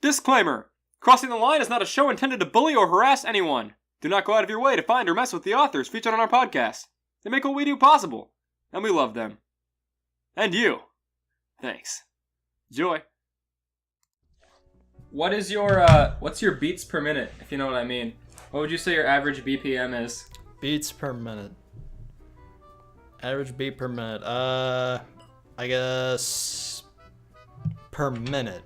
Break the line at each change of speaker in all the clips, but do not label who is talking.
Disclaimer! Crossing the Line is not a show intended to bully or harass anyone. Do not go out of your way to find or mess with the authors featured on our podcast. They make what we do possible, and we love them. And you. Thanks. Enjoy. What's your beats per minute, if you know what I mean? What would you say your average BPM is?
Beats per minute. Average beat per minute. I guess per minute.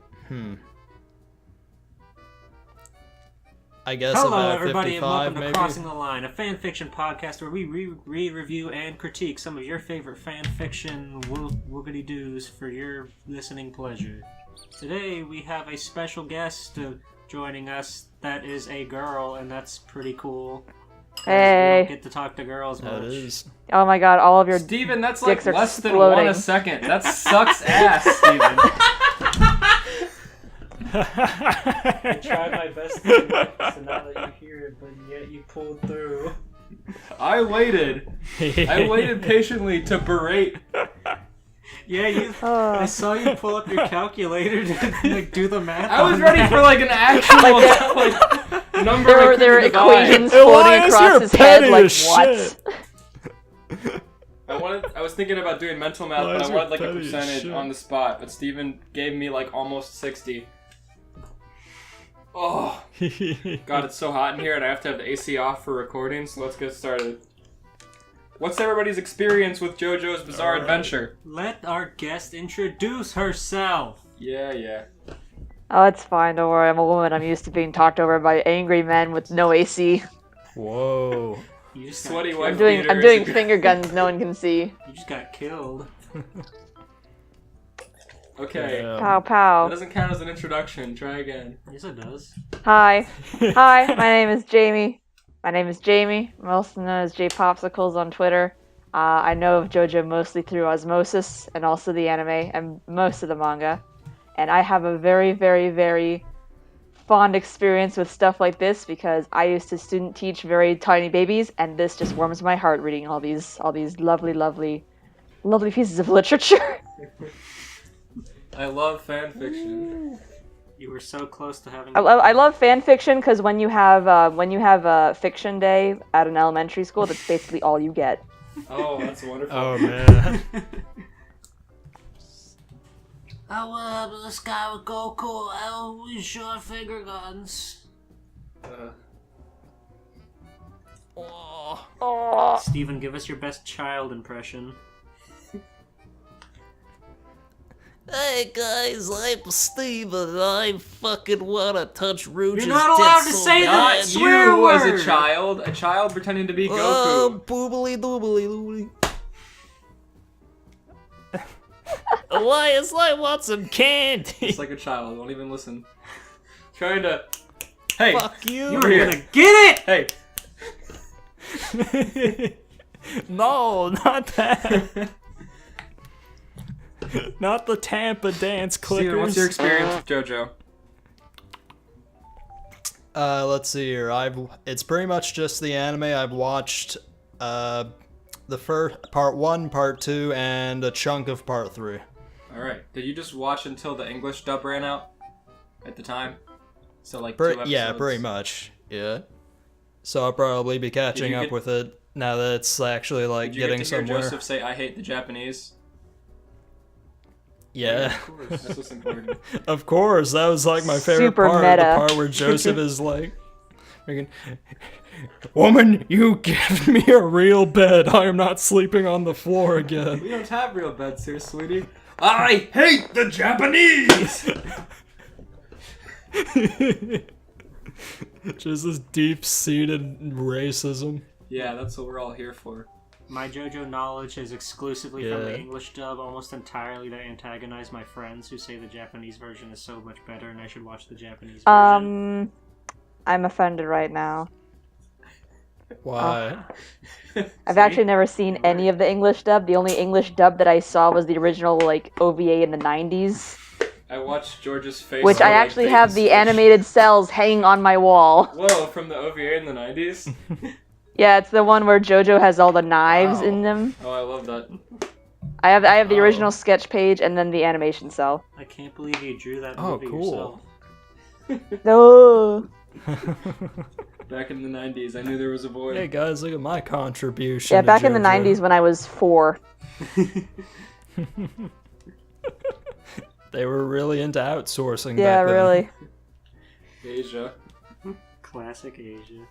I guess
Hello,
about
everybody,
55,
and welcome to
maybe.
Crossing the Line, a fan fiction podcast where we re-review and critique some of your favorite fan fiction woogity-doos for your listening pleasure. Today, we have a special guest joining us that is a girl, and that's pretty cool.
Hey.
We don't get to talk to girls much.
That is.
Oh my god, all of your
Steven, that's
dicks
like
are
less than
exploding.
1 a second. That sucks ass, Steven.
I tried my best to do it, so now that you hear it, but yet you pulled through.
I waited patiently to berate.
Yeah, I saw you pull up your calculator to do the math.
I was ready for an actual number.
There were equations
Elias,
floating
you're
across his head,
petty
like,
as
what?
shit.
I was thinking about doing mental math, but I
Elias,
wanted a
you're petty as
percentage
shit.
on the spot. But Steven gave me almost 60. Oh, God, it's so hot in here, and I have to have the AC off for recording, so let's get started. What's everybody's experience with JoJo's Bizarre Adventure?
Let our guest introduce herself.
Yeah.
Oh, it's fine, don't worry, I'm a woman, I'm used to being talked over by angry men with no AC.
Whoa.
You just
Sweaty
got
wife
killed.
beater
I'm
is
doing
a good-
finger guns no one can see.
You just got killed.
Okay.
Yeah.
Pow
That
pow.
doesn't count as an introduction. Try again.
Yes, it does.
Hi. Hi, my name is Jamie. I'm also known as J Popsicles on Twitter. I know of JoJo mostly through osmosis and also the anime and most of the manga. And I have a very, very, very fond experience with stuff like this because I used to student teach very tiny babies, and this just warms my heart reading all these lovely, lovely, lovely pieces of literature.
I love fan fiction.
You were so close to having.
I love fan fiction because when you have a fiction day at an elementary school, that's basically all you get.
Oh, that's wonderful.
Oh, man.
I went up in the sky with Goku. We shot finger guns.
Oh.
Steven, give us your best child impression.
Hey guys, I'm Steven. I fucking wanna touch Rouge's
You're not allowed to
tits so
say that
bad.
swear
You
word.
as a child pretending to be Goku.
Oh, boobly doobly doobly. Elias, I want some candy.
Just like a child, won't even listen. Trying to. Hey,
Fuck you.
You were gonna get it.
hey.
No, not that. Not the Tampa dance clickers.
Steven, what's your experience with JoJo?
Let's see here. It's pretty much just the anime. I've watched the first part 1, part 2, and a chunk of part 3.
All right. Did you just watch until the English dub ran out at the time? So 2 episodes.
Yeah, pretty much. Yeah. So I'll probably be catching up with it now that it's actually
Did you
getting
get to hear
somewhere.
Joseph say, "I hate the Japanese"?
Yeah.
Of course.
That's what's important.
Of course, that was my favorite
Super
part.
meta.
The part where Joseph is freaking, woman, you give me a real bed. I am not sleeping on the floor again.
We don't have real beds here, sweetie. I hate the Japanese.
Just this deep-seated racism.
Yeah, that's what we're all here for.
My JoJo knowledge is exclusively from the
Yeah.
English dub, almost entirely to antagonize my friends who say the Japanese version is so much better and I should watch the Japanese version.
I'm offended right now.
Why?
I've actually never seen any of the English dub. The only English dub that I saw was the original OVA in the 90s.
I watched George's face.
Which I actually have the animated cells hanging on my wall.
Whoa, from the OVA in the 90s?
Yeah, it's the one where JoJo has all the knives in them.
Oh, I love that.
I have the original sketch page and then the animation cell.
I can't believe you drew that
Oh,
movie
cool.
yourself.
No.
Back in the 90s, I knew there was a void.
Hey guys, look at my contribution.
Yeah,
to
back in the
JoJo.
90s when I was 4.
They were really into outsourcing
Yeah,
back then.
really.
Asia.
Classic Asia.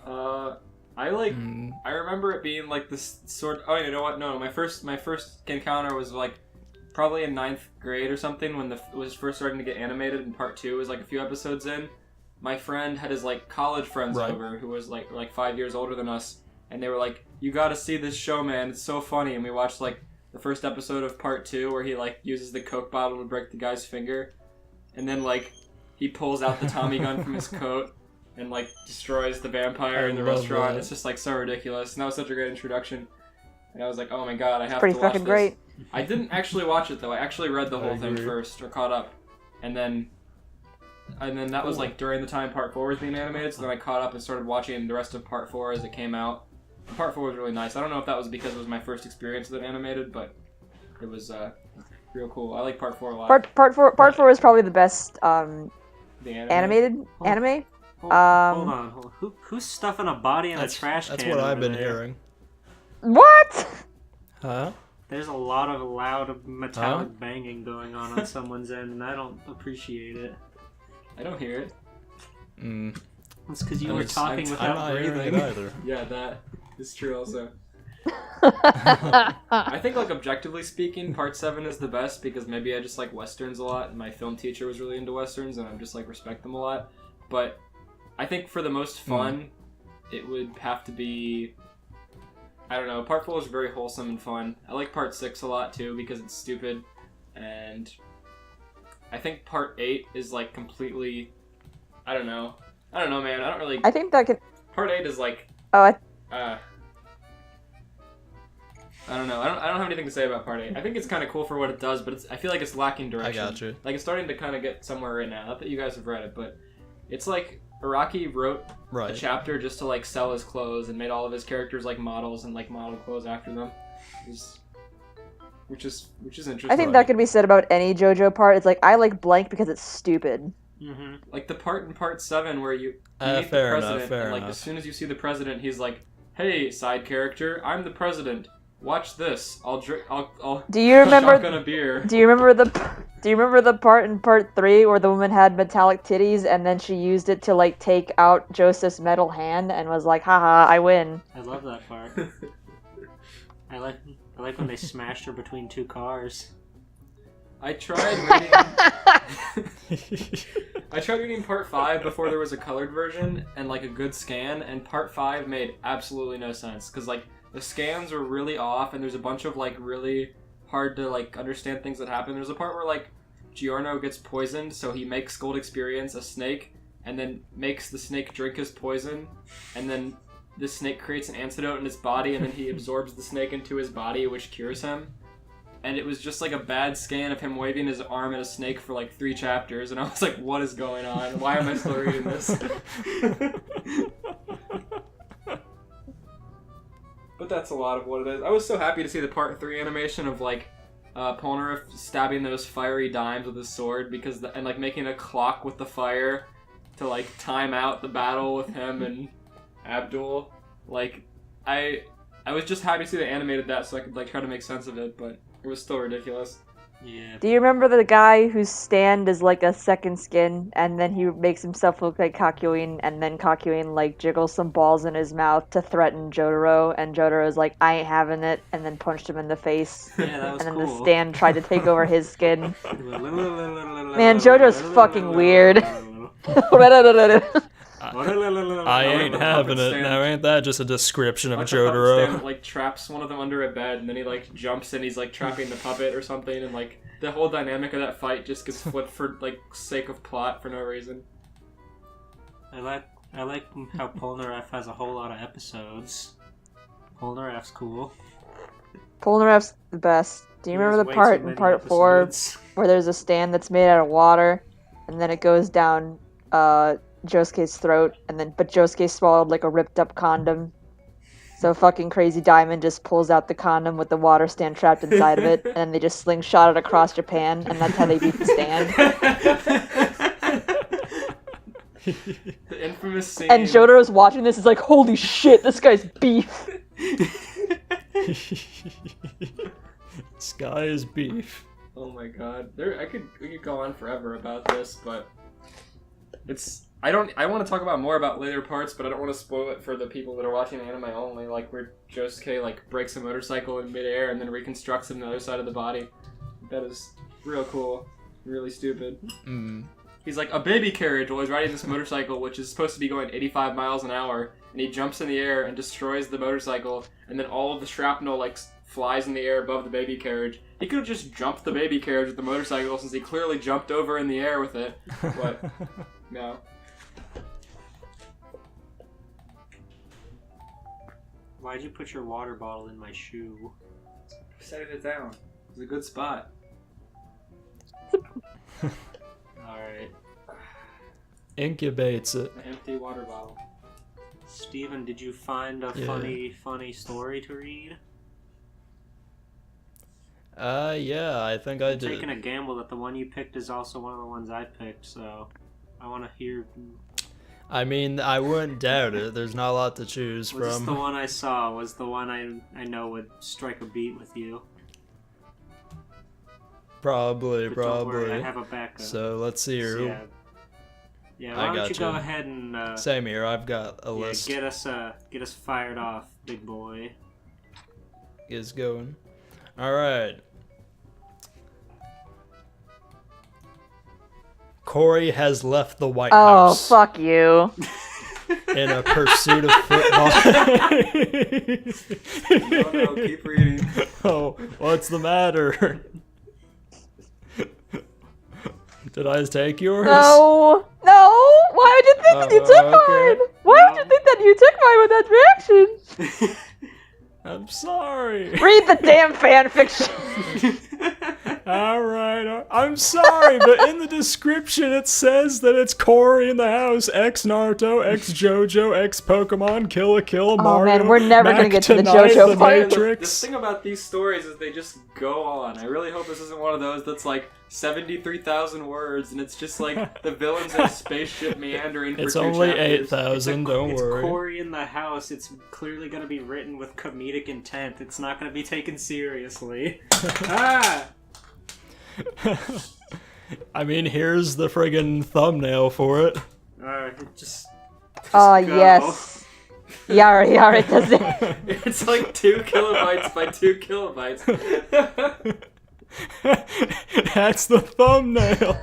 I remember it being like this sort. Oh, you know what? No, my first encounter was like probably in 9th grade or something when it was first starting to get animated. And part 2 was like a few episodes in. My friend had his like college friends
Right.
over who was like 5 years older than us, and they were like, "You got to see this show, man! It's so funny." And we watched like the first episode of part 2 where he like uses the Coke bottle to break the guy's finger, and then like he pulls out the Tommy gun from his coat and like destroys the vampire in the
love
restaurant.
that.
It's just like so ridiculous, and that was such a great introduction. And I was like, "Oh my god, I have
Pretty
to watch
fucking
this."
great.
I didn't actually watch it though. I actually read the whole thing
agree.
first, or caught up, and then that was like during the time part 4 was being animated. So then I caught up and started watching the rest of part 4 as it came out. And part 4 was really nice. I don't know if that was because it was my first experience with it animated, but it was real cool. I like part 4 a lot.
Part 4 is probably the best
The anime.
animated anime.
Hold on. Who's stuffing a body in a trash can?
That's what I've
over
been
there?
hearing.
What?
Huh?
There's a lot of loud metallic banging going on someone's end, and I don't appreciate it.
I don't hear it.
It's because you
I'm
were
just-
talking
I'm
without
not hearing
breathing.
it either.
Yeah, that is true also. I think, like, objectively speaking, part 7 is the best because maybe I just like westerns a lot, and my film teacher was really into westerns, and I just like respect them a lot. But I think for the most fun, it would have to be, I don't know, part 4 is very wholesome and fun. I like part 6 a lot too because it's stupid, and I think part 8 is like completely, I don't know, man. I don't really.
I think that could.
Part 8 is like.
Oh,
I don't know. I don't have anything to say about Part 8. I think it's kind of cool for what it does, but I feel like it's lacking direction.
I got you.
Like, it's starting to kind of get somewhere right now. Not that you guys have read it, but it's like Araki wrote a
Right.
chapter just to, like, sell his clothes and made all of his characters, like, models and, like, model clothes after them. Which is interesting.
I think that could be said about any JoJo part. It's like, I like blank because it's stupid.
Mm-hmm.
Like, the part in Part 7 where you meet the
fair enough,
president,
fair
and, like,
enough.
as soon as you see the president, he's like, "Hey, side character, I'm the president. Watch this. I'll drink. I'll
Do you remember?
shotgun a beer."
Do you remember the part in part 3 where the woman had metallic titties and then she used it to like take out Joseph's metal hand and was like, haha, I win.
I love that part. I like when they smashed her between two cars.
I tried reading Part 5 before there was a colored version and like a good scan, and Part 5 made absolutely no sense because like the scans were really off, and there's a bunch of like really hard to like understand things that happen. There's a part where like Giorno gets poisoned, so he makes Gold Experience a snake, and then makes the snake drink his poison, and then the snake creates an antidote in his body, and then he absorbs the snake into his body, which cures him. And it was just like a bad scan of him waving his arm at a snake for like 3 chapters, and I was like, what is going on? Why am I still reading this? But that's a lot of what it is. I was so happy to see the Part 3 animation of like Polnareff stabbing those fiery dimes with his sword and like making a clock with the fire to like time out the battle with him and Abdul. Like I was just happy to see they animated that so I could like try to make sense of it, but it was still ridiculous.
Yeah.
Do you remember the guy whose stand is like a second skin and then he makes himself look like Kakyoin and then Kakyoin like jiggles some balls in his mouth to threaten Jotaro and Jotaro's like, I ain't having it, and then punched him in the face.
Yeah, that was
And then
cool.
the stand tried to take over his skin.
Man,
JoJo's fucking weird.
I ain't
the
having
puppet
it.
stand.
Now, ain't that just a description of
Like the puppet stand
Jotaro?
that, like traps one of them under a bed, and then he like jumps and he's like trapping the puppet or something, and like the whole dynamic of that fight just gets flipped for like sake of plot for no reason.
I like how Polnareff has a whole lot of episodes. Polnareff's cool.
Polnareff's the best. Do you
He has
remember the
way
part
too
in
many
part 4
episodes.
where there's a stand that's made out of water and then it goes down Josuke's throat but Josuke swallowed like a ripped up condom. So fucking Crazy Diamond just pulls out the condom with the water stand trapped inside of it, and then they just slingshot it across Japan, and that's how they beat the stand.
The infamous scene.
And Jotaro's watching this is like, holy shit, this guy's beef.
This guy is beef.
Oh my god. We could go on forever about this, but I want to talk about more about later parts, but I don't want to spoil it for the people that are watching anime only, like where Josuke like breaks a motorcycle in midair and then reconstructs it on the other side of the body. That is real cool. Really stupid. He's like a baby carriage while he's riding this motorcycle, which is supposed to be going 85 miles an hour, and he jumps in the air and destroys the motorcycle, and then all of the shrapnel like flies in the air above the baby carriage. He could have just jumped the baby carriage with the motorcycle since he clearly jumped over in the air with it, but no.
Why'd you put your water bottle in my shoe?
Set it down. It's a good spot.
Alright.
Incubates it.
An empty water bottle.
Steven, did you find a funny story to read?
Yeah, I think I
I'm
did.
taking a gamble that the one you picked is also one of the ones I picked, so I want to hear.
I mean, I wouldn't doubt it. There's not a lot to choose
Was this
from.
the one I saw? Was the one I know would strike a beat with you?
Probably.
But don't worry, I have a backup.
So let's see here.
So, yeah. Why don't you go ahead and
Same here. I've got a list.
get us fired off, big boy.
Is going. All right. Corey has left the White
Oh,
House
fuck you.
in a pursuit of football.
No, keep reading.
Oh, what's the matter? Did I take yours?
No. Why would you think that you took
okay.
mine? Why would you think that you took mine with that reaction?
I'm sorry.
Read the damn fanfiction.
Alright, I'm sorry, but in the description it says that it's Corey in the house, ex-Naruto, ex-Jojo, ex-Pokemon, Kill la Kill, Mario,
man, we're never gonna get to the
Mac
JoJo
the
part.
The
Matrix.
thing about these stories is they just go on. I really hope this isn't one of those that's like 73,000 words and it's just like the villains in a spaceship meandering for
It's
2
only
chapters.
8,000, don't
It's
worry.
Corey in the house. It's clearly going to be written with comedic intent. It's not going to be taken seriously. Ah!
I mean, here's the friggin' thumbnail for it.
Just
Oh,
go.
yes. Yara does it.
It's like 2 kilobytes by 2 kilobytes.
That's the thumbnail.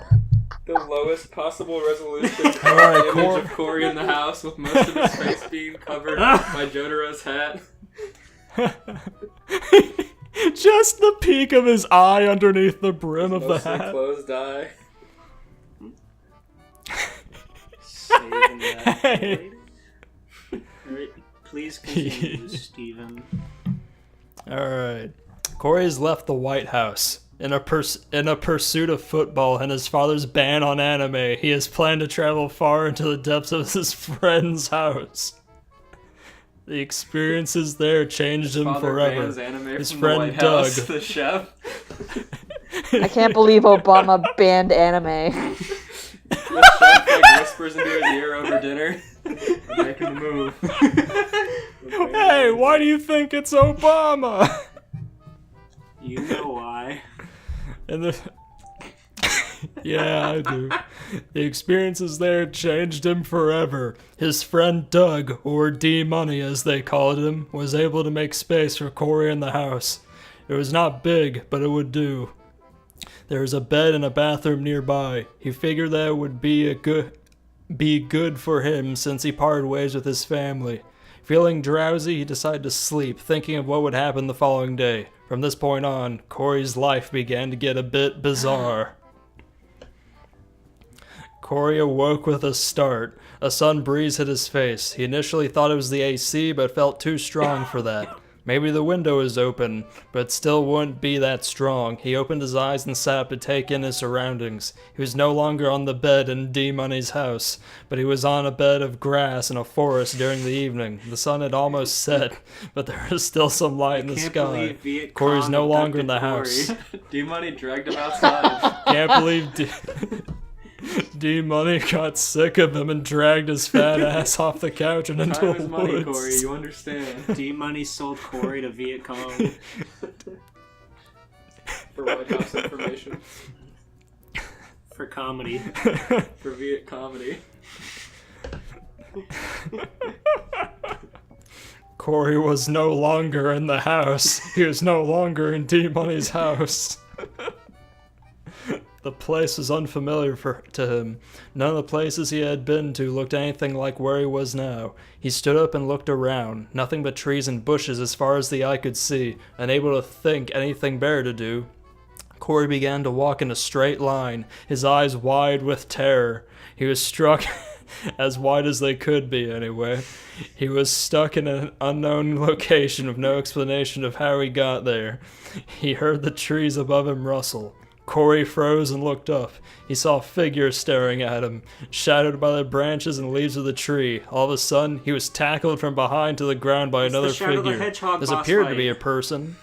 The lowest possible resolution
Alright,
image of Corey in the house with most of his face being covered by Jotaro's hat.
Just the peak of his eye underneath the brim of the
Mostly
hat.
closed eye.
saving that.
Hey.
Alright, please continue, Steven.
Alright. Corey's left the White House. In a pursuit of football and his father's ban on anime, he has planned to travel far into the depths of his friend's house. The experiences there changed him
Father
forever.
bans anime
His
from
friend
the White
Doug.
House, the chef.
I can't believe Obama banned anime.
The chef like whispers into his ear over dinner. I'm making a move.
Hey, why do you think it's Obama?
You know why.
And the yeah, I do. The experiences there changed him forever. His friend Doug, or D-Money as they called him, was able to make space for Corey in the house. It was not big, but it would do. There was a bed and a bathroom nearby. He figured that it would be good for him since he parted ways with his family. Feeling drowsy, he decided to sleep, thinking of what would happen the following day. From this point on, Corey's life began to get a bit bizarre. Corey awoke with a start. A sun breeze hit his face. He initially thought it was the AC, but felt too strong for that. Maybe the window is open, but still wouldn't be that strong. He opened his eyes and sat up to take in his surroundings. He was no longer on the bed in D-Money's house, but he was on a bed of grass in a forest during the evening. The sun had almost set, but there was still some light in the sky. Corey's no longer in the house.
D-Money dragged him outside.
Can't believe D-Money got sick of him and dragged his fat ass off the couch and into
Time
the
is money,
woods.
Corey. You understand?
D-Money sold Corey to Viet Cong.
For White House information.
For comedy.
For Viet comedy.
Corey was no longer in the house. He was no longer in D-Money's house. The place was unfamiliar to him. None of the places he had been to looked anything like where he was now. He stood up and looked around. Nothing but trees and bushes as far as the eye could see. Unable to think anything better to do, Corey began to walk in a straight line, his eyes wide with terror. He was struck, as wide as they could be anyway. He was stuck in an unknown location with no explanation of how he got there. He heard the trees above him rustle. Corey froze and looked up. He saw a figure staring at him, shadowed by the branches and leaves of the tree. All of a sudden, he was tackled from behind to the ground by another
the Shadow the
figure.
Hedgehog
This
boss
appeared to
fight.
be a person.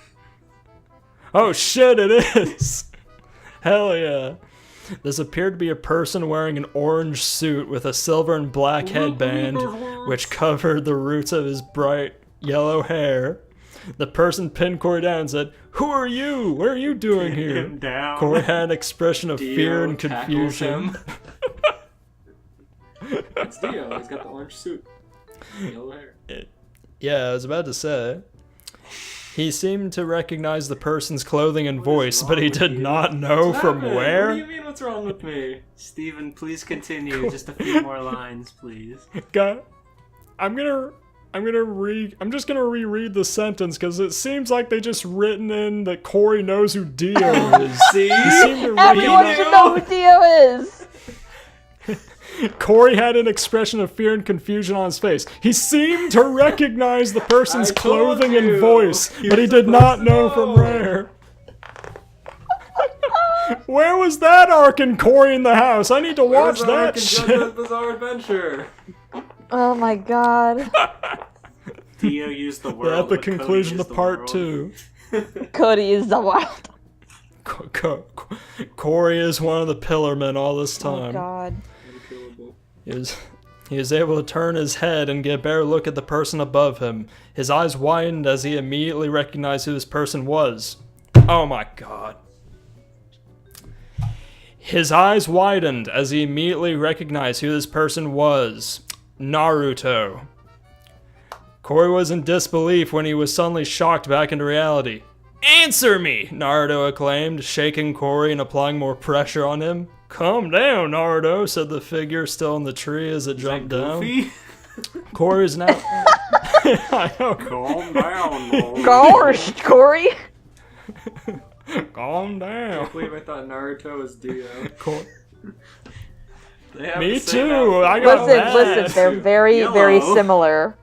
Oh shit, it is! Hell yeah. This appeared to be a person wearing an orange suit with a silver and black headband, which covered the roots of his bright yellow hair. The person pinned Corey down and said, "Who are you? What are you doing here?"
Him down.
Corey had an expression of
Dio
fear and
tackles
confusion.
him. It's Dio. He's got the orange suit. Yellow hair.
Yeah, I was about to say. He seemed to recognize the person's clothing and voice, but he
wrong with
did
you?
not know
What's
from
happening?
where.
What do you mean, what's wrong with me?
Steven, please continue. Just a few more lines, please.
I'm just gonna reread the sentence because it seems like they just written in that Corey knows who Dio is.
See?
He seemed to
Everyone
recognize-
should know who Dio is.
Corey had an expression of fear and confusion on his face. He seemed to recognize the person's
I told
clothing
you.
and voice,
You
but he
were
did not
supposed to
know from
know.
where. Where was that arc in Corey in the house? I need to watch that shit.
JoJo's Bizarre Adventure.
Oh my god.
Dio used the
The
world.
epic
but Cody
conclusion
is
to
the
part
world.
2.
Cody is the wild.
Corey is one of the pillarmen all this
Oh
time.
god.
He was able to turn his head and get a better look at the person above him. His eyes widened as he immediately recognized who this person was. Oh my god. His eyes widened as he immediately recognized who this person was. Naruto. Corey was in disbelief when he was suddenly shocked back into reality. "Answer me!" Naruto acclaimed, shaking Corey and applying more pressure on him. "Calm down, Naruto," said the figure still in the tree as it jumped down.
Goofy?
Corey's now... I know.
Calm down, Lord.
Gosh, Corey.
Calm down.
I believe I thought Naruto was Dio. They have
Me
the same
too,
outfit.
I got mad.
Listen, they're very, very
Yellow.
similar.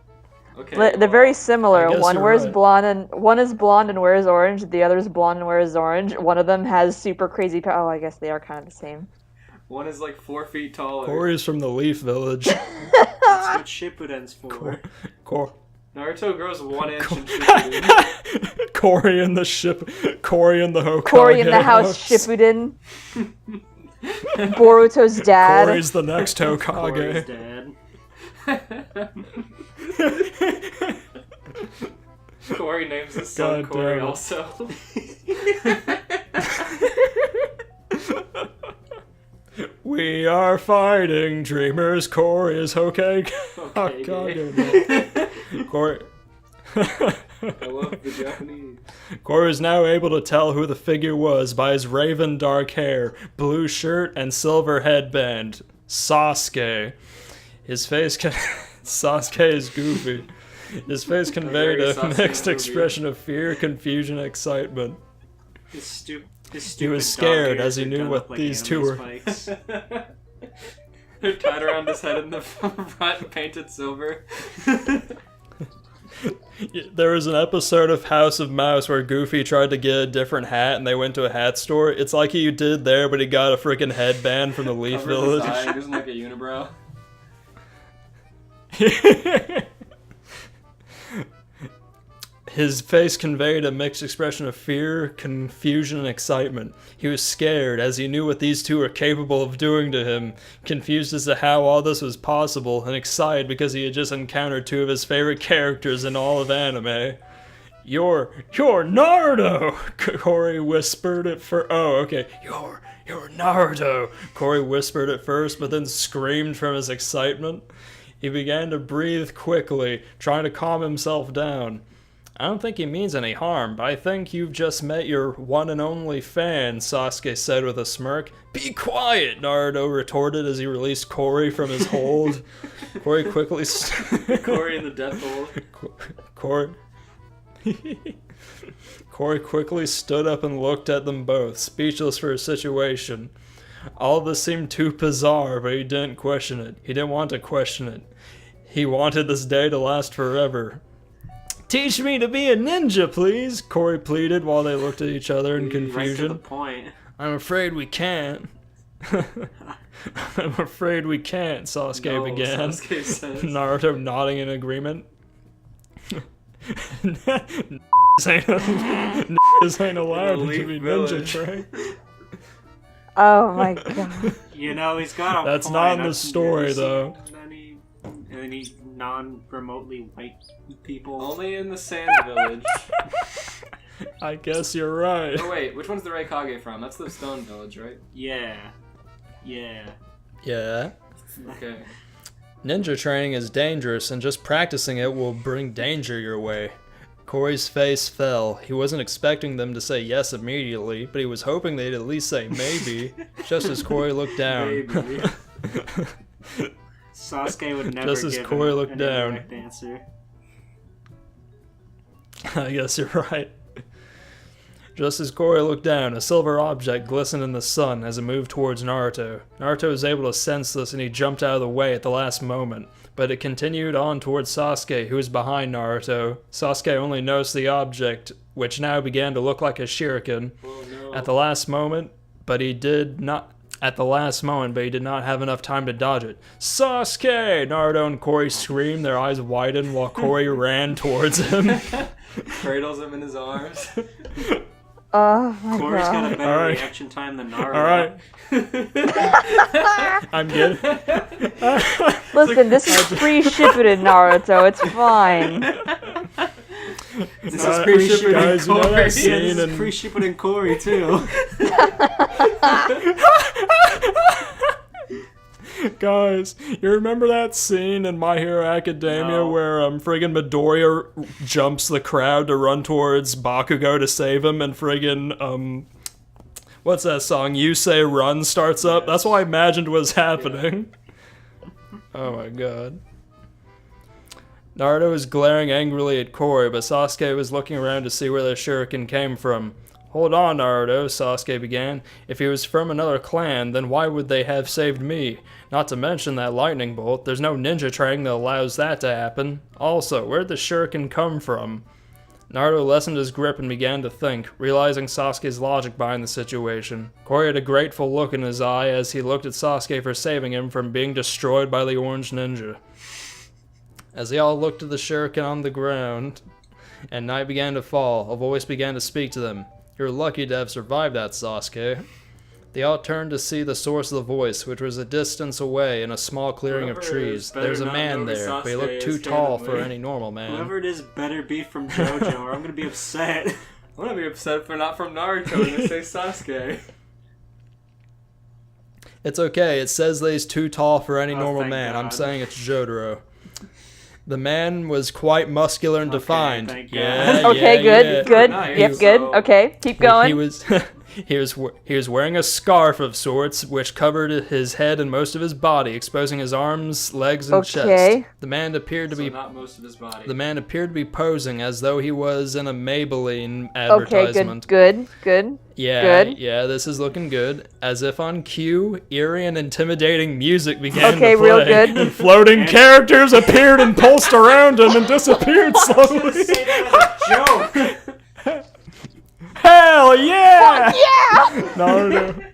Okay,
They're very similar.
I guess
One
you're
wears
right.
blonde and one is blonde and wears orange. The other is blonde and wears orange. One of them has super crazy power. Oh, I guess they are kind of the same.
One is like 4 feet taller.
Corey's from the Leaf Village.
That's what Shippuden's for.
Cor-
Naruto grows 1 inch in Shippuden.
Corey in the Hokage.
Corey in the house Shippuden. Boruto's dad.
Corey's the next
Corey's
Hokage.
dad.
Corey names his son
God
Corey
damn it.
also.
We are fighting dreamers. Corey is Hokage.
Okay,
Hokage. Corey.
I love the Japanese.
Corey is now able to tell who the figure was by his raven dark hair, blue shirt, and silver headband. Sasuke. His face can... Sasuke is goofy. His face conveyed
Very
a
Sasuke
mixed
movie.
expression of fear, confusion, and excitement.
His stupid
He was
dog
scared
ears
as he
are
knew
done
what
up like
these
anime
two were.
spikes.
They're tied around his head in the front, painted silver.
There was an episode of House of Mouse where Goofy tried to get a different hat and they went to a hat store. It's like he did there, but he got a freaking headband from the Leaf
Covers
Village.
his eye, he doesn't like a unibrow.
His face conveyed a mixed expression of fear, confusion, and excitement. He was scared, as he knew what these two were capable of doing to him, confused as to how all this was possible, and excited because he had just encountered two of his favorite characters in all of anime. You're Naruto, Corey whispered at first. Oh, okay. You're Naruto, Corey whispered at first, but then screamed from his excitement. He began to breathe quickly, trying to calm himself down. I don't think he means any harm, but I think you've just met your one and only fan, Sasuke said with a smirk. Be quiet, Naruto retorted as he released Corey from his hold. Corey quickly...
Corey in the death hold.
Corey quickly stood up and looked at them both, speechless for his situation. All of this seemed too bizarre, but he didn't question it. He didn't want to question it. He wanted this day to last forever. Teach me to be a ninja, please, Corey pleaded while they looked at each other in confusion.
Right to the point.
I'm afraid we can't. I'm afraid we can't, Sasuke began.
Sasuke says.
Naruto nodding in agreement. This ain't allowed to be ninja trained.
Oh my god.
You know, he's got a
That's
point.
not in the
I've
story,
never
though.
seen any non-remotely white people.
Only in the Sand Village.
I guess you're right.
Oh wait, which one's the Raikage from? That's the Stone Village, right?
Yeah.
Yeah.
Okay.
Ninja training is dangerous, and just practicing it will bring danger your way. Corey's face fell. He wasn't expecting them to say yes immediately, but he was hoping they'd at least say maybe, just as Corey looked down.
Maybe. Sasuke would never
Just as
give
Corey
an
looked down.
indirect answer.
I guess you're right. Just as Corey looked down, a silver object glistened in the sun as it moved towards Naruto. Naruto was able to sense this and he jumped out of the way at the last moment, but it continued on towards Sasuke, who was behind Naruto. Sasuke only noticed the object, which now began to look like a shuriken.
Oh, no.
At the last moment, but he did not have enough time to dodge it. Sasuke! Naruto and Corey screamed, their eyes widened while Corey ran towards him.
Cradles him in his arms.
Oh my
Corey's
god.
got a better
Alright.
reaction time than Naruto.
Alright. I'm good.
Listen, this is free Shippuden Naruto. It's fine.
This is
Alright,
free Shippuden
guys, you know
Corey.
that
Yeah,
scene
this is
in-
free Shippuden Corey too.
Guys, you remember that scene in My Hero Academia
No.
where friggin' Midoriya jumps the crowd to run towards Bakugo to save him and friggin' what's that song? You Say Run starts up? That's what I imagined was happening. Oh my god. Naruto was glaring angrily at Corey, but Sasuke was looking around to see where the shuriken came from. Hold on, Naruto, Sasuke began. If he was from another clan, then why would they have saved me? Not to mention that lightning bolt. There's no ninja training that allows that to happen. Also, where'd the shuriken come from? Naruto lessened his grip and began to think, realizing Sasuke's logic behind the situation. Corey had a grateful look in his eye as he looked at Sasuke for saving him from being destroyed by the orange ninja. As they all looked at the shuriken on the ground, and night began to fall, a voice began to speak to them. You're lucky to have survived that, Sasuke. They all turned to see the source of the voice, which was a distance away in a small clearing of
Whoever it
trees.
is better
There's a
not
man
know who
there, but he
Sasuke
looked too
is,
tall
can
for
we?
any normal man.
Whoever it is better be from JoJo, or I'm gonna be upset.
I'm gonna be upset for not from Naruto and to say Sasuke.
It's okay, it says that he's too tall for any
Oh,
normal
thank
man. I'm
God.
saying it's Jotaro. The man was quite muscular and
Okay,
defined.
thank
Yeah,
God.
Okay,
yeah,
good,
yeah.
good.
Nice.
Yep, good.
So-
Okay, keep going.
He was wearing a scarf of sorts, which covered his head and most of his body, exposing his arms, legs, and
Okay.
chest. The man appeared to
So
be
not most of his body.
The man appeared to be posing as though he was in a Maybelline
Okay,
advertisement.
good.
Yeah,
good.
yeah, this is looking good. As if on cue, eerie and intimidating music began
Okay,
to play.
real good.
And floating characters appeared and pulsed around him and disappeared slowly.
Say that as a joke.
Hell yeah!
Yeah!
Naruto.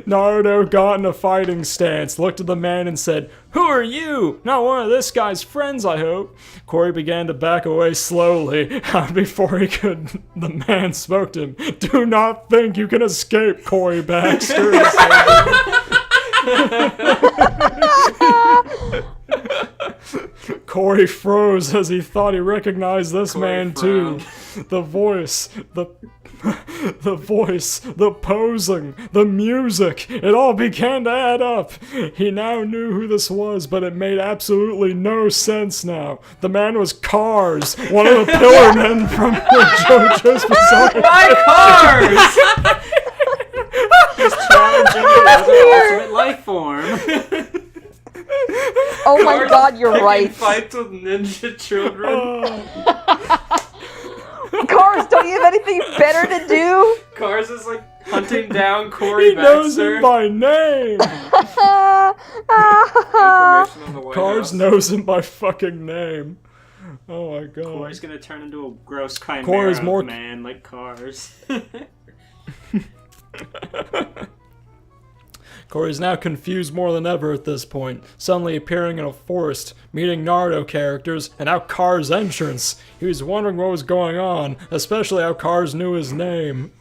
Naruto got in a fighting stance, looked at the man and said, "Who are you? Not one of this guy's friends, I hope." Corey began to back away slowly. Before the man spoke to him. "Do not think you can escape, Corey Baxter." Corey froze as he thought he recognized this man too. The voice, the posing, the music, it all began to add up. He now knew who this was, but it made absolutely no sense now. The man was Cars, one of the pillar men from Jojos Bizarre.
My Cars!
He's challenging the ultimate life form.
Oh my god, you're right.
Fights with ninja children.
Cars, don't you have anything better to do?
Cars is like hunting down Corey
He knows
Baxter.
him by name.
Information on the White
Cars
House.
knows him by fucking name. Oh my god.
Corey's gonna turn into a gross chimera
Corey's more-
man like Cars.
Corey's now confused more than ever at this point, suddenly appearing in a forest, meeting Naruto characters, and now Cars' entrance. He was wondering what was going on, especially how Cars knew his name.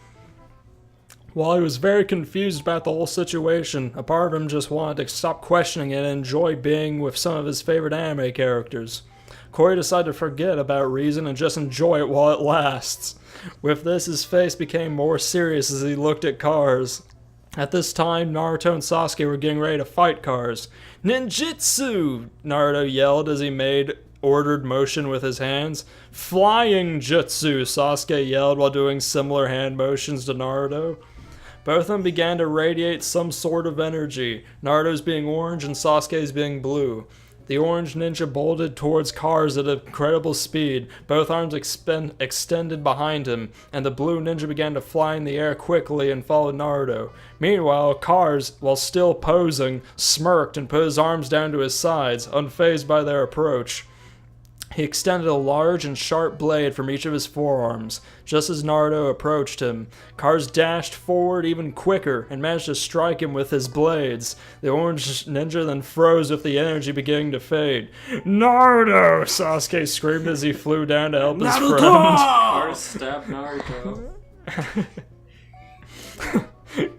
While he was very confused about the whole situation, a part of him just wanted to stop questioning it and enjoy being with some of his favorite anime characters. Corey decided to forget about reason and just enjoy it while it lasts. With this, his face became more serious as he looked at Cars. At this time, Naruto and Sasuke were getting ready to fight Cars. "Ninjutsu!" Naruto yelled as he made ordered motion with his hands. "Flying jutsu!" Sasuke yelled while doing similar hand motions to Naruto. Both of them began to radiate some sort of energy, Naruto's being orange and Sasuke's being blue. The orange ninja bolted towards Cars at incredible speed, both arms extended behind him, and the blue ninja began to fly in the air quickly and followed Naruto. Meanwhile, Cars, while still posing, smirked and put his arms down to his sides, unfazed by their approach. He extended a large and sharp blade from each of his forearms. Just as Naruto approached him, Cars dashed forward even quicker and managed to strike him with his blades. The orange ninja then froze with the energy beginning to fade. "Naruto!" Sasuke screamed as he flew down to help his friend.
Cars stabbed Naruto.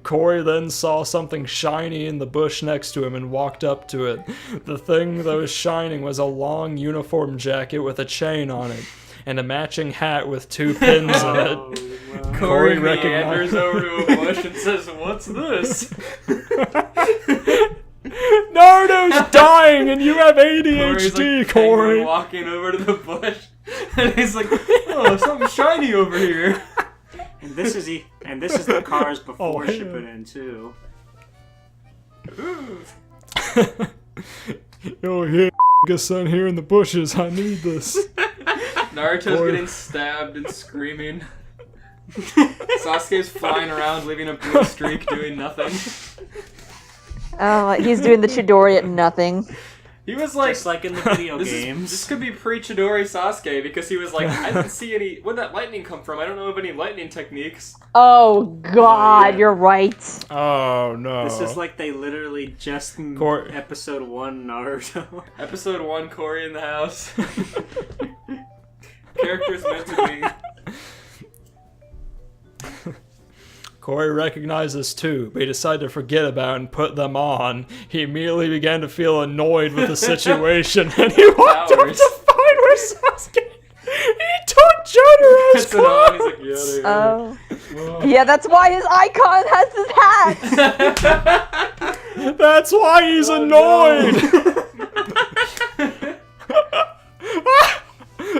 Corey then saw something shiny in the bush next to him and walked up to it. The thing that was shining was a long uniform jacket with a chain on it, and a matching hat with 2 pins in it.
Corey
recognized-
meanders over to a bush and says, "What's this?"
Naruto's dying and you have
Corey's
ADHD,
like
Corey!
penguin walking over to the bush, and he's like, "Oh, something shiny over here."
And this is the Cars before
Oh,
Shippuden too.
Oh, here, son, here in the bushes. I need this.
Naruto's
Corey-
getting stabbed and screaming. Sasuke's flying around, leaving a blue streak, doing nothing.
He's doing the Chidori at nothing.
He was like,
Just like in the video
this
games.
could be pre-Chidori Sasuke, because he was like, I didn't see any. Where'd that lightning come from? I don't know of any lightning techniques.
Oh god,
yeah.
you're right.
Oh, no.
This is like they literally just episode 1 Naruto.
Episode 1, Corey in the house. Characters meant to be.
Corey recognized this too, but he decided to forget about it and put them on. He immediately began to feel annoyed with the situation, and he walked up
Powers.
to find where Sasuke. He took Jotaro's
Puts it on, he's like, yeah,
Oh. Yeah, that's why his icon has his hat.
That's why he's annoyed.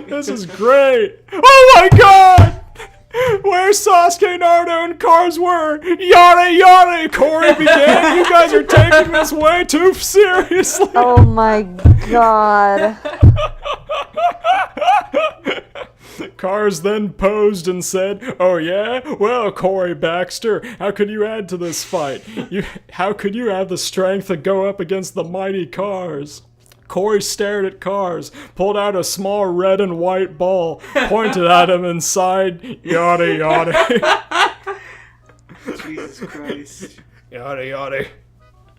This is great. Oh my god! Where Sasuke, Naruto, and Cars were. Yada yada, Corey began. You guys are taking this way too seriously.
Oh my god.
Cars then posed and said, "Oh yeah? Well, Corey Baxter, how could you add to this fight? How could you have the strength to go up against the mighty Cars?" Corey stared at Cars, pulled out a small red and white ball, pointed at him and sighed, "Yada yada."
Jesus Jesus Christ.
Yada yada.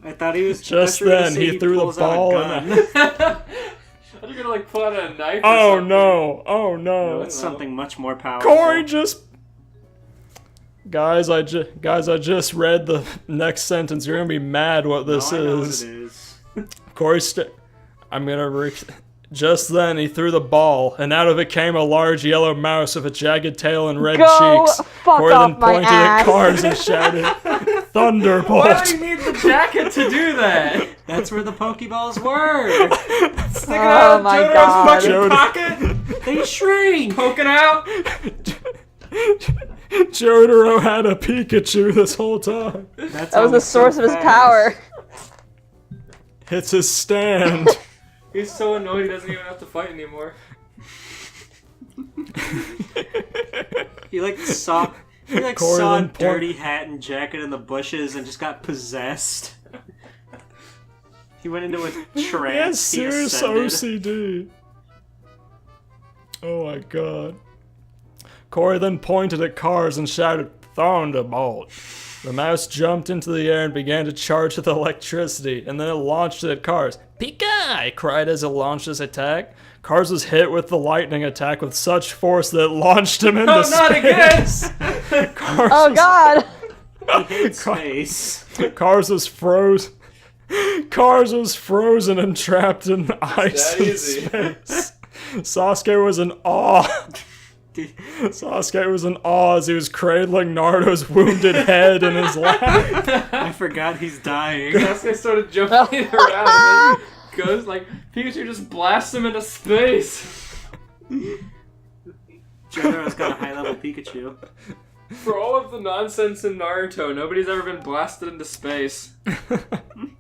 I thought he was
Just
I thought you were gonna
then,
say
he threw the
pulls out a
ball
gun.
and
I thought you were gonna like pull out a knife. Or
Oh
something.
no! Oh no!
It's something much more powerful.
Corey just. Guys, I just read the next sentence. You're gonna be mad what this
I know
is.
what it is.
Corey, I'm gonna. Just then, he threw the ball, and out of it came a large yellow mouse with a jagged tail and red
Go
cheeks.
fuck
Corey
off
then
my
pointed
ass.
at cars and shouted,
Why
"Thunderbolt!"
do you need the jacket to do that?
That's where the Pokeballs were.
Sticking
Oh
out of
my
Jotoro's
God.
fucking
Jodo-
pocket,
They shrink.
poking out.
Jotaro had a Pikachu this whole time.
That's
That was the source of his power.
It's his stand.
He's so annoyed he doesn't even have to fight anymore.
He saw
Corey
saw a
then
dirty hat and jacket in the bushes and just got possessed. He went into a
He
trance.
has serious
ascended.
OCD. Oh my god. Corey then pointed at cars and shouted, "Thunderbolt!" The mouse jumped into the air and began to charge with electricity, and then it launched it at Cars. "Pika!" it cried as it launched his attack. Cars was hit with the lightning attack with such force that it launched him into
Oh,
space.
not again!
Cars
Oh
was-
god!
He hates space.
Cars was froze. Cars was frozen and trapped in ice
that
and
easy.
space. Sasuke was in awe. Sasuke was in awe as he was cradling Naruto's wounded head in his lap.
I forgot he's dying.
Sasuke started jumping around and then goes like, Pikachu just blasts him into space.
Jotoro's got a high-level Pikachu.
For all of the nonsense in Naruto, nobody's ever been blasted into space.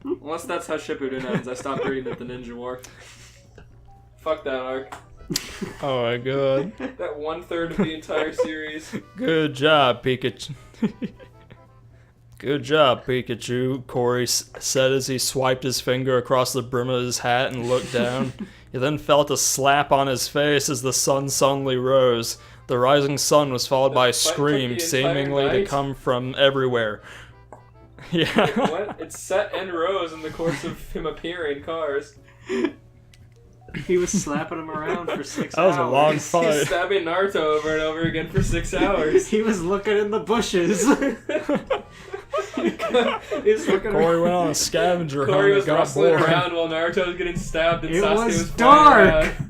Unless that's how Shippuden ends. I stopped reading at the Ninja War. Fuck that arc.
Oh my god.
That 1/3 of the entire series.
Good job, Pikachu. Good job, Pikachu, Corey said as he swiped his finger across the brim of his hat and looked down. He then felt a slap on his face as the sun suddenly rose. The rising sun was followed by a
fight took
scream,
the
seemingly
entire
to
night?
come from everywhere. Yeah.
What? It's set and rose in the course of him appearing Cars.
He was slapping him around for 6
That was
hours.
a long
He's
fight.
stabbing Naruto over and over again for 6 hours.
He was looking in the bushes.
He's looking
Corey
around.
went on a scavenger hunt
Corey
and
was
got
wrestling
bored.
around while Naruto was getting stabbed and
It
Sasuke
was
was flying
dark.
around.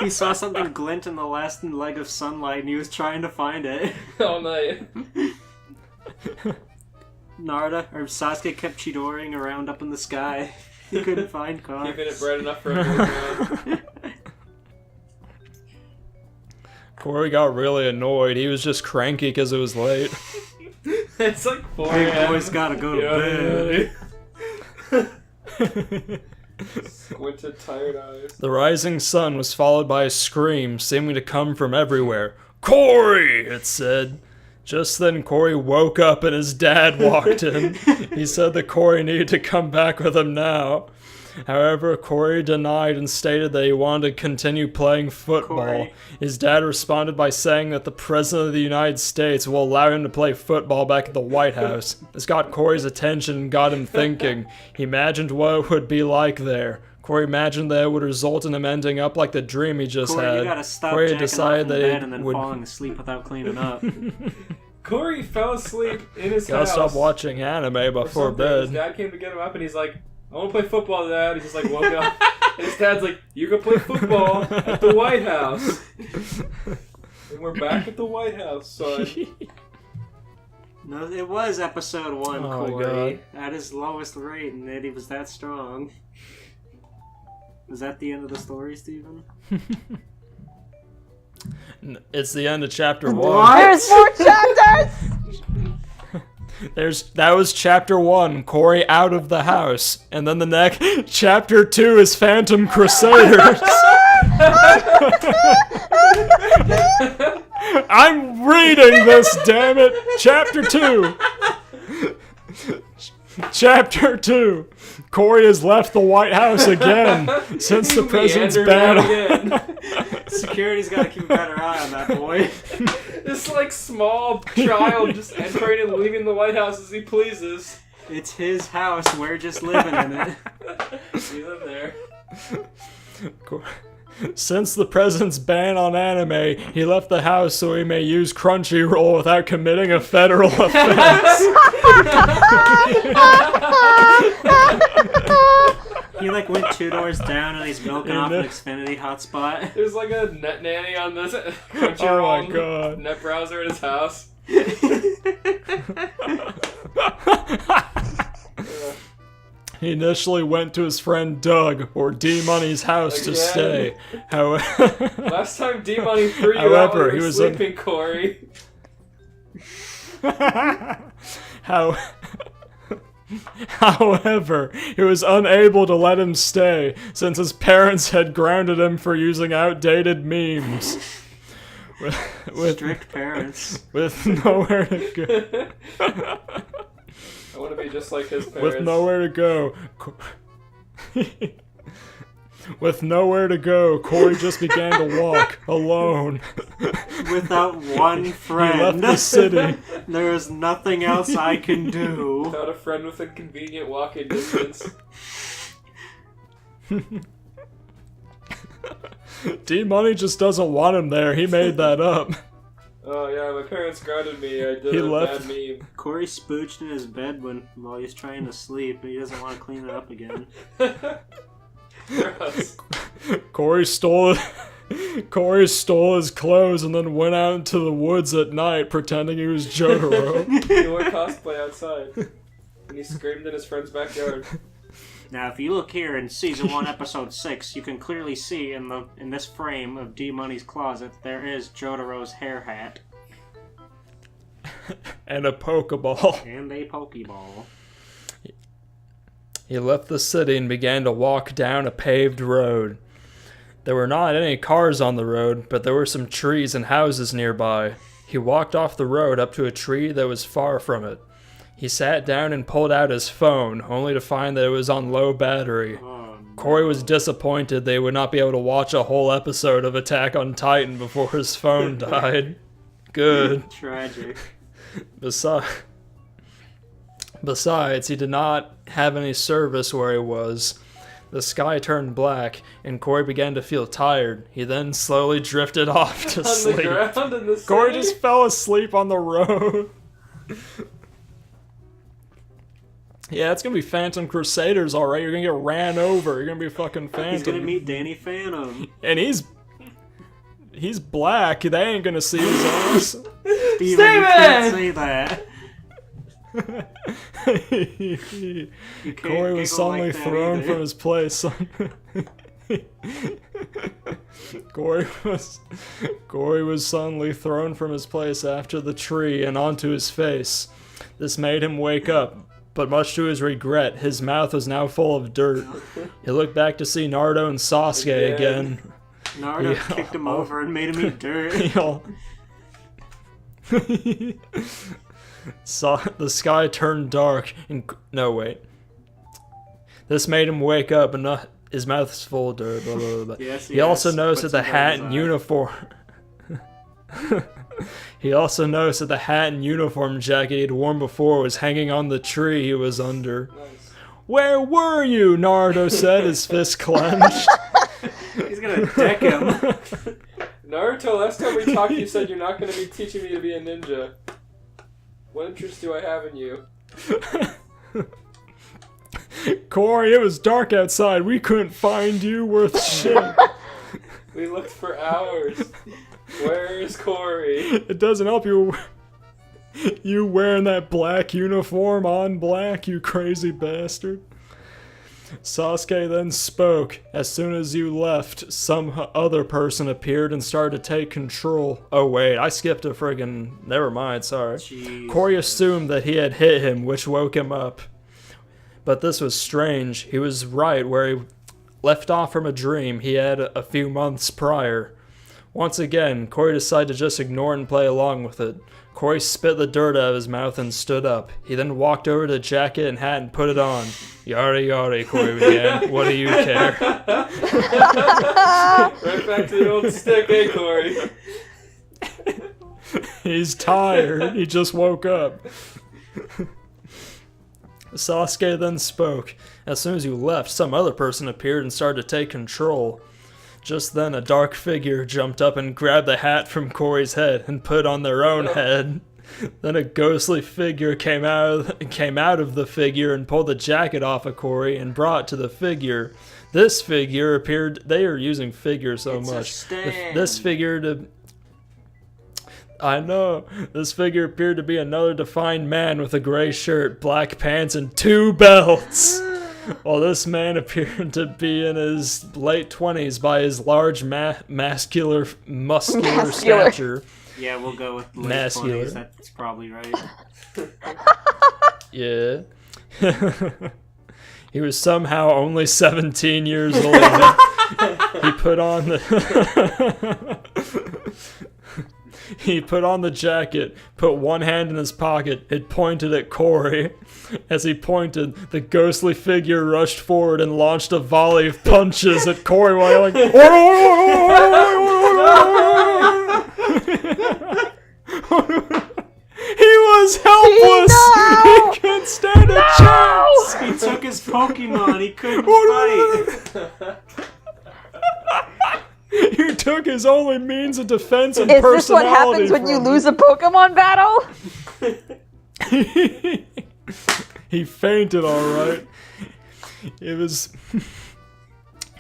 He saw something glint in the last leg of sunlight and he was trying to find it.
All night.
Sasuke kept Chidoring around up in the sky. He couldn't find Cars.
Keeping it bright enough for everyone.
Corey got really annoyed. He was just cranky because it was late.
It's like 4
Big
a.m.
boy's gotta go to bed.
Squinted, tired eyes.
The rising sun was followed by a scream, seeming to come from everywhere. "Corey!" it said. Just then, Corey woke up and his dad walked in. He said that Corey needed to come back with him now. However, Corey denied and stated that he wanted to continue playing football.
Corey.
His dad responded by saying that the President of the United States will allow him to play football back at the White House. This got Corey's attention and got him thinking. He imagined what it would be like there. Corey imagined that it would result in him ending up like the dream he just
Corey,
had.
you gotta stop
Corey
jacking
decided
off
that
in bed
it
and then
would
falling asleep without cleaning up.
Corey fell asleep in his
gotta
house.
stop watching anime
or
before
something. His
bed.
dad came to get him up and he's like, I want to play football, Dad. He's just like woke up. And his dad's like, you can play football at the White House. And we're back at the White House, son.
No, it was episode 1,
Oh,
Corey. At his lowest rate, and Eddie was that strong. Was that the end of the story, Steven?
It's the end of chapter 1.
What?
There's more chapters!
That was chapter 1, Corey out of the house. And then the next chapter 2 is Phantom Crusaders. I'm reading this, damn it. Chapter 2. Chapter 2. Corey has left the White House again since the president's
Meandered
ban.
out again.
Security's gotta keep a better eye on that boy.
This like small child just entering and leaving the White House as he pleases.
It's his house. We're just living in it.
We live there.
Since the president's ban on anime, he left the house so he may use Crunchyroll without committing a federal offense.
He like went 2 doors down and he's milking off an Xfinity hotspot.
There's like a net nanny on this Crunchyroll
Oh my god.
net browser at his house.
He initially went to his friend Doug, or D-Money's house, to
Again?
stay.
Last time D-Money threw you out
However,
while you
he
were
was
sleeping, Corey.
However, he was unable to let him stay, since his parents had grounded him for using outdated memes.
Strict parents.
With nowhere to go.
I want to be just like his parents.
With nowhere to go. With nowhere to go, Corey just began to walk alone.
Without one friend.
He left the city.
There is nothing else I can do.
Without a friend within convenient walking distance.
D-Money just doesn't want him there. He made that up.
Oh yeah, my parents grounded me. I did
He
a
left.
bad meme.
Corey spooched in his bed while he's trying to sleep, and he doesn't want to clean it up again.
Gross.
Corey stole his clothes and then went out into the woods at night pretending he was Jotaro.
He wore cosplay outside. And he screamed in his friend's backyard.
Now, if you look here in Season 1, Episode 6, you can clearly see in this frame of D-Money's closet, there is Jotaro's hair hat.
And a Pokeball.
And a Pokeball.
He left the city and began to walk down a paved road. There were not any cars on the road, but there were some trees and houses nearby. He walked off the road up to a tree that was far from it. He sat down and pulled out his phone, only to find that it was on low battery.
Oh, no.
Corey was disappointed they would not be able to watch a whole episode of Attack on Titan before his phone died. Good.
Tragic.
Besides, he did not have any service where he was. The sky turned black, and Corey began to feel tired. He then slowly drifted off to
On
sleep.
the ground in the city?
Corey just fell asleep on the road. Yeah, it's gonna be Phantom Crusaders, alright. You're gonna get ran over. You're gonna be fucking Phantom.
He's gonna meet Danny Phantom.
And he's black. They ain't gonna see his ass.
Steven, you can't say that. You can't
Corey was
giggle
suddenly
like that
thrown
either.
from his place. Corey was suddenly thrown from his place after the tree and onto his face. This made him wake up, but much to his regret, his mouth was now full of dirt. He looked back to see Naruto and Sasuke again.
Naruto
Yeah.
kicked him over and made him eat dirt.
The sky turned dark and This made him wake up and his mouth is full of dirt. Blah, blah, blah.
Yes,
He also
yes,
noticed
put
that the
some dirt in
hat
his
and
eye.
uniform. He also noticed that the hat and uniform jacket he'd worn before was hanging on the tree he was under.
Nice.
Where were you? Naruto said, his fist clenched.
He's gonna deck him.
Naruto, last time we talked you said you're not going to be teaching me to be a ninja. What interest do I have in you?
Corey, it was dark outside. We couldn't find you worth shit.
We looked for hours. Where is Corey?
It doesn't help you wearing that black uniform on black, you crazy bastard. Sasuke then spoke. As soon as you left, some other person appeared and started to take control. Oh wait, I skipped a friggin'... Never mind, sorry.
Jesus.
Corey assumed that he had hit him, which woke him up. But this was strange. He was right where he left off from a dream he had a few months prior. Once again, Corey decided to just ignore it and play along with it. Corey spit the dirt out of his mouth and stood up. He then walked over to the jacket and hat and put it on. Yada yada, Corey began. What do you care?
Right back to the old stick, eh, Corey?
He's tired. He just woke up. Sasuke then spoke. As soon as you left, some other person appeared and started to take control. Just then, a dark figure jumped up and grabbed the hat from Corey's head and put on their own head. Then a ghostly figure came out of the figure and pulled the jacket off of Corey and brought it to the figure. This figure appeared... They are using figures so
It's
much.
a stand.
This figure to... I know. This figure appeared to be another defined man with a gray shirt, black pants, and 2 belts. While this man appeared to be in his late 20s by his large muscular stature.
Yeah, we'll go with late
Masculine.
20s. That's probably right.
Yeah. He was somehow only 17 years old. He put on the... He put on the jacket, put one hand in his pocket, and pointed at Corey. As he pointed, the ghostly figure rushed forward and launched a volley of punches at Corey while yelling, He was helpless!
No!
He couldn't stand a chance!
He took his Pokemon. He couldn't fight.
You took his only means of defense and
Is this what
personality
happens when you
from
lose a Pokemon battle?
him. He fainted, alright. It was...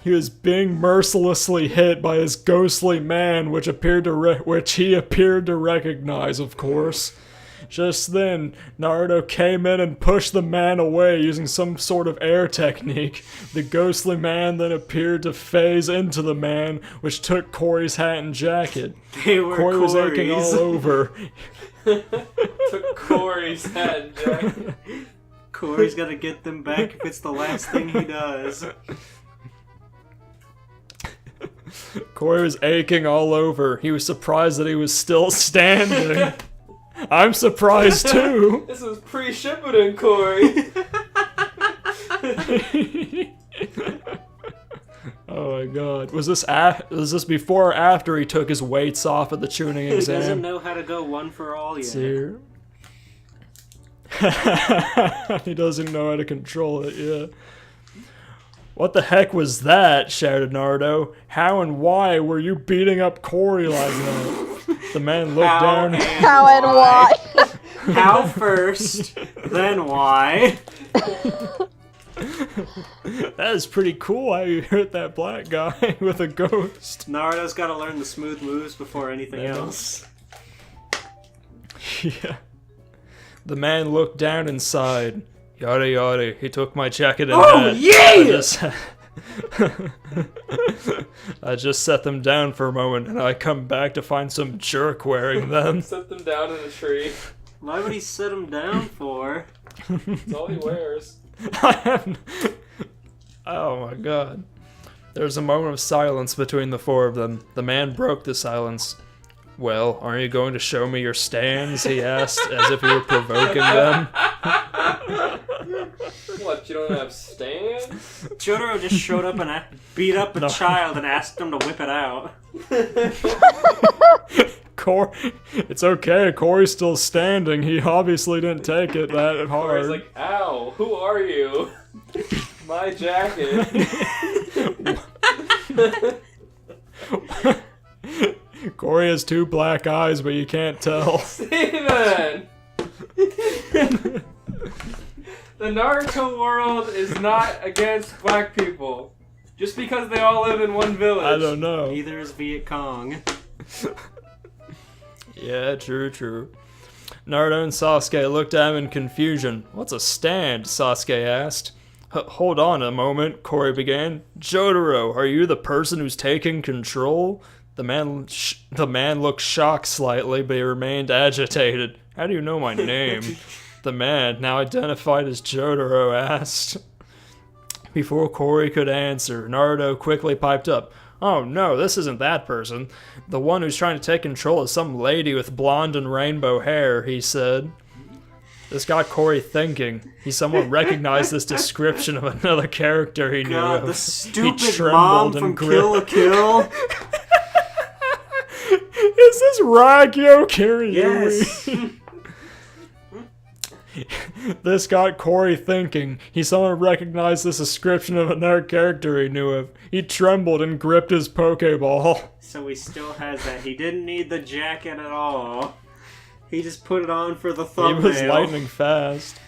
He was being mercilessly hit by his ghostly man, which he appeared to recognize, of course. Just then, Naruto came in and pushed the man away using some sort of air technique. The ghostly man then appeared to phase into the man, which took Corey's hat and jacket.
They were
Corey was aching all
Corey's.
over.
Took Corey's hat and jacket.
Corey's gotta get them back if it's the last thing he does.
Corey was aching all over. He was surprised that he was still standing. I'm surprised too.
This was pre-Shippuden, Corey.
Oh my god. Was this before or after he took his weights off at the tuning
He doesn't
exam?
know how to go one for all yet.
Here. He doesn't know how to control it, yeah. What the heck was that? Shouted Naruto. How and why were you beating up Corey like that? The man looked down.
How and why?
How first, then why?
That is pretty cool how you hurt that black guy with a ghost.
Naruto's gotta learn the smooth moves before anything else.
Yeah. The man looked down and sighed. Yada yada, he took my jacket and
Oh,
hat.
yeah!
I just set them down for a moment and I come back to find some jerk wearing them.
Set them down in a tree.
Why would he set him down for?
That's all he wears.
Oh my god. There was a moment of silence between the four of them. The man broke the silence. Well, aren't you going to show me your stands? He asked, as if he were provoking them.
What, you don't have stands?
Jotaro just showed up and beat up a child and asked him to whip it out.
It's okay, Corey's still standing. He obviously didn't take it that hard.
Corey's like, ow, who are you? My jacket.
Corey has 2 black eyes, but you can't tell.
Steven! The Naruto world is not against black people. Just because they all live in one village.
I don't know.
Neither is Viet Cong.
Yeah, true. Naruto and Sasuke looked at him in confusion. What's a stand? Sasuke asked. Hold on a moment, Corey began. Jotaro, are you the person who's taking control? The man looked shocked slightly, but he remained agitated. How do you know my name? The man, now identified as Jotaro, asked. Before Corey could answer, Naruto quickly piped up. Oh no, this isn't that person. The one who's trying to take control is some lady with blonde and rainbow hair, he said. This got Corey thinking. He somewhat recognized this description of another character he knew
God,
of.
the stupid
trembled
mom
and
from
gripped-
Kill la Kill.
Is this Ragyo Kiryui.
Yes.
This got Corey thinking. He suddenly recognized this description of another character he knew of. He trembled and gripped his Pokeball.
So he still has that. He didn't need the jacket at all. He just put it on for the thumbnail.
He was lightning fast.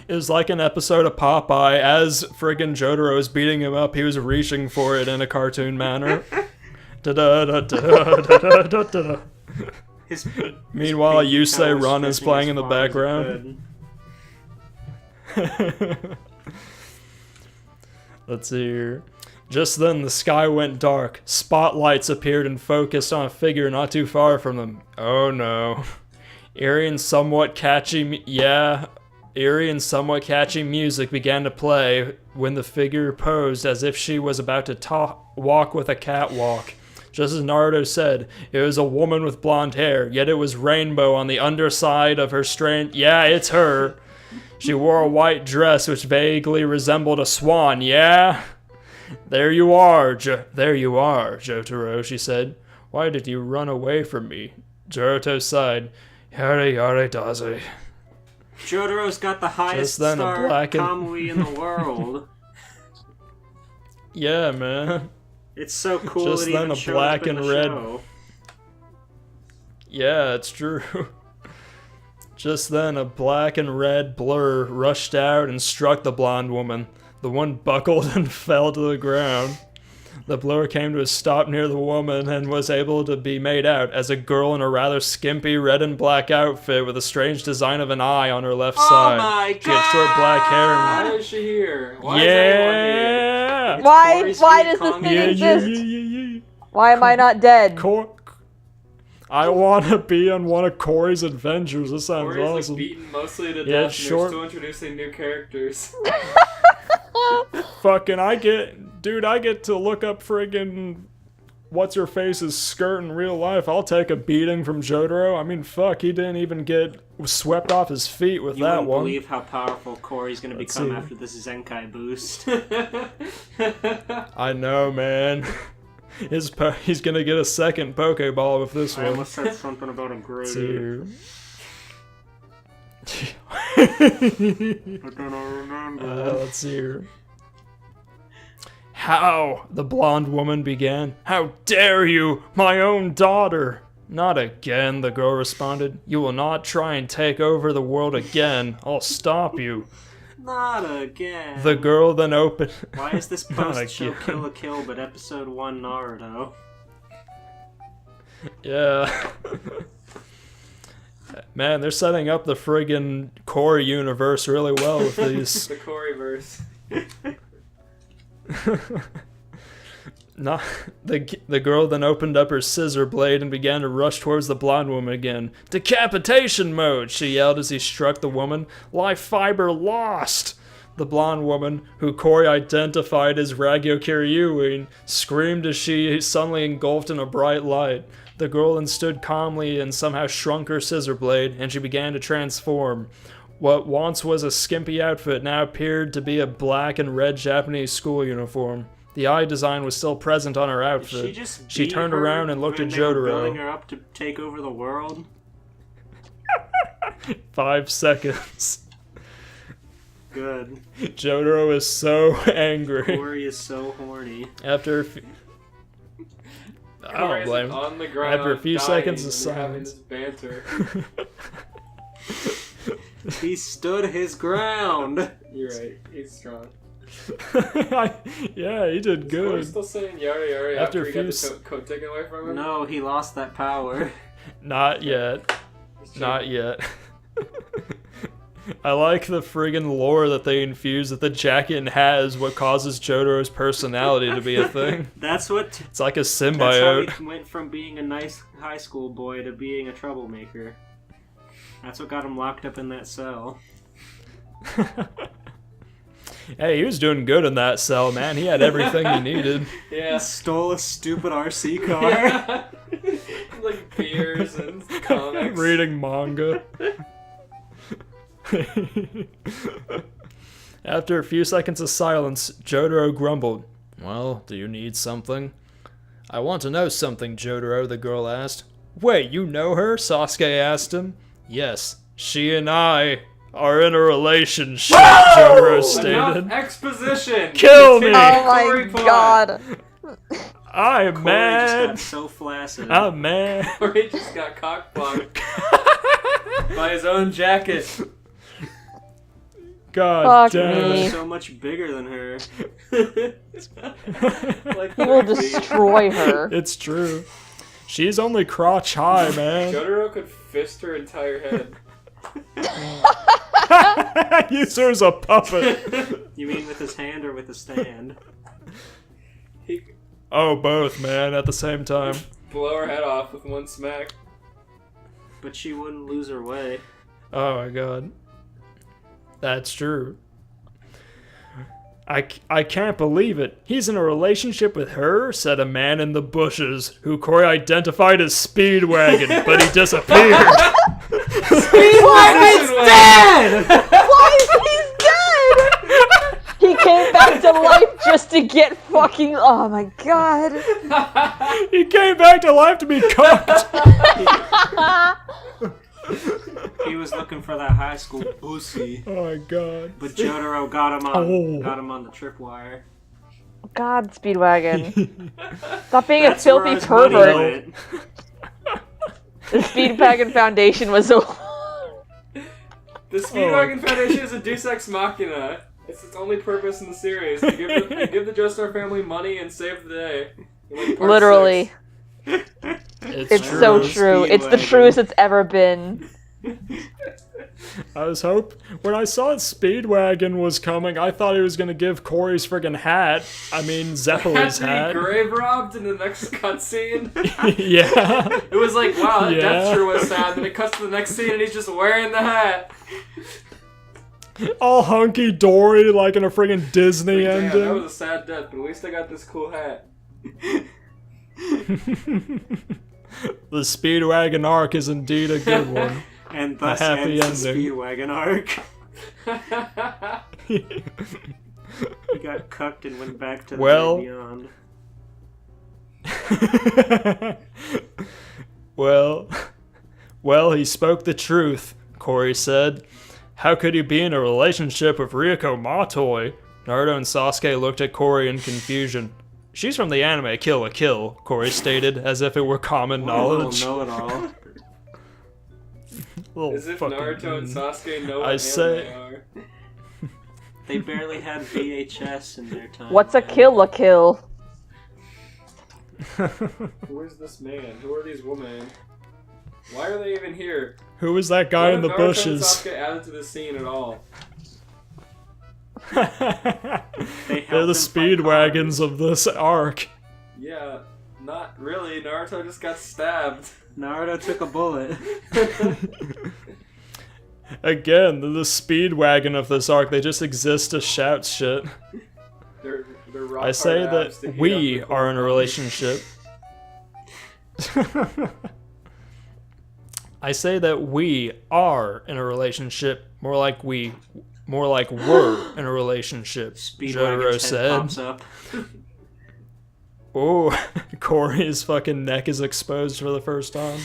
It was like an episode of Popeye. As friggin' Jotaro was beating him up, he was reaching for it in a cartoon manner. Da-da-da-da-da-da-da-da. Meanwhile, Yusei Run is playing in the background. Let's see here. Just then, the sky went dark. Spotlights appeared and focused on a figure not too far from them. Oh no. Eerie and somewhat catchy music began to play when the figure posed as if she was about to walk with a catwalk. Just as Naruto said, it was a woman with blonde hair, yet it was rainbow on the underside of her strange... Yeah, it's her. She wore a white dress which vaguely resembled a swan, yeah? There you are, Jotaro, she said. Why did you run away from me? Jotaro sighed. Yare yare daze.
Jotaro's got the highest
then
star Kamui in the world.
Yeah, man.
It's so cool
Just
that
then
even
a
showed
black
up in
and
the
red-
show.
Yeah, it's true. Just then, a black and red blur rushed out and struck the blonde woman. The one buckled and fell to the ground. The blur came to a stop near the woman and was able to be made out as a girl in a rather skimpy red and black outfit with a strange design of an eye on her left side.
My
She had short black hair and...
Why is she here? Why is anyone here?
Yeah!
Why does this thing exist?
Yeah.
Why am I not dead?
I want to be on one of Corey's adventures. This sounds
Corey's
awesome.
like beaten mostly to
Yeah,
death, and
short-
they're still introducing new characters.
Fucking, I get to look up friggin' what's-her-face's skirt in real life. I'll take a beating from Jotaro. I mean, fuck, he didn't even get swept off his feet with
You
that
wouldn't
one.
believe how powerful Corey's gonna
Let's
become
see.
after this Zenkai boost.
I know, man. He's gonna get a second Pokeball with this
I
one.
almost said something about a grade. But then I remember.
Let's see here. How? The blonde woman began. How dare you, my own daughter? Not again, the girl responded. You will not try and take over the world again. I'll stop you.
Not again.
The girl then opened...
Why is this
Not
post show
again.
Kill la Kill but episode 1 Naruto?
Yeah. Man, they're setting up the friggin' Corey universe really well with these.
The Coreyverse.
The girl then opened up her scissor blade and began to rush towards the blonde woman again. Decapitation mode, she yelled as he struck the woman. Life fiber lost! The blonde woman, who Corey identified as Ragyo Kiryuin, screamed as she suddenly engulfed in a bright light. The girl then stood calmly and somehow shrunk her scissor blade, and she began to transform. What once was a skimpy outfit now appeared to be a black and red Japanese school uniform. The eye design was still present on her outfit. She turned around and looked at
Building
Jotaro.
her up to take over the world.
5 seconds.
Good.
Jotaro is so angry.
Corey is so horny.
After a few... I don't
Corey's
blame him.
on the ground,
After a few
dying,
seconds of
and they're having
silence.
this banter.
He stood his ground.
You're right. He's strong.
Yeah, he did
Is Corey
good.
still saying yari yari
After
after
a
he
few
got
s-
the coat taken away from him?
No, he lost that power.
Not yet.
He's
Not yet. I like the friggin' lore that they infuse that the jacket has what causes Jotaro's personality to be a thing.
That's what.
It's like a
That's how
symbiote.
he went from being a nice high school boy to being a troublemaker. That's what got him locked up in that cell.
Hey, he was doing good in that cell, man. He had everything he needed.
Yeah.
Stole a stupid RC car.
Yeah. Like beers and comics.
Reading manga. After a few seconds of silence, Jotaro grumbled. Well, do you need something? I want to know something, Jotaro, the girl asked. Wait, you know her? Sasuke asked him. Yes, she and I are in a relationship, Jotaro stated.
Enough exposition!
Kill me!
Oh
Corey
my
plot.
god.
I'm
Corey
mad.
just got so flaccid.
I'm mad.
Corey just got cockblocked by his own jacket.
God
Fuck
damn
me.
it.
So much bigger than her.
Like
He will
Kirby.
destroy her.
It's true. She's only crotch high, man.
Jotaro could fist her entire head.
Use her as a puppet.
You mean with his hand or with a stand?
He
Oh, both, man, at the same time.
could blow her head off with one smack.
But she wouldn't lose her way.
Oh my god. That's true. I can't believe it. He's in a relationship with her, said a man in the bushes, who Corey identified as Speedwagon, but he disappeared.
Speedwagon's dead!
What? He's dead! He came back to life just to get fucking. Oh my god.
He came back to life to be cooked.
He was looking for that high school pussy.
Oh my god.
But Jotaro got him on
Oh.
the tripwire.
God, Speedwagon. Stop being
That's
a filthy
where his money
pervert.
went.
The Speedwagon Foundation was a.
The Speedwagon Foundation is a Deus Ex Machina. It's its only purpose in the series to give the Joestar family money and save the day. Like part
Literally.
6.
It's so true. It's the
Speedwagon.
truest it's ever been.
I was when I saw Speedwagon was coming, I thought he was gonna give Corey's friggin' hat. I mean,
Had
Zeppeli's
to be
hat.
grave robbed in the next cutscene.
Yeah.
It was like, wow, that
Yeah.
death sure was sad. Then it cuts to the next scene and he's just wearing the hat.
All hunky dory, like in a friggin' Disney
Damn, that
ending.
was a sad death, but at least I got this cool hat.
The Speedwagon arc is indeed a good one.
And thus
A happy
ends the
ending.
Speedwagon arc. He got cucked and went back to the
Well-
beyond.
well, he spoke the truth, Corey said. How could he be in a relationship with Ryuko Matoi? Naruto and Sasuke looked at Corey in confusion. She's from the anime Kill la Kill, Corey stated, as if it were common knowledge.
Know it all.
Little
As if
fucking-
Naruto and Sasuke know what
I
anime
say-
are.
They barely had VHS in their time.
What's a
man.
kill a kill?
Who is this man? Who are these women? Why are they even here?
Who was that guy
Why
in the
did Naruto
bushes?
and Sasuke added to the scene at all?
They
They're
helped
the
him fight
Speedwagons of this arc.
Yeah, not really. Naruto just got stabbed.
Naruto took a bullet.
Again, they're the Speedwagon of this arc. They just exist to shout shit.
They're rock
I say
hard abs to
that
heat
we
up the
are in a
cold.
relationship. I say that we are in a relationship, more like we're in a relationship, Jotaro
Speedwagon's head pops
said.
up.
Oh, Corey's fucking neck is exposed for the first time.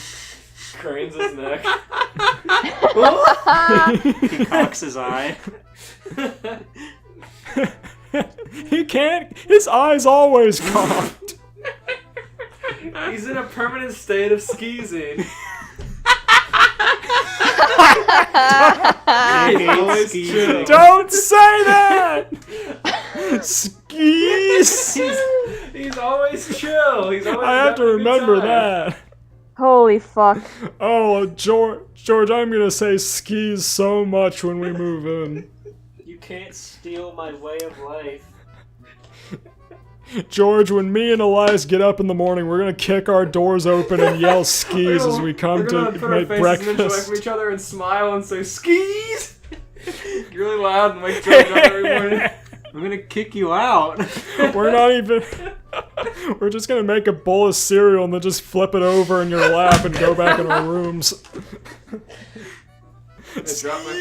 Cranes his neck.
He cocks his eye.
He can't, his eye's always cocked.
He's in a permanent state of skeezing. He's always
Skeezing.
chill.
Don't say that! Skis!
He's always chill. He's always
I have to
having a good
remember
time.
that.
Holy fuck.
Oh, George, I'm gonna say skis so much when we move in.
You can't steal my way of life.
George, when me and Elias get up in the morning, we're gonna kick our doors open and yell skis as we come
We're gonna
to
put our
make
faces into
breakfast.
from each other and smile and say skis really loud and wake George up every morning.
I'm gonna kick you out.
We're not even. We're just gonna make a bowl of cereal and then just flip it over in your lap and go back in our rooms.
I dropped my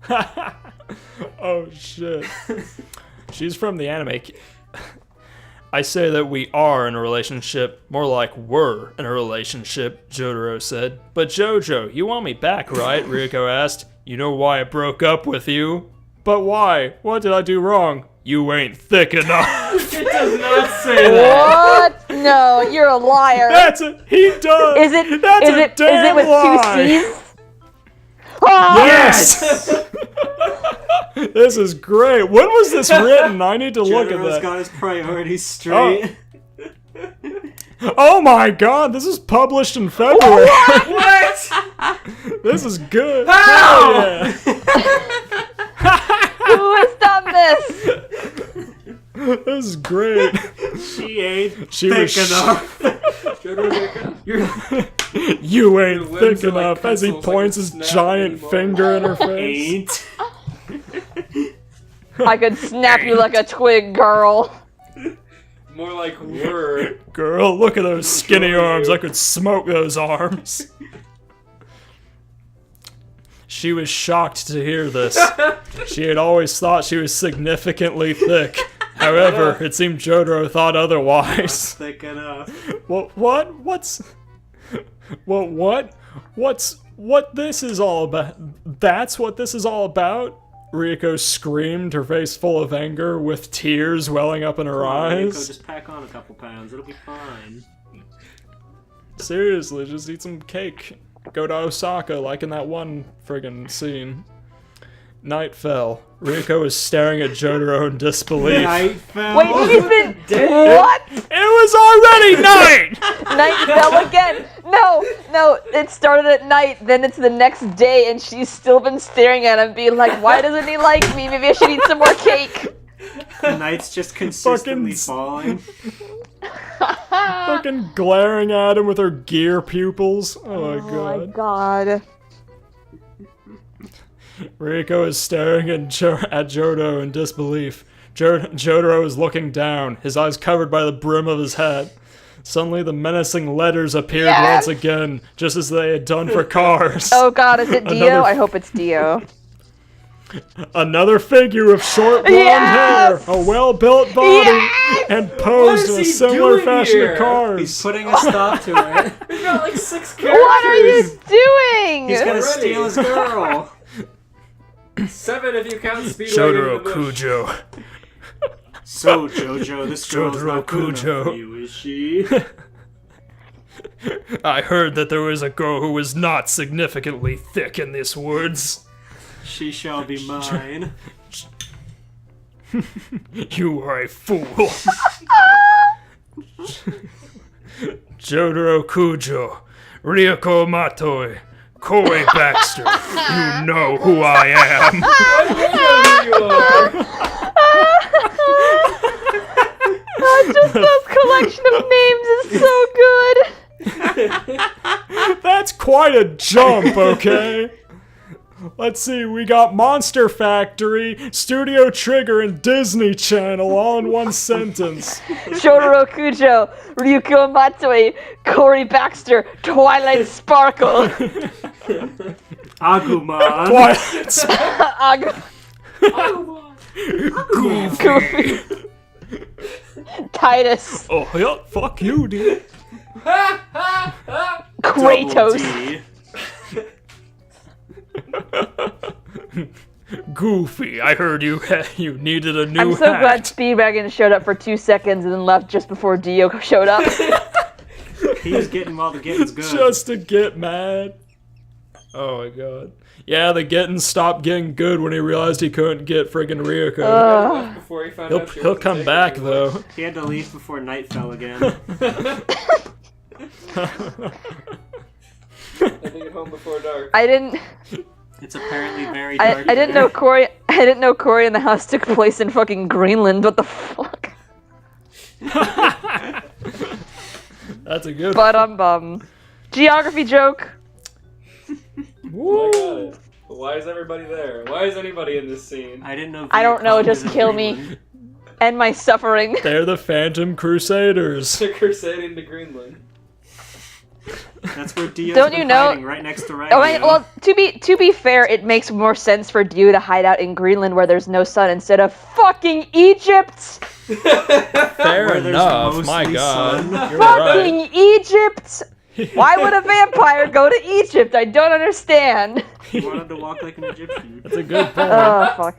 phone.
Oh shit. She's from the anime. I say that we are in a relationship, more like we're in a relationship, Jotaro said. But Jojo, you want me back, right? Ryuko asked. You know why I broke up with you? But why? What did I do wrong? You ain't thick enough.
It does not say that.
What? No, you're a liar.
He does.
Is it?
That's
is
a
it?
damn
Is it with
lie.
2 C's? Oh,
Yes! This is great. When was this written? I need to look at
Jotaro's
that.
got his priorities straight.
Oh my god, this is published in February.
What?
This is good.
How?
Hell yeah.
Who has done this?
This is great.
She ain't
She
thick
was
enough.
You're
You ain't
Your
thick
limbs are like
enough as he
pencils, like
points
a
his
snap
giant
anymore.
finger in her face.
Ain't.
I could snap you like a twig, girl.
more like were.
Girl, look at those skinny arms. I could smoke those arms. She was shocked to hear this. She had always thought she was significantly thick. However, it seemed Jotaro thought otherwise.
Thick enough.
What this is all about? That's what this is all about? Ryuko screamed, her face full of anger, with tears welling up in her
Ryuko,
eyes.
just pack on a couple pounds. It'll be fine.
Seriously, just eat some cake. Go to Osaka, like in that one friggin' scene. Night fell. Ryuko was staring at Jotaro in disbelief.
Night fell.
Wait, she's been what?
It was already night!
Night fell again. No, it started at night, then it's the next day, and she's still been staring at him, being like, why doesn't he like me? Maybe I should eat some more cake.
The night's just consistently
Fucking-
falling.
Fucking glaring at him with her gear pupils. Oh my
Oh my
god.
god.
Ryuko is staring at Jotaro in disbelief. Jotaro is looking down, his eyes covered by the brim of his hat. Suddenly, the menacing letters appeared
Yes!
once again, just as they had done for cars.
Oh god, is it Dio?
Another-
I hope it's Dio.
Another figure with short blonde
Yes!
hair, a well-built body,
Yes!
and posed in a
is he
similar
doing
fashion
here?
to cars.
He's putting a stop to it.
We've got like 6 characters.
What are you doing?
He's gonna
Already.
steal his girl.
7 if you count Speedway.
Jotaro
in the bush.
Kujo.
So, Jojo, this girl's
Jotaro
not good enough
Kujo.
for you, is she?
I heard that there was a girl who was not significantly thick in this woods.
She shall be mine.
You are a fool. Jotaro Kujo, Ryuko Matoi, Corey Baxter, you know who I am.
Just those collection of names is so good.
That's quite a jump, okay? Let's see, we got Monster Factory, Studio Trigger, and Disney Channel all in one sentence.
Jotaro Kujo, Ryuko Matsui, Corey Baxter, Twilight Sparkle.
Agumon.
Twilight
Goofy. Titus.
Oh, yeah, fuck you, dude.
Kratos.
D.
Goofy, I heard you needed a new
I'm so
hat.
glad Speedwagon showed up for 2 seconds and then left just before Dio showed up.
He's getting all the getting's good.
Just to get mad. Oh my god. Yeah, the getting stopped getting good when he realized he couldn't get friggin' Ryuko.
Before he found out she
He'll
wasn't
come
thick
back
anymore.
though.
He had to leave before night fell again.
I think home before dark.
I didn't
It's apparently very dark.
I didn't know Corey in the house took place in fucking Greenland. What the fuck?
That's a good
But geography joke.
Oh, I got it. But why is everybody there? Why is anybody in this scene?
I didn't know.
I don't know,
Vietnam
just
was in
kill me.
Greenland.
End my suffering.
They're the Phantom Crusaders.
They're crusading to Greenland.
That's where Dio's
Don't
been
you know-
hiding, right next to Raggy.
Oh, well, to be fair, it makes more sense for Dio to hide out in Greenland where there's no sun instead of fucking Egypt.
Fair
Where there's
enough.
mostly
My God,
sun.
you're right.
Fucking Egypt. Why would a vampire go to Egypt? I don't understand.
He wanted to walk like an Egyptian.
That's a good point.
Oh fuck.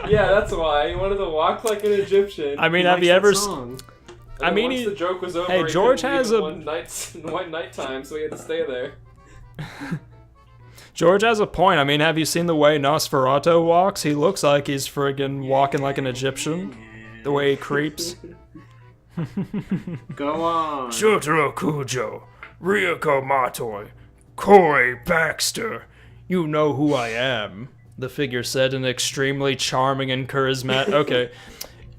Yeah, that's why. He wanted to walk like an Egyptian.
I mean,
He
have
likes
you
that
ever?
song.
And
I
then
mean,
once
he-
the joke was over,
hey,
he
George
couldn't
has
leave
a-
one night time, so he had to stay there.
George has a point. I mean, have you seen the way Nosferatu walks? He looks like he's friggin' walking like an Egyptian. The way he creeps.
Go on.
Jotaro Kujo, Ryoko Matoi, Corey Baxter. You know who I am, the figure said in extremely charming and charismatic. Okay.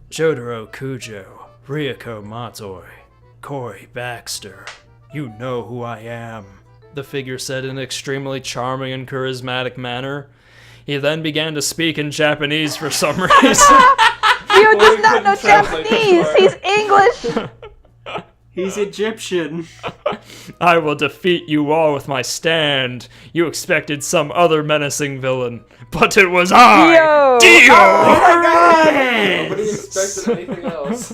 Jotaro Kujo, Ryoko Matoi, Corey Baxter. You know who I am, the figure said in an extremely charming and charismatic manner. He then began to speak in Japanese for some reason.
Dio does not know
couldn't translate
Japanese.
this
He's English.
He's Egyptian.
I will defeat you all with my stand. You expected some other menacing villain, but it was I,
Dio.
Dio!
Oh my god.
Nobody expected anything else.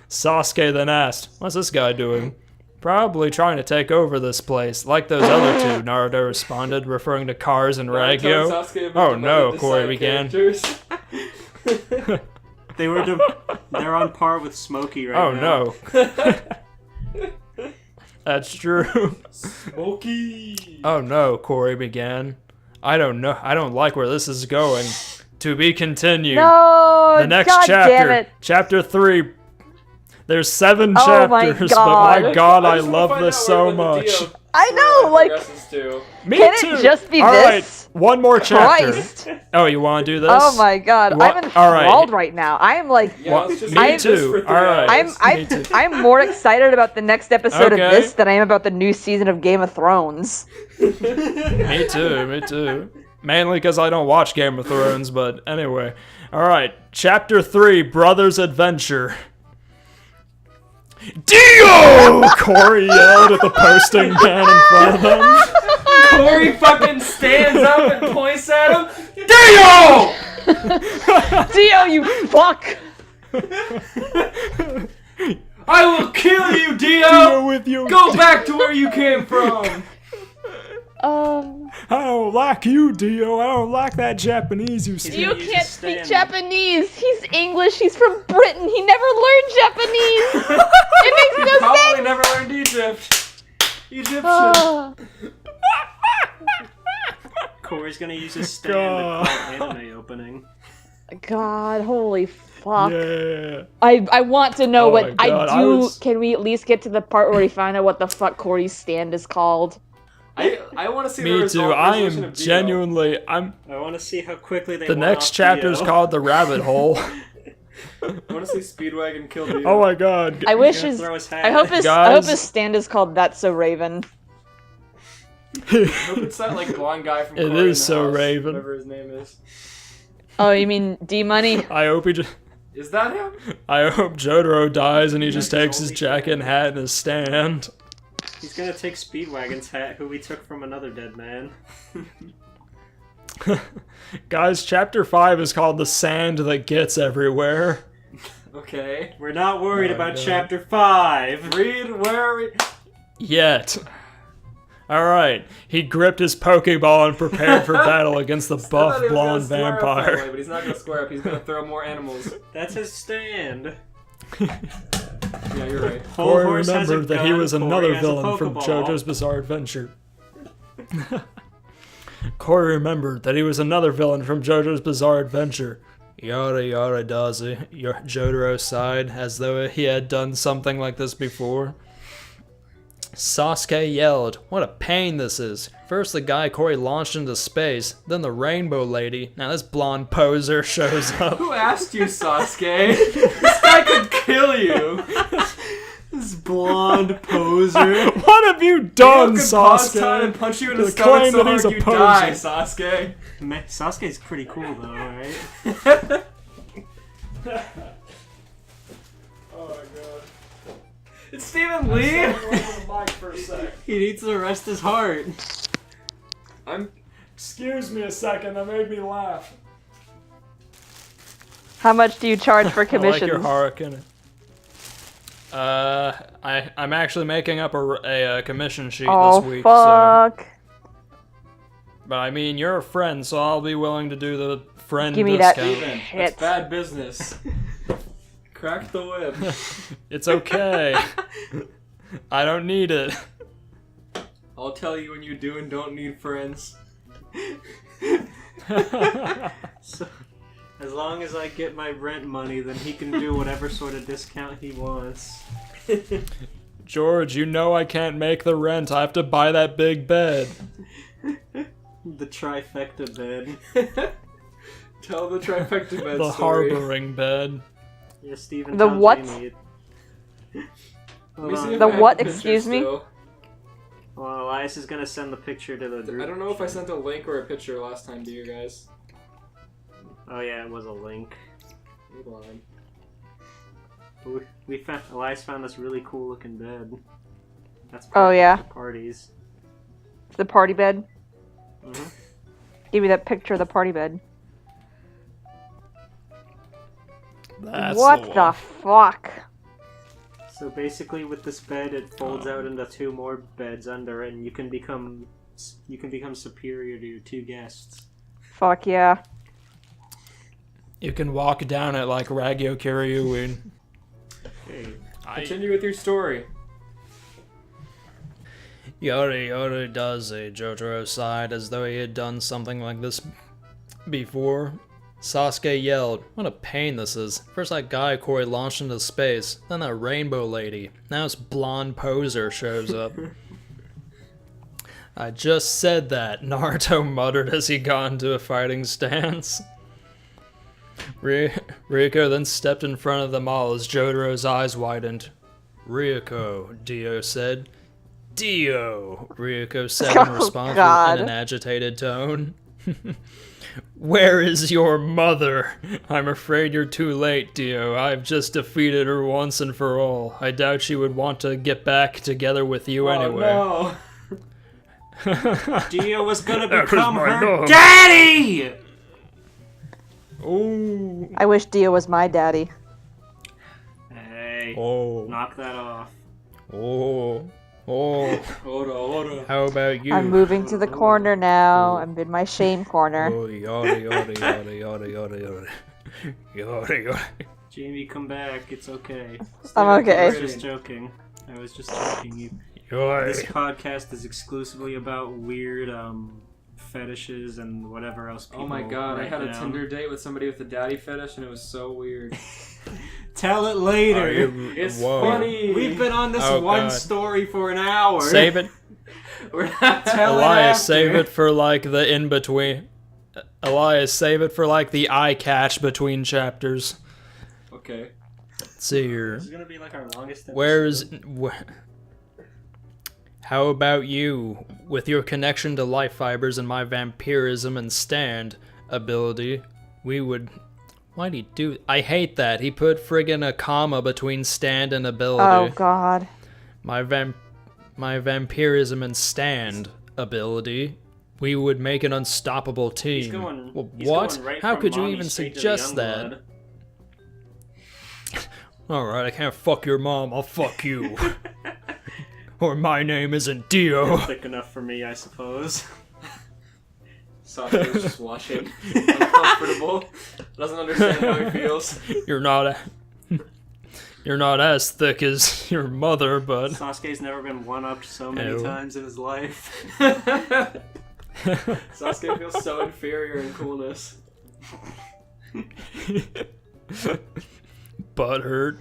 Sasuke then asked, "What's this guy doing?" "Probably trying to take over this place, like those other two," Naruto responded, referring to Cars and
Naruto and
Raggyo.
Sasuke have
Oh
been
no,
divided to
Corey
side
began.
characters.
They're on par with Smokey right
Oh
now.
no. That's true.
Smokey!
Oh no, Corey began. I don't know. I don't like where this is going. To be continued.
No.
The next
God
chapter.
damn it.
Chapter 3. There's 7
Oh my
chapters,
God.
but my God, I
just wanna
love
find
this
out
so
where the
much.
Dio
I know,
storyline
like-
progresses to.
Me
Can it
too.
just be
All
this?
right, one more chapter.
Christ.
Oh, you want to do this?
Oh my god.
What?
I'm
All right.
enthralled right now. I am like
Yeah,
Well,
let's just
me
do this
too.
for 3
All right.
hours.
Me too.
I'm more excited about the next episode
Okay.
of this than I am about the new season of Game of Thrones.
Me too, me too. Mainly because I don't watch Game of Thrones, but anyway. Alright, Chapter 3, Brothers Adventure. Dio! Corey yelled at the posting man in front of him.
Corey fucking stands up and points at him. Dio!
Dio, you fuck!
I will kill you,
Dio
Dio!
with you.
Go back to where you came from!
I don't like you, Dio. I don't like that Japanese you speak.
Dio
use
can't
his
speak
stand.
Japanese. He's English. He's from Britain. He never learned Japanese. It makes no
Probably
sense.
never learned Egypt. Egyptian.
Oh.
Corey's gonna use his stand to call anime opening.
God, holy fuck.
Yeah.
I want to know
Oh
what
my God,
I do.
I was-
Can we at least get to the part where we find out what the fuck Corey's stand is called?
I want to see the
Me
result,
too. I
resolution
am
of Dio.
genuinely.
I want to see how quickly they
The
went
next
off
chapter's
Dio.
called The Rabbit Hole.
I want to see Speedwagon kill Dio.
Oh my God.
I wish
gonna
his.
throw his hat.
I hope his
Guys.
stand is called That's So Raven.
I hope it's that like blonde guy from
It
Corey in
is
the
so
House,
Raven.
Whatever his name is.
Oh, you mean D Money?
I hope he just.
Is that him?
I hope Jotaro dies and he just
That's
takes his
only
jacket and hat and his stand.
He's gonna take Speedwagon's hat, who we took from another dead man.
Guys, chapter 5 is called The Sand That Gets Everywhere.
Okay.
We're not worried
Oh,
about
God.
chapter 5.
Read where we.
Yet. Alright, he gripped his Pokeball and prepared for battle against the
I thought
buff
he was gonna
blonde
square up that
vampire.
way, but he's not gonna square up. He's gonna throw more animals.
That's his stand.
Yeah, you're right.
Whole
Corey
Horse has a
remembered that he
gun,
was
Corey
another
has a
villain from
Pokeball.
JoJo's Bizarre Adventure. Corey remembered that he was another villain from JoJo's Bizarre Adventure. Yada yada does it. Jotaro sighed, as though he had done something like this before. Sasuke yelled, "What a pain this is. First the guy Corey launched into space, then the rainbow lady. Now this blonde poser shows up."
Who asked you, Sasuke? This guy could kill you.
This blonde poser.
What have you done,
Could pause time
Sasuke?
and punch you in the
To
stomach
claim
so
that he's
hard
a
you
poser.
die, Sasuke.
Man, Sasuke's pretty cool though, right?
Oh my god.
It's Stephen Lee!
mic for a sec.
He needs to rest his heart.
Excuse me a second, that made me laugh.
How much do you charge for
I
commissions?
like your hurricane. I'm actually making up a commission sheet
Oh,
this week,
fuck.
so. But I mean, you're a friend, so I'll be willing to do the friend
Give me that
discount.
Steven,
shit.
that's bad business. Crack the whip.
It's okay. I don't need it.
I'll tell you when you do and don't need friends.
So, as long as I get my rent money, then he can do whatever sort of discount he wants.
George, you know I can't make the rent. I have to buy that big bed.
The trifecta bed.
Tell the trifecta bed
The
story.
harboring bed.
Yeah, Steven.
The
tell
what?
Jamie.
Let me see if
The
I have
what,
pictures
excuse me?
still.
Well, Elias is gonna send the picture to the group.
I don't know if I sent a link or a picture last time to you guys.
Oh yeah, it was a link.
Hold on.
We found Elias found this really cool looking bed. That's
Oh,
perfect
yeah?
for parties.
The party bed?
Mm-hmm.
Give me that picture of the party bed.
That's
What
the
the
one.
fuck?
So basically, with this bed, it folds out into 2 more beds under it, and you can become superior to your 2 guests.
Fuck yeah.
You can walk down it like Ragyo Kiryuin.
Hey,
Continue with your story.
Yori does a Jotaro sighed as though he had done something like this before. Sasuke yelled, "What a pain this is. First that guy Corey launched into space, then that rainbow lady. Now this blonde poser shows up." I just said that, Naruto muttered as he got into a fighting stance. Ryuko then stepped in front of them all as Jotaro's eyes widened. "Ryuko," Dio said. "Dio," Ryuko said in
Oh,
response
God.
in an agitated tone. "Where is your mother? I'm afraid you're too late, Dio. I've just defeated her once and for all. I doubt she would want to get back together with you anyway."
Oh
Dio was gonna
That was
become
my
her
dog.
daddy!
Ooh.
I wish Dio was my daddy.
Hey,
Oh.
knock that off.
Oh. Oh.
no! Hold on.
How about you?
I'm moving to the corner now. I'm in my shame corner.
Oh, yada yada yada yada yada yada. Yada yada.
Jamie, come back. It's okay.
I'm
I
okay.
was just joking. This podcast is exclusively about weird fetishes and whatever else people
Oh my god, I
write
had a
down.
Tinder date with somebody with a daddy fetish and it was so weird.
Tell it later.
It's
Whoa.
funny!
We've been on this
Oh,
one
God.
story for an hour.
Save it.
We're not
Tell it
Elias,
after.
save it for like the in between. Elias, save it for like the eye catch between chapters.
Okay.
Let's see here.
This is gonna be like our longest episode.
Where's. How about you? With your connection to life fibers and my vampirism and stand ability, we would. Why'd he do? I hate that. He put friggin' a comma between stand and ability.
Oh god.
My vampirism and stand ability, we would make an unstoppable team.
He's going,
Well,
he's
what?
going right
How
from
could you
mommy
even
straight to the
suggest
young
that?
blood.
Alright, I can't fuck your mom, I'll fuck you. Or my name isn't Dio.
Thick enough for me, I suppose.
Sasuke's just watching. Uncomfortable. Doesn't understand how he feels.
You're not as thick as your mother, but
Sasuke's never been one-upped so many
Ew.
times in his life.
Sasuke feels so inferior in coolness.
butthurt.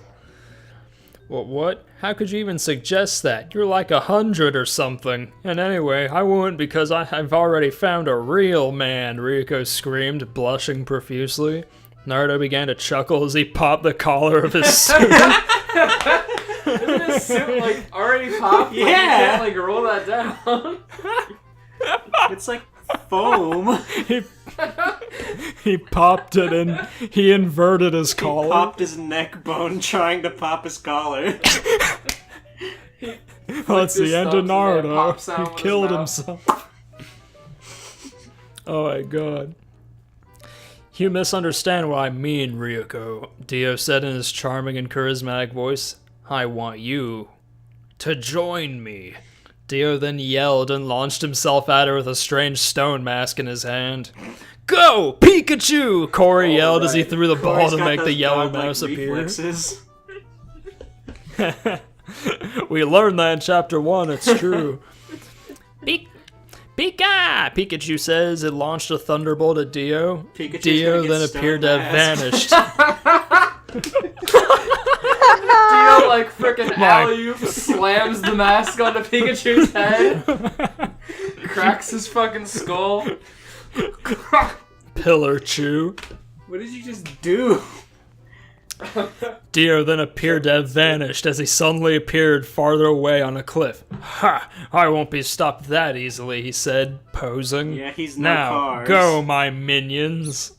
What? How could you even suggest that? You're like 100 or something. And anyway, I wouldn't because I've already found a real man, Ryuko screamed, blushing profusely. Naruto began to chuckle as he popped the collar of his suit.
Isn't his suit like already popped? Like, you
Yeah.
can't like roll that down.
It's like foam.
He popped it and he inverted his
He
collar.
popped his neck bone trying to pop his collar.
Oh, it's the end of Naruto.
He
He killed himself. Oh my god. You misunderstand what I mean, Ryuko, Dio said in his charming and charismatic voice. I want you to join me. Dio then yelled and launched himself at her with a strange stone mask in his hand. Go, Pikachu! Corey yelled as he threw the ball to make the yellow mouse appear.
Reflexes.
We learned that in chapter 1, it's true. Pika! Pikachu says it launched a thunderbolt at Dio.
Pikachu's
Dio
gonna get
then appeared to have vanished.
Dio, like, frickin' alley-oop slams the mask onto Pikachu's head. Cracks his fucking skull.
Pillar Chew.
What did you just do?
Dio then appeared to have vanished as he suddenly appeared farther away on a cliff. Ha! I won't be stopped that easily, he said, posing.
Yeah, he's no
Now,
cars.
go, my minions.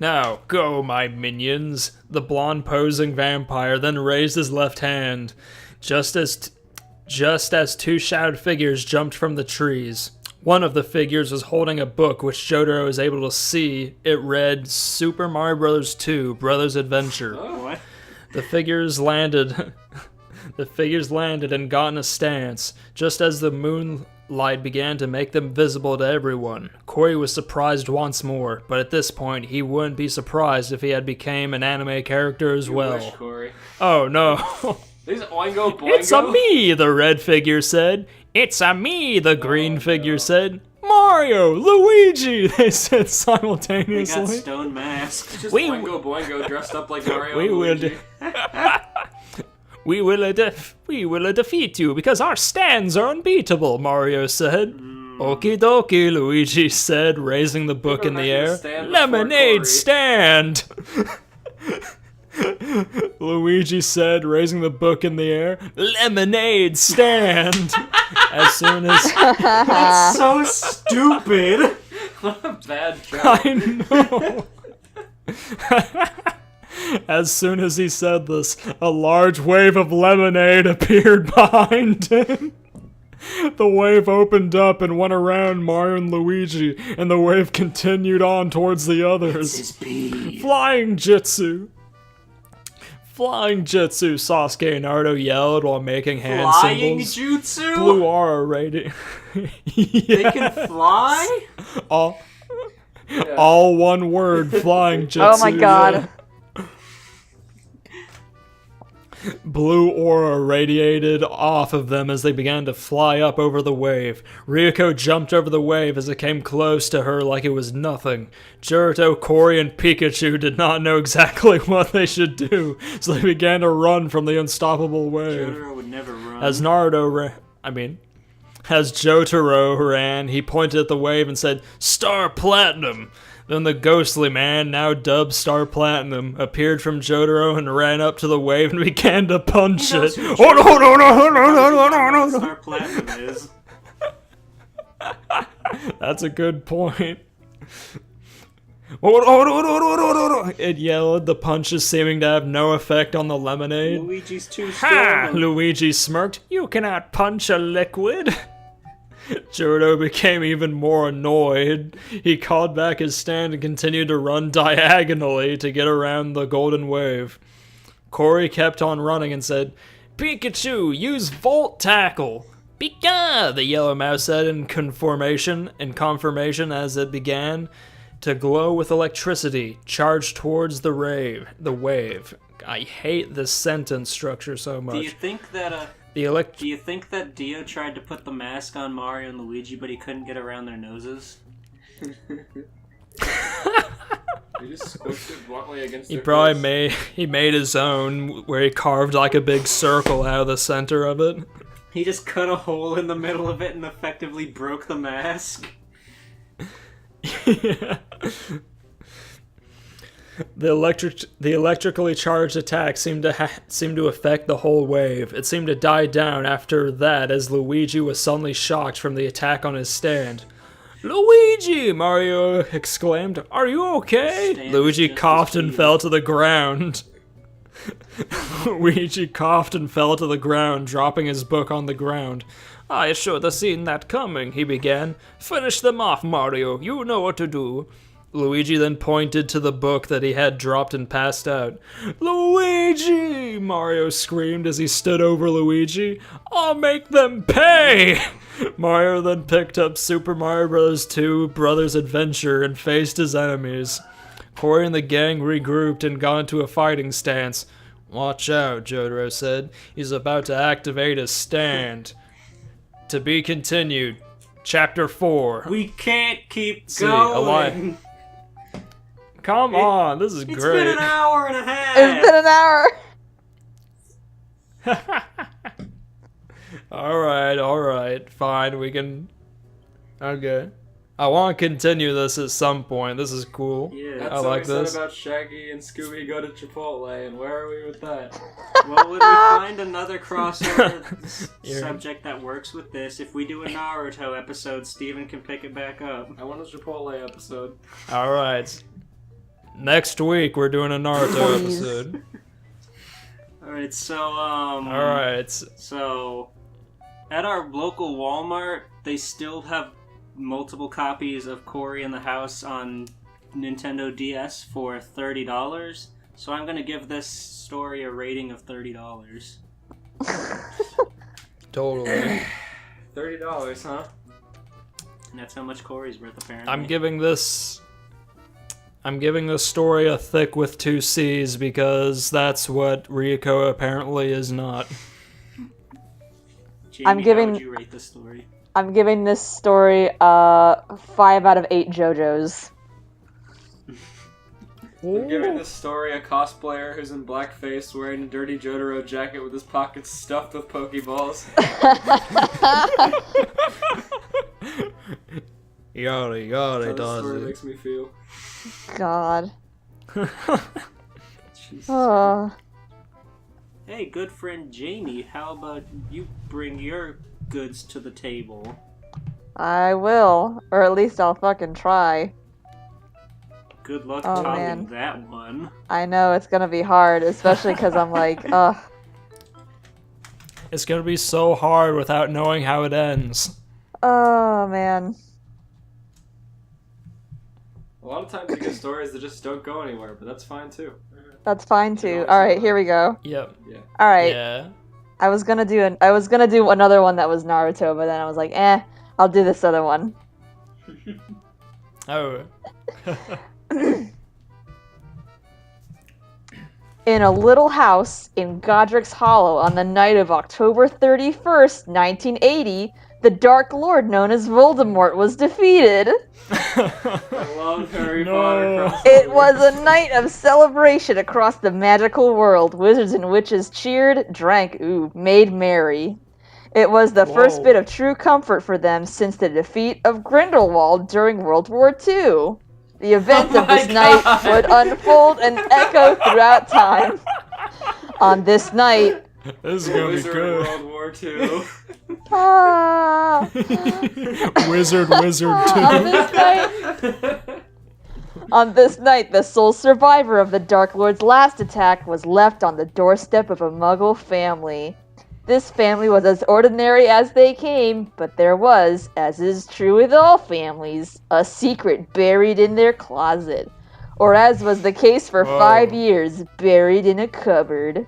Now, go, my minions. The blonde posing vampire then raised his left hand, just as two shadowed figures jumped from the trees. One of the figures was holding a book which Jotaro was able to see. It read Super Mario Bros. 2 Brothers Adventure.
Oh, what?
The figures landed and got in a stance, just as the moonlight began to make them visible to everyone. Corey was surprised once more, but at this point he wouldn't be surprised if he had become an anime character as well.
Wish, Corey.
Oh no.
These Oingo Boingo.
It's a me, the red figure said. It's a me, the green figure said. Mario, Luigi, they said
They
simultaneously.
got stone masks.
Just
We-
Oingo Boingo dressed up like Mario
We
and
will
Luigi.
We will defeat you because our stands are unbeatable, Mario said. Okie dokie, Luigi said, raising the book in the
making a
air.
stand before
Lemonade
Corey.
stand! Luigi said, raising the book in the air. Lemonade stand! As soon as...
That's so stupid.
What a bad joke.
I know. As soon as he said this, a large wave of lemonade appeared behind him. The wave opened up and went around Mario and Luigi, and the wave continued on towards the others. Flying Jitsu! Flying Jitsu, Sasuke and Naruto yelled while making hand
Flying
symbols.
jutsu?
Blue aura radiant.
They can fly?
All one word, flying Jitsu.
Oh my god.
Blue aura radiated off of them as they began to fly up over the wave. Ryuko jumped over the wave as it came close to her like it was nothing. Naruto, Corey, and Pikachu did not know exactly what they should do, so they began to run from the unstoppable wave.
Jotaro would never run.
As Jotaro ran, he pointed at the wave and said, Star Platinum! Then the ghostly man, now dubbed Star Platinum, appeared from Jotaro and ran up to the wave and began to punch it. Oh no!
Star Platinum is.
That's a good point. It yelled, the punches seeming to have no effect on the lemonade.
Luigi's too
Ha!
strong.
Luigi smirked. You cannot punch a liquid. Jotaro became even more annoyed. He called back his stand and continued to run diagonally to get around the golden wave. Corey kept on running and said, Pikachu, use Volt Tackle! Pika! The yellow mouse said in confirmation as it began to glow with electricity, charged towards the wave. I hate this sentence structure so much.
Do you think that Do you think that Dio tried to put the mask on Mario and Luigi, but he couldn't get around their noses?
You just squished it bluntly against
He
their
probably
face.
made his own where he carved like a big circle out of the center of it.
He just cut a hole in the middle of it and effectively broke the mask.
Yeah. The electrically charged attack seemed to affect the whole wave. It seemed to die down after that as Luigi was suddenly shocked from the attack on his stand. Luigi! Mario exclaimed. Are you okay?
Stand
Luigi
just
coughed
as
and
he-
fell to the ground. Luigi coughed and fell to the ground, dropping his book on the ground. I should have seen that coming, he began. Finish them off, Mario. You know what to do. Luigi then pointed to the book that he had dropped and passed out. Luigi! Mario screamed as he stood over Luigi. I'll make them pay! Mario then picked up Super Mario Bros. 2 Brothers Adventure and faced his enemies. Corey and the gang regrouped and got into a fighting stance. Watch out, Jotaro said. He's about to activate his stand. To be continued. Chapter 4.
We can't keep
See,
going.
Come on, this is
It's
great.
been an hour and a half.
It's been an hour.
Alright, fine, we can... Okay. I want to continue this at some point, this is cool.
Yeah.
That's
I
what
like
we said
this.
about Shaggy and Scooby go to Chipotle, and where are we with that?
Well, when we find another crossover
Yeah.
subject that works with this, if we do a Naruto episode, Steven can pick it back up.
I want a Chipotle episode.
Alright. Next week, we're doing a Naruto
Please.
episode.
Alright, so,
Alright.
So, at our local Walmart, they still have multiple copies of Cory in the House on Nintendo DS for $30. So I'm gonna give this story a rating of $30.
Totally.
$30, huh?
And that's how much Cory's worth, apparently.
I'm giving this story a thick with 2 C's because that's what Ryuko apparently is not.
Jamie,
giving-
how would you rate this story?
I'm giving this story 5 out of 8 Jojos.
I'm giving this story a cosplayer who's in blackface wearing a dirty Jotaro jacket with his pockets stuffed with Pokeballs.
Yada,
That's how this
does
story
it.
makes me feel.
God.
Jesus.
Oh.
Hey, good friend Jamie, how about you bring your goods to the table?
I will. Or at least I'll fucking try.
Good luck
Oh,
topping
man.
that one.
I know it's gonna be hard, especially because I'm like, ugh.
It's gonna be so hard without knowing how it ends.
Oh, man.
A lot of times you get stories that just don't go anywhere, but that's fine too.
That's fine too.
always
Alright,
survive.
here we go.
Yep.
Alright.
Yeah.
I was gonna do another one that was Naruto, but then I was like, I'll do this other one.
Oh.
In a little house in Godric's Hollow on the night of October 31st, 1980, the Dark Lord known as Voldemort was defeated.
I love Harry
No.
Potter.
It was a night of celebration across the magical world. Wizards and witches cheered, drank, made merry. It was the first
Whoa.
bit of true comfort for them since the defeat of Grindelwald during World War II. The events of this night would unfold and echo throughout time. On this night,
This is gonna be
Wizard
good.
World War II.
ah,
Wizard
on
2.
this night, on this night, the sole survivor of the Dark Lord's last attack was left on the doorstep of a Muggle family. This family was as ordinary as they came, but there was, as is true with all families, a secret buried in their closet. Or as was the case for
Whoa.
5 years, buried in a cupboard.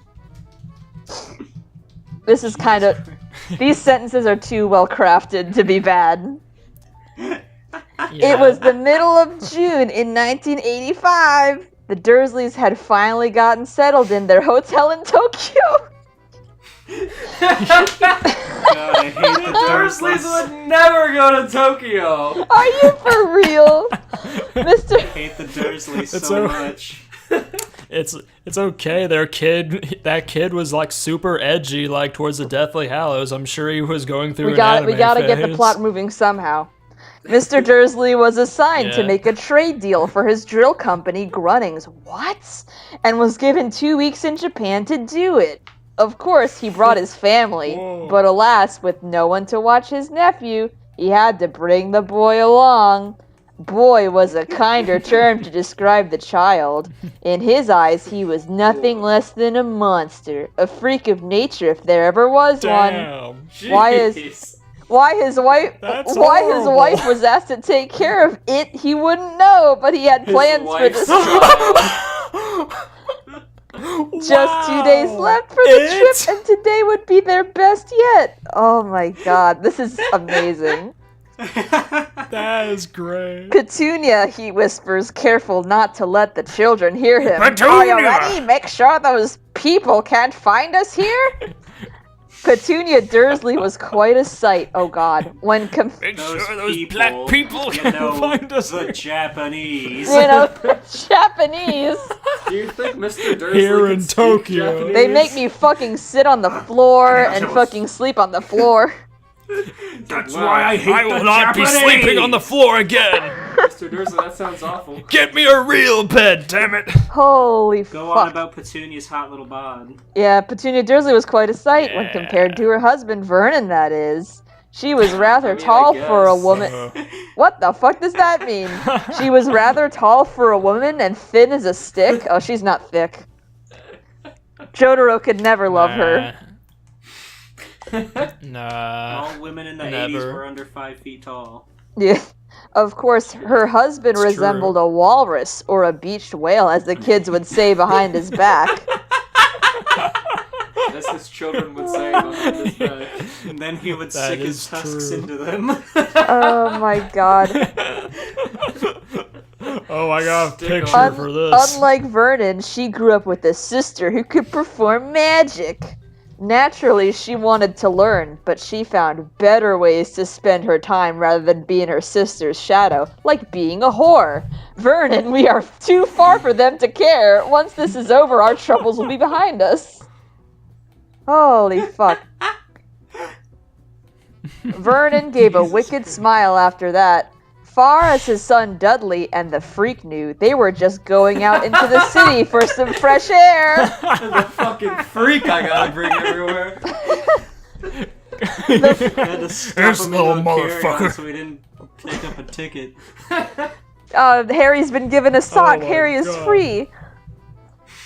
This is kind of... These sentences are too well crafted to be bad. It was the middle of June in 1985. The Dursleys had finally gotten settled in their hotel in Tokyo.
God, I hate the
Dursleys
Dursleys.
would never go to Tokyo.
Are you for real? Mr.
I hate the Dursleys
It's
so
o-
much.
It's okay. That kid was like super edgy, like towards the Deathly Hallows. I'm sure he was going through
We
an
gotta
anime
get the
phase.
plot moving somehow. Mr. Dursley was assigned to
Yeah.
make a trade deal for his drill company, Grunnings. What? And was given 2 weeks in Japan to do it. Of course, he brought his family,
Whoa.
but alas, with no one to watch his nephew, he had to bring the boy along. Boy was a kinder term to describe the child. In his eyes, he was nothing less than a monster, a freak of nature if there ever was one.
Damn.
Why his wife
That's
why his
horrible.
wife was asked to take care of it, he wouldn't know, but he had plans for this child. Just 2 days left for the trip, and today would be their best yet. Oh my god, this is amazing.
That is great.
Petunia, he whispers, careful not to let the children hear him.
Petunia!
Are you ready? Make sure those people can't find us here? Petunia Dursley was quite a sight, oh god, when
Make
Those
sure those
people,
black people
you
can
know,
find us.
the Japanese.
Japanese.
Do you think Mr. Dursley
Here
can
in
speak
Tokyo.
Japanese?
They make me fucking sit on the floor and fucking sleep on the floor.
That's
Wow.
why I hate
I will
the
not
Japanese.
be sleeping on the floor again.
Mr. Dursley, that sounds awful.
Get me a real bed, damn it.
Holy
Go on
fuck.
about Petunia's hot little bod.
Yeah, Petunia Dursley was quite a sight when compared to her husband, Vernon, that is. She was rather tall for a woman. What the fuck does that mean? She was rather tall for a woman and thin as a stick. Oh, she's not thick. Jotaro could never love her.
Nah.
All women in the
never.
80s were under 5 feet tall.
Yeah. Of course, her husband
It's
resembled
true.
a walrus or a beached whale, as the kids would say behind his back.
As his children would say behind his back.
And then he would
That
stick his
is
tusks
true.
into them.
Oh my god.
Oh, I got a
Stick
picture
on.
for this.
Unlike Vernon, she grew up with a sister who could perform magic. Naturally, she wanted to learn, but she found better ways to spend her time rather than be in her sister's shadow, like being a whore. Vernon, we are too far for them to care. Once this is over, our troubles will be behind us. Holy fuck. Vernon gave a wicked smile after that. Far as his son Dudley and the freak knew, they were just going out into the city for some fresh air.
The fucking freak I gotta bring everywhere.
We had to stop
This
him
little
into a carry-on
motherfucker.
so we didn't pick up a ticket.
Harry's been given a sock.
my
Harry is
God.
free.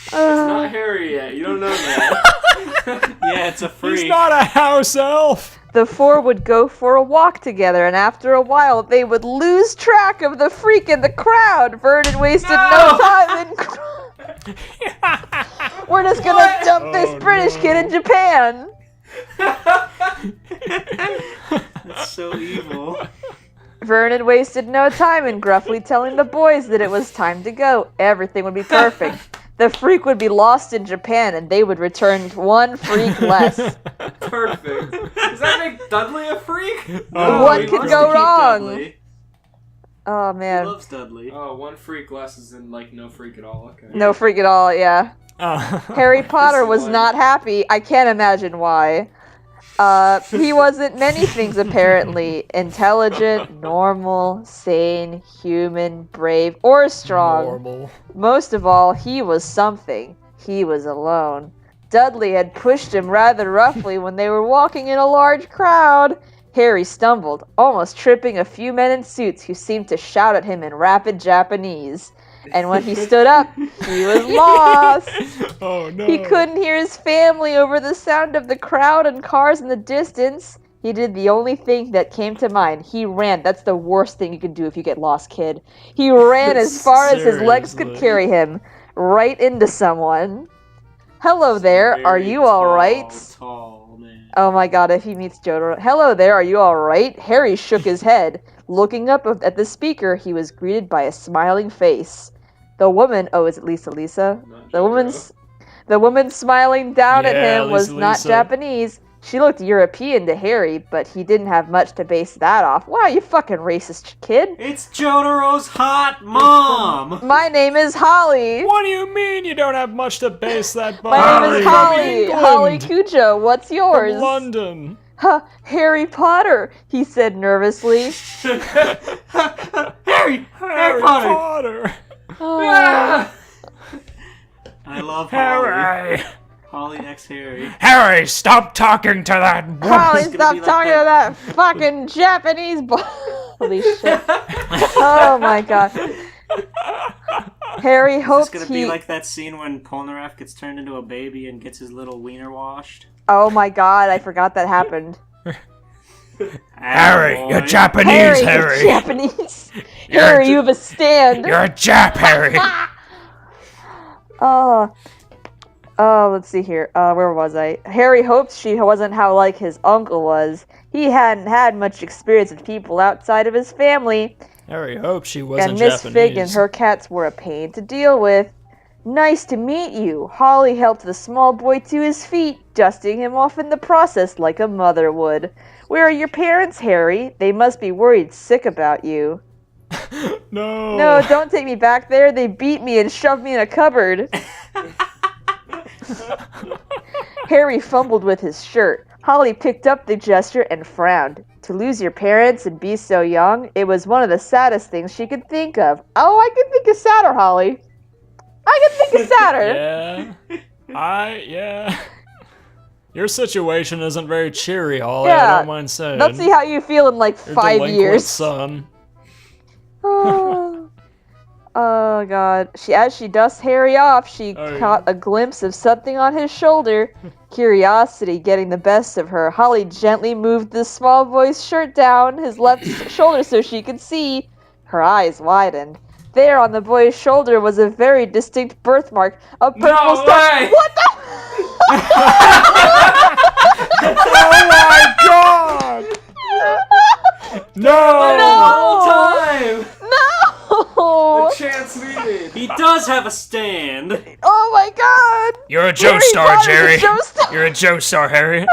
It's not Harry yet. You don't know that.
Yeah, it's a freak.
He's not a house elf.
The four would go for a walk together, and after a while, they would lose track of the freak in the crowd. Vernon wasted no time in. We're just gonna dump this British kid in Japan.
That's so evil.
Vernon wasted no time in gruffly telling the boys that it was time to go. Everything would be perfect. The freak would be lost in Japan, and they would return one freak less.
Perfect. Does that make Dudley a freak?
What
he
could
wants
go
to keep
wrong?
Dudley.
Oh
He
man,
loves Dudley.
Oh, one freak less is in like no freak at all. Okay.
no freak at all. Yeah. Harry Potter was
one.
not happy. I can't imagine why. He wasn't many things apparently. Intelligent, normal, sane, human, brave, or strong.
Normal.
Most of all, he was something. He was alone. Dudley had pushed him rather roughly when they were walking in a large crowd. Harry stumbled, almost tripping a few men in suits who seemed to shout at him in rapid Japanese. And when he stood up, he was lost.
Oh no.
He couldn't hear his family over the sound of the crowd and cars in the distance. He did the only thing that came to mind. He ran. That's the worst thing you can do if you get lost, kid. He ran as far as his legs could
Seriously.
carry him, right into someone. Hello there, are
Very
you alright?
Tall man.
Oh my god, if he meets Jotaro. Hello there, are you alright? Harry shook his head. Looking up at the speaker, he was greeted by a smiling face. The woman, oh, is it Lisa?
Not
The woman smiling down at
Yeah,
him was
Lisa.
not Japanese. She looked European to Harry, but he didn't have much to base that off. Wow, you fucking racist kid.
It's Jotaro's hot mom!
My name is Holly.
What do you mean you don't have much to base that by?
My name is
From
Holly.
England.
Holly Cujo. What's yours?
From London.
Huh, Harry Potter, he said nervously.
Harry Potter!
Oh.
I love Holly.
Harry.
Holly X Harry.
Harry, stop talking to that woman.
Holly,
It's gonna
stop
be like
talking
that.
to that fucking Japanese boy. Holy shit. Oh my god. Harry
Is this
hoped
gonna be like that scene when Polnareff gets turned into a baby and gets his little wiener washed?
Oh my god, I forgot that happened.
Harry,
Attaboy.
you're Japanese,
You're
Harry.
Japanese.
You're
Harry,
a-
you have a stand.
You're a Jap, Harry.
Let's see here. Where was I? Harry hoped she wasn't how like his uncle was. He hadn't had much experience with people outside of his family,
Harry hoped she wasn't
and Miss
Japanese.
Fig and her cats were a pain to deal with. Nice to meet you. Holly helped the small boy to his feet, dusting him off in the process like a mother would. Where are your parents, Harry? They must be worried sick about you.
No.
No, don't take me back there. They beat me and shoved me in a cupboard. Harry fumbled with his shirt. Holly picked up the gesture and frowned. To lose your parents and be so young, it was one of the saddest things she could think of. Oh, I could think of sadder, Holly. I could think of sadder.
Yeah. Your situation isn't very cheery, Holly.
Yeah.
I don't mind saying.
Let's see how you feel in like
Your
5
delinquent
years.
son.
Oh god. As she dusts Harry off, she
Oh, yeah.
caught a glimpse of something on his shoulder. Curiosity getting the best of her. Holly gently moved the small boy's shirt down his left shoulder so she could see. Her eyes widened. There on the boy's shoulder was a very distinct birthmark. A purple
No
star.
way!
What the?
Oh my god! No!
The whole time!
No!
The chance needed.
He does have a stand.
Oh my god!
You're a
Harry
Joestar,
Potter's a
Jerry.
Joestar.
You're a Joestar, Harry.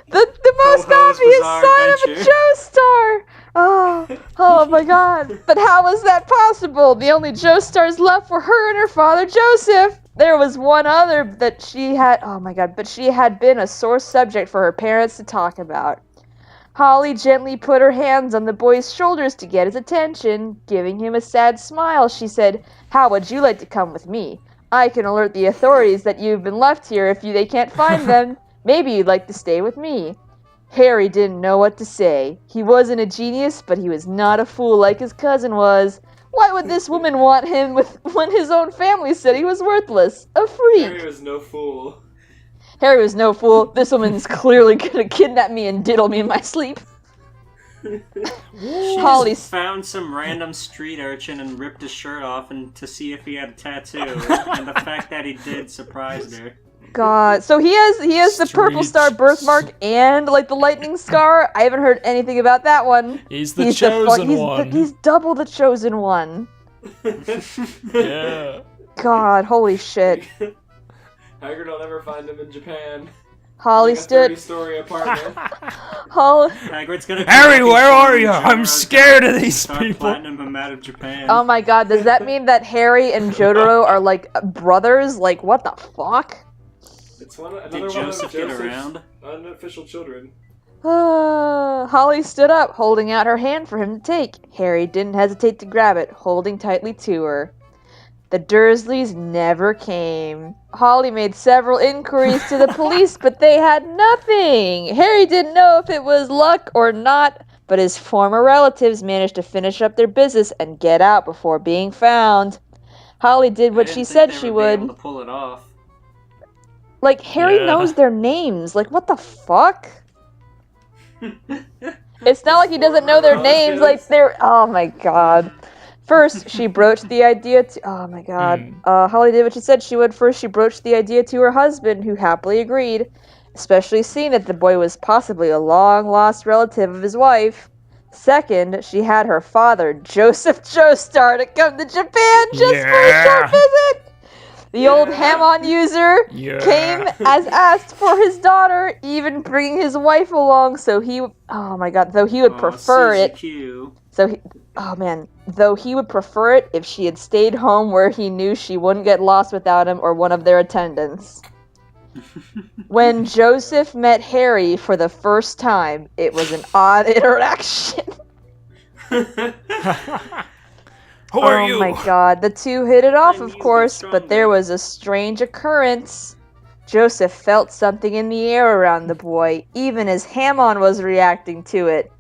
The most
Jojos
obvious
Bizarre
sign of a
Adventure.
Joestar! Oh my god. But how was that possible? The only Joestars left were her and her father Joseph. There was one other that she had, oh my god, but she had been a sore subject for her parents to talk about. Holly gently put her hands on the boy's shoulders to get his attention. Giving him a sad smile, she said, "How would you like to come with me? I can alert the authorities that you've been left here if they can't find them. Maybe you'd like to stay with me." Harry didn't know what to say. He wasn't a genius, but he was not a fool like his cousin was. Why would this woman want him when his own family said he was worthless? A freak.
Harry was no fool.
Harry was no fool. This woman's clearly gonna kidnap me and diddle me in my sleep.
She
Holly
just found some random street urchin and ripped his shirt off and to see if he had a tattoo. And the fact that he did surprised her.
God. So he has the purple star birthmark and like the lightning scar. I haven't heard anything about that one.
He's the chosen one.
He's double the chosen one.
Yeah.
God, holy shit.
Hagrid will never find him in Japan.
Holly
Like a
stood.
30-story apartment.
Holly.
Hagrid's gonna
Harry,
come
where
up
are
and
you?
Jojos
I'm scared of these
start
people.
Platinum him out of Japan.
Oh my god, does that mean that Harry and Jotaro are like brothers? Like, what the fuck?
It's another
Did
one
Joseph
of
get
Joseph's
around?
unofficial children.
Holly stood up, holding out her hand for him to take. Harry didn't hesitate to grab it, holding tightly to her. The Dursleys never came. Holly made several inquiries to the police, but they had nothing. Harry didn't know if it was luck or not, but his former relatives managed to finish up their business and get out before being found. Holly did
I
what
didn't
she
think
said
they
she
would. Be able
would.
to pull it off.
Like, Harry
Yeah.
knows their names. Like, what the fuck? It's not like he doesn't know their names. Like, they're... Oh, my God. First, she broached the idea to... Oh, my God. Holly did what she said she would. First, she broached the idea to her husband, who happily agreed, especially seeing that the boy was possibly a long-lost relative of his wife. Second, she had her father, Joseph Joestar, to come to Japan just for a short visit. The old ham-on user came as asked for his daughter, even bringing his wife along, so he... Oh, my God. Though he would prefer it... So he... Oh, man. Though he would prefer it if she had stayed home where he knew she wouldn't get lost without him or one of their attendants. When Joseph met Harry for the first time, it was an odd interaction.
Who are you?
Oh my god, the two hit it off,
I'm
of
usually
course, but there was a strange occurrence. Joseph felt something in the air around the boy, even as Hammond was reacting to it.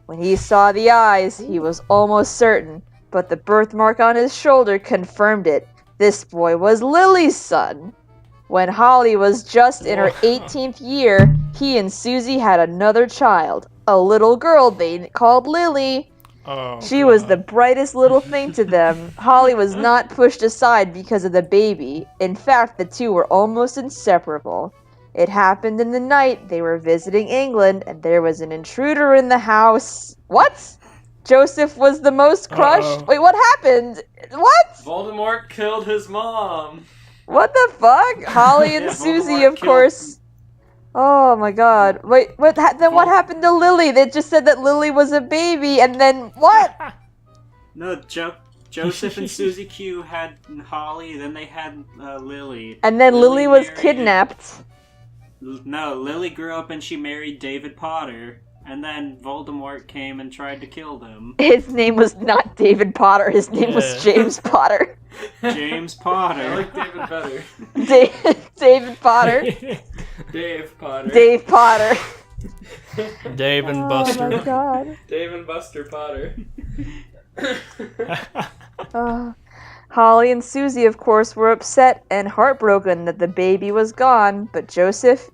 When he saw the eyes, he was almost certain, but the birthmark on his shoulder confirmed it. This boy was Lily's son. When Holly was just in her 18th year, he and Susie had another child, a little girl they called Lily.
Oh,
She was the brightest little thing to them. Holly was not pushed aside because of the baby. In fact, the two were almost inseparable. It happened in the night they were visiting England, and there was an intruder in the house. What? Joseph was the most crushed?
Uh-oh.
Wait, what happened? What?
Voldemort killed his mom.
What the fuck? Holly and
Yeah,
Susie,
Voldemort
of course. Oh my god. Wait, what happened to Lily? They just said that Lily was a baby, and then what?
No, Joseph and Susie Q had Holly, then they had Lily.
And then Lily was
married-
kidnapped.
No, Lily grew up and she married David Potter. And then Voldemort came and tried to kill them.
His name was not David Potter. His name was James Potter.
James Potter.
I like David better.
David Potter.
Dave Potter.
Dave Potter.
Dave and
Oh
Buster.
my god.
Dave and Buster Potter.
Holly and Susie, of course, were upset and heartbroken that the baby was gone, but Joseph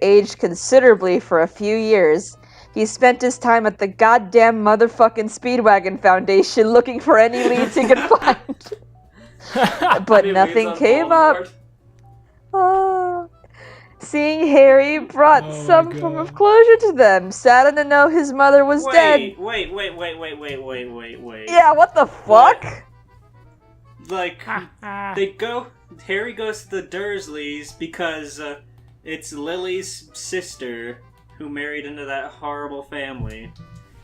aged considerably for a few years. He spent his time at the goddamn motherfucking Speedwagon Foundation looking for any leads he could find. But
Any
nothing
leads on
came up.
Voldemort?
Oh. Seeing Harry brought
Oh my
some form
God.
of closure to them. Saddened to know his mother was dead.
Wait.
Yeah, what the fuck?
Like, Harry goes to the Dursleys because it's Lily's sister who married into that horrible family.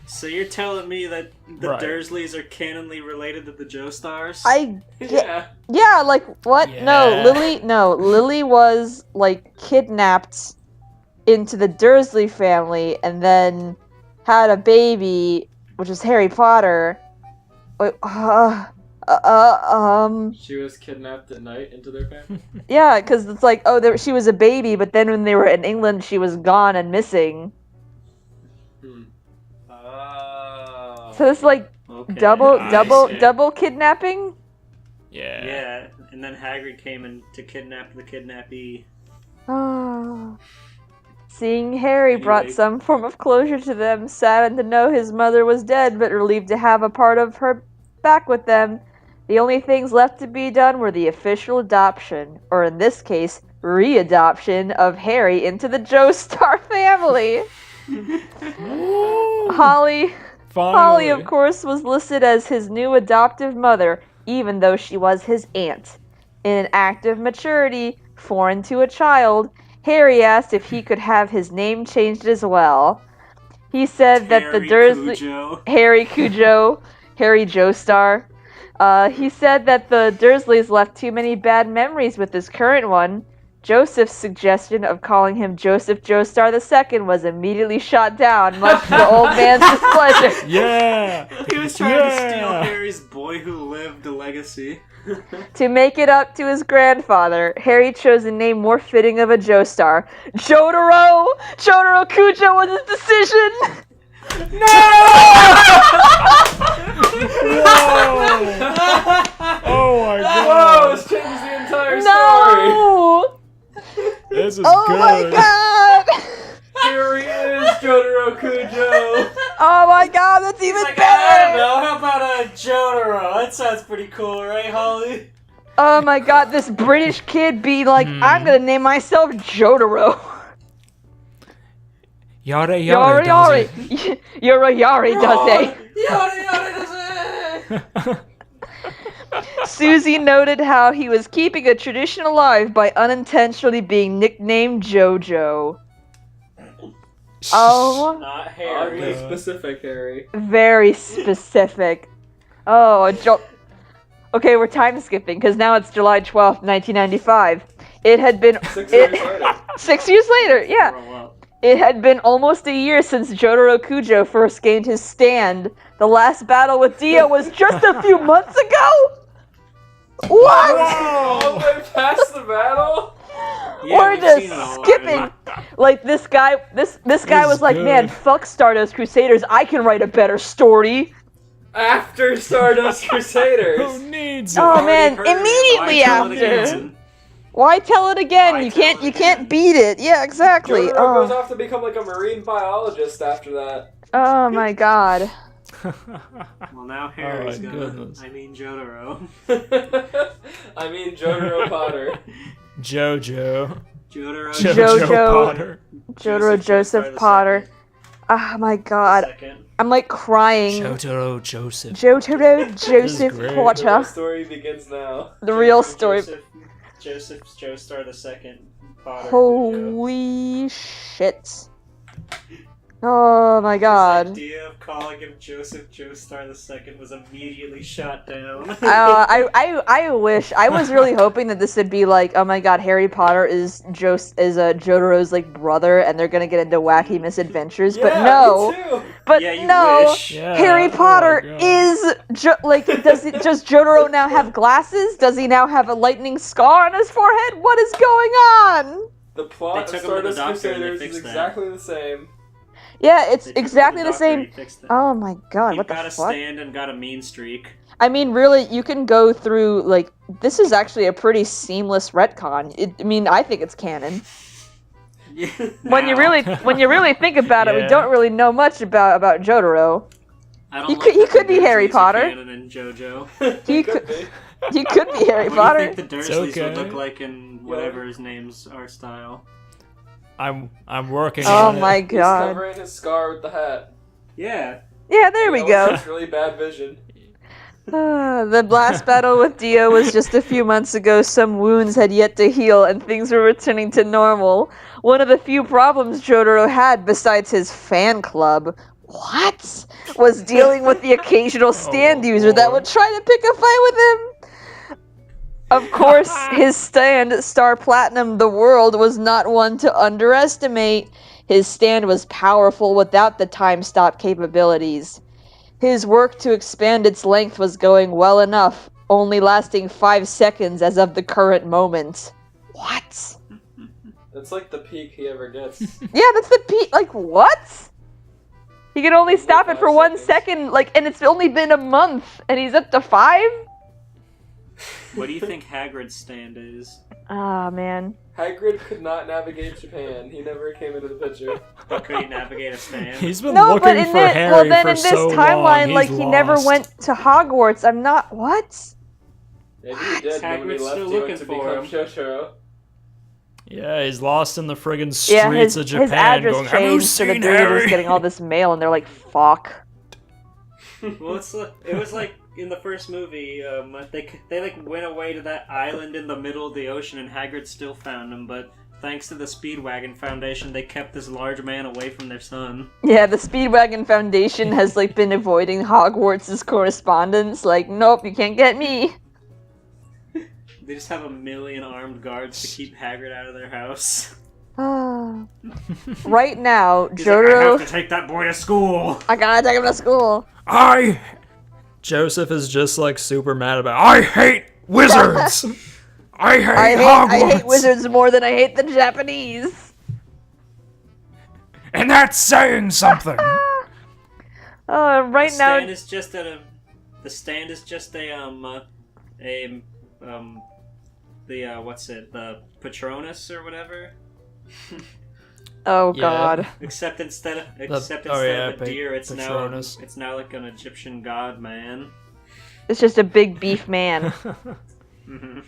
So you're telling me that the
Right.
Dursleys are canonly related to the Joestars?
Yeah, like what?
Yeah.
Lily was like kidnapped into the Dursley family and then had a baby, which was Harry Potter. Wait,
She was kidnapped at night into their family.
yeah, because it's like, she was a baby, but then when they were in England, she was gone and missing. So it's like
Okay.
double kidnapping.
Yeah.
Yeah, and then Hagrid came in to kidnap the kidnappee.
Oh. Seeing Harry brought
Anyway.
some form of closure to them, saddened to know his mother was dead, but relieved to have a part of her back with them. The only things left to be done were the official adoption, or in this case, readoption of Harry into the Joestar family. Holly,
Finally.
of course, was listed as his new adoptive mother, even though she was his aunt. In an act of maturity, foreign to a child, Harry asked if he could have his name changed as well. He said that the Dursley... Harry Joestar. He said that the Dursleys left too many bad memories with his current one. Joseph's suggestion of calling him Joseph Joestar II was immediately shot down, much to the old man's displeasure.
Yeah.
He was trying to steal
Yeah.
Harry's Boy Who Lived legacy.
To make it up to his grandfather, Harry chose a name more fitting of a Joestar. Jotaro! Jotaro Kujo was his decision!
Oh my
Whoa!
god.
This changes the entire story.
No!
This is
Oh
good.
my god!
Here he is, Jotaro Kujo.
Oh my god, that's even
Like, I don't
better!
know, how about a Jotaro? That sounds pretty cool, right, Holly?
Oh my god, this British kid be like, I'm gonna name myself Jotaro.
Yara
Yari
yara.
Yari. You're a Yari, does it? Susie noted how he was keeping a tradition alive by unintentionally being nicknamed Jojo. Oh,
Not
Oddly
Harry.
specific, Harry.
very specific. Oh, okay, we're time skipping because now it's July 12th, 1995. It had been
6 years later.
6 years later, yeah.
Grow up.
It had been almost a year since Jotaro Kujo first gained his stand. The last battle with Dio was just a few months ago? What?
Oh, they passed the battle?
Yeah,
or
we've
just
seen it all
skipping.
already.
Like this guy was like,
good.
man, fuck Stardust Crusaders. I can write a better story.
After Stardust
Who
Crusaders.
needs it?
Oh
Already
man,
heard it,
immediately
why tell it
after.
again?
Why tell it again?
Why
You
tell
can't.
it
You
again?
can't beat it. Yeah, exactly.
Jotaro goes
Oh,
off to become like a marine biologist after that.
oh my god.
Well, now Harry's
my
gonna.
goodness.
I mean, Jotaro.
I mean Jotaro Potter.
Jojo.
Jotaro.
Jojo.
Potter.
Jotaro Joseph Potter. Oh my god.
Second.
I'm like crying.
Jotaro Joseph.
Jotaro Joseph
great.
The real
Potter.
story begins now.
The real story.
Joseph Joestar the Second. Potter.
Holy shit. Oh my
The
god.
idea of calling him Joseph Joestar the Second was immediately shot down.
I wish. I was really hoping that this would be like, oh my god, Harry Potter is Jotaro's like brother, and they're gonna get into wacky misadventures. But
Yeah,
no,
me too.
but
Yeah, you
no.
wish.
Yeah,
Harry
oh my
Potter
God.
is does Jotaro now have glasses? Does he now have a lightning scar on his forehead? What is going on?
The plot
They
of
took him to the
Stardust
doctor and they
Crusaders is
fixed that.
exactly the same.
Yeah, it's
They took him to
exactly the
doctor and
same.
he fixed it.
Oh my god,
He
what
got
the
a
fuck?
stand and got a mean streak.
I mean, really, you can go through, like, this is actually a pretty seamless retcon. I mean, I think it's canon. When you really think about it, we
Yeah.
don't really know much about Jotaro.
I don't
He
like
could- he
that
could
the
be Harry
Dursleys are
Potter.
canon in JoJo.
He
Could
could,
be.
he could be Harry
What
Potter.
do you think the Dursleys
okay.
would look like in whatever his name's art style?
I'm working
Oh
on
my
it.
He's
god.
covering his scar with the hat.
Yeah.
Yeah, there we
He
go.
always has really bad vision.
The last battle with Dio was just a few months ago. Some wounds had yet to heal, and things were returning to normal. One of the few problems Jotaro had, besides his fan club, was dealing with the occasional stand user that would try to pick a fight with him. Of course, his stand, Star Platinum the World, was not one to underestimate. His stand was powerful without the time stop capabilities. His work to expand its length was going well enough, only lasting 5 seconds as of the current moment. What?
That's like the peak he ever gets.
Yeah, that's the peak. Like, what? He can only stop it for 1
seconds.
second, like, and it's only been a month, and he's up to 5?
What do you think Hagrid's stand is?
Ah, man.
Hagrid could not navigate Japan. He never came into the picture.
But could he navigate a stand?
He's been
No,
looking
but in
for
this,
Harry
well, then
for
in this
so
timeline,
long.
like,
He's
he never
lost.
went to Hogwarts. I'm not, what?
Maybe he did when he
Hagrid's
left.
still
He
looking
went to
for
become
him.
Jotaro.
Yeah, he's lost in the friggin'
Yeah,
streets
his,
of
his
Japan.
address
Going, have you
changed, so the
seen
dude was
Harry?
getting all this mail, and they're like, fuck.
Well, it was like in the first movie, they like went away to that island in the middle of the ocean, and Hagrid still found them. But thanks to the Speedwagon Foundation, they kept this large man away from their son.
Yeah, the Speedwagon Foundation has, like, been avoiding Hogwarts' correspondence. Like, nope, you can't get me.
They just have 1 million armed guards to keep Hagrid out of their house.
Right now,
He's like, I have to
Jotaro...
take that boy to school.
I gotta take him to school.
Joseph is just like super mad about. I hate wizards. I hate
I
Hogwarts.
hate wizards more than I hate the Japanese.
And that's saying something.
Right
The
now...
stand is just the Patronus or whatever.
Oh,
Yeah.
God.
Except instead of a deer, it's
Patronus.
now like an Egyptian god man.
It's just a big beef man.
Mm-hmm.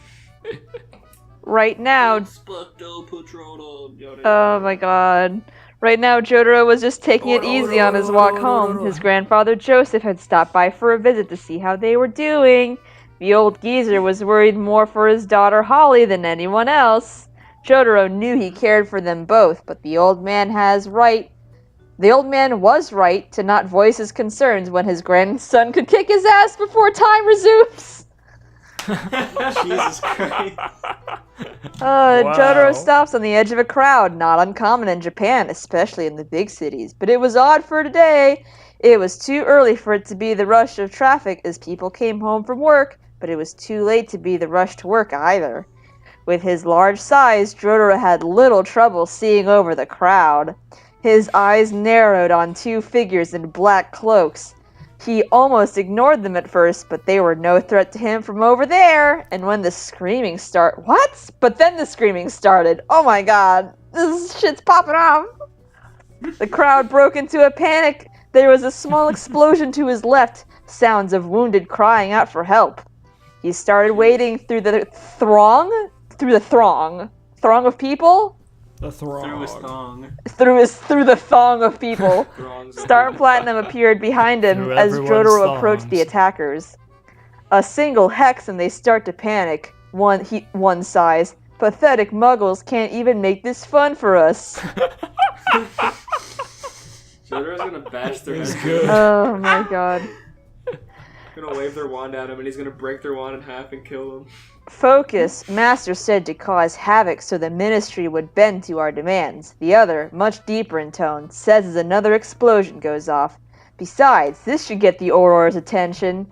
Right now...
Specto Patronum.
Oh my god. Right now, Jotaro was just taking it easy on his walk home. His grandfather Joseph had stopped by for a visit to see how they were doing. The old geezer was worried more for his daughter Holly than anyone else. Jotaro knew he cared for them both, but the old man was right to not voice his concerns when his grandson could kick his ass before time resumes.
Jesus Christ.
Jotaro stops on the edge of a crowd, not uncommon in Japan, especially in the big cities. But it was odd for today. It was too early for it to be the rush of traffic as people came home from work, but it was too late to be the rush to work either. With his large size, Jotaro had little trouble seeing over the crowd. His eyes narrowed on two figures in black cloaks. He almost ignored them at first, but they were no threat to him from over there. And when the screaming But then the screaming started. Oh my god, this shit's popping off. The crowd broke into a panic. There was a small explosion to his left, sounds of wounded crying out for help. He started wading through the throng of people.
The throng.
Through his thong.
Through the thong of people.
Throngs
Star
of-
Platinum appeared behind him
Through
as
everyone's
Jotaro approached the
thongs.
attackers. A single hex and they start to panic. One sighs. Pathetic muggles can't even make this fun for us.
Jotaro's gonna bash their
It's
heads.
good.
Oh my god.
Gonna wave their wand at him, and he's gonna break their wand in half and kill them.
Focus, Master said to cause havoc so the Ministry would bend to our demands. The other, much deeper in tone, says as another explosion goes off. Besides, this should get the Aurora's attention.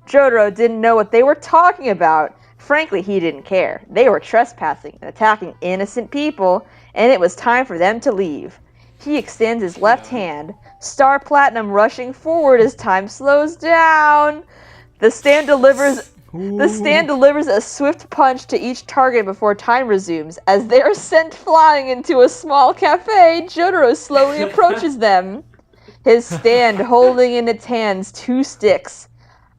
Jotaro didn't know what they were talking about. Frankly, he didn't care. They were trespassing and attacking innocent people, and it was time for them to leave. He extends his left hand, Star Platinum rushing forward as time slows down. The stand delivers a swift punch to each target before time resumes. As they are sent flying into a small cafe, Jotaro slowly approaches them. His stand holding in its hands two sticks.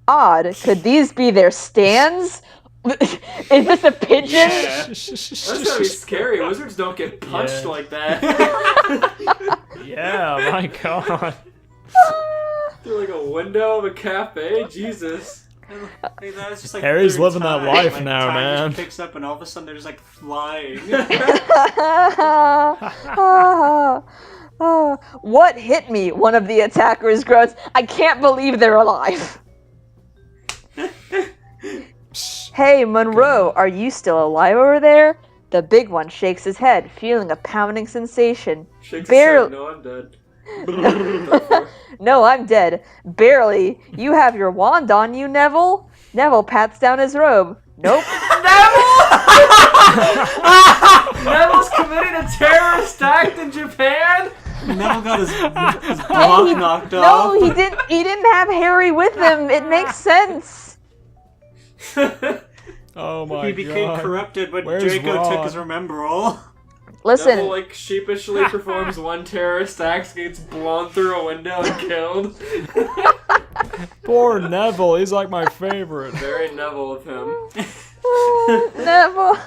Odd, could these be their stands? Is this a pigeon?
Yeah. That's gotta be scary. Wizards don't get punched
Yeah.
like that.
Yeah, my god.
Through like a window of a cafe? Jesus.
Hey, that was just like
Harry's
third
living that
time.
life
Like,
now,
time
man.
just picks up and all of a sudden they're just like flying.
What hit me? One of the attackers groans. I can't believe they're alive. Hey, Monroe, are you still alive over there? The big one shakes his head, feeling a pounding sensation.
Shakes his
Barely.
head. No, I'm dead.
No, I'm dead. Barely. You have your wand on you, Neville? Neville pats down his robe. Nope.
Neville's committing a terrorist act in Japan?
Neville got his
Hey,
block knocked off.
no, he didn't have Harry with him. It makes sense.
Oh my god.
He became corrupted, but
Where's
Draco took
Ron?
his remembral.
Listen,
Neville like sheepishly performs one terrorist act, gets blown through a window and killed.
Poor Neville, he's like my favorite.
Very Neville of him.
Neville.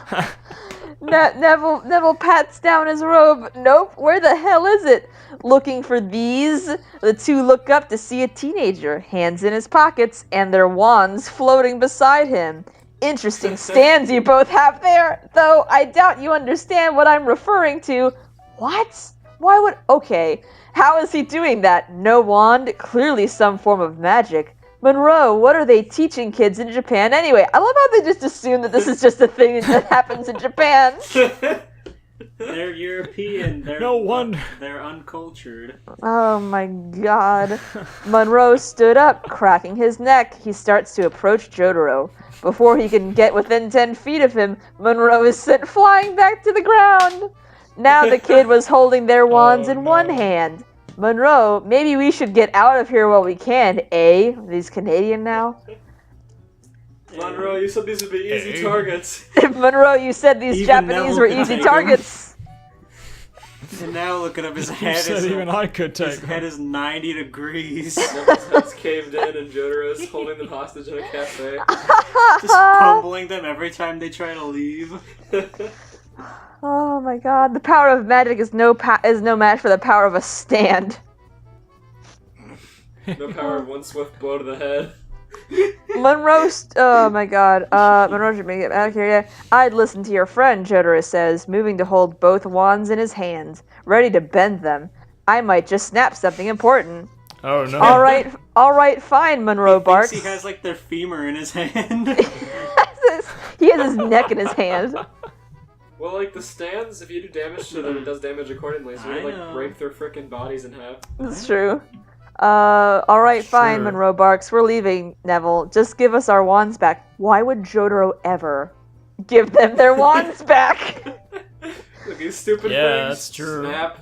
Neville pats down his robe. Nope, where the hell is it? Looking for these? The two look up to see a teenager, hands in his pockets, and their wands floating beside him. Interesting stands you both have there, though I doubt you understand what I'm referring to. What? Why would... Okay, how is he doing that? No wand? Clearly some form of magic. Monroe, what are they teaching kids in Japan anyway? I love how they just assume that this is just a thing that happens in Japan.
They're European.
No wonder.
They're uncultured.
Oh my god. Monroe stood up, cracking his neck. He starts to approach Jotaro. Before he can get within 10 feet of him, Monroe is sent flying back to the ground. Now the kid was holding their wands in one hand. Monroe, maybe we should get out of here while we can, eh? Are these Canadian now?
Monroe, you said these would be easy
Hey.
targets.
Monroe, you said these
Even
Japanese
Neville
were
can
easy
take 'em.
targets.
And now look at him. His
You
head
said
is
even I could
his
take
head
him.
is 90 degrees.
Neville's head's caved in and Jotaro's holding them hostage in a cafe.
Just pummeling them every time they try to leave.
Oh my god, the power of magic is no match for the power of a stand.
No power of one swift blow to the head.
Monroe, oh my god, Monroe should make it out of here, yeah. I'd listen to your friend, Jotaro says, moving to hold both wands in his hands, ready to bend them. I might just snap something important.
Oh no.
Alright, fine, Monroe barks.
He has like their femur in his hand.
He has his neck in his hand.
Well, like the stands, if you do damage to them, it does damage accordingly. So
I
you like
know.
break their frickin' bodies in half.
That's true. Alright, fine,
Sure.
Monroe barks. We're leaving, Neville. Just give us our wands back. Why would Jotaro ever give them their wands back.
Look, these stupid things.
Yeah, that's true.
Snap.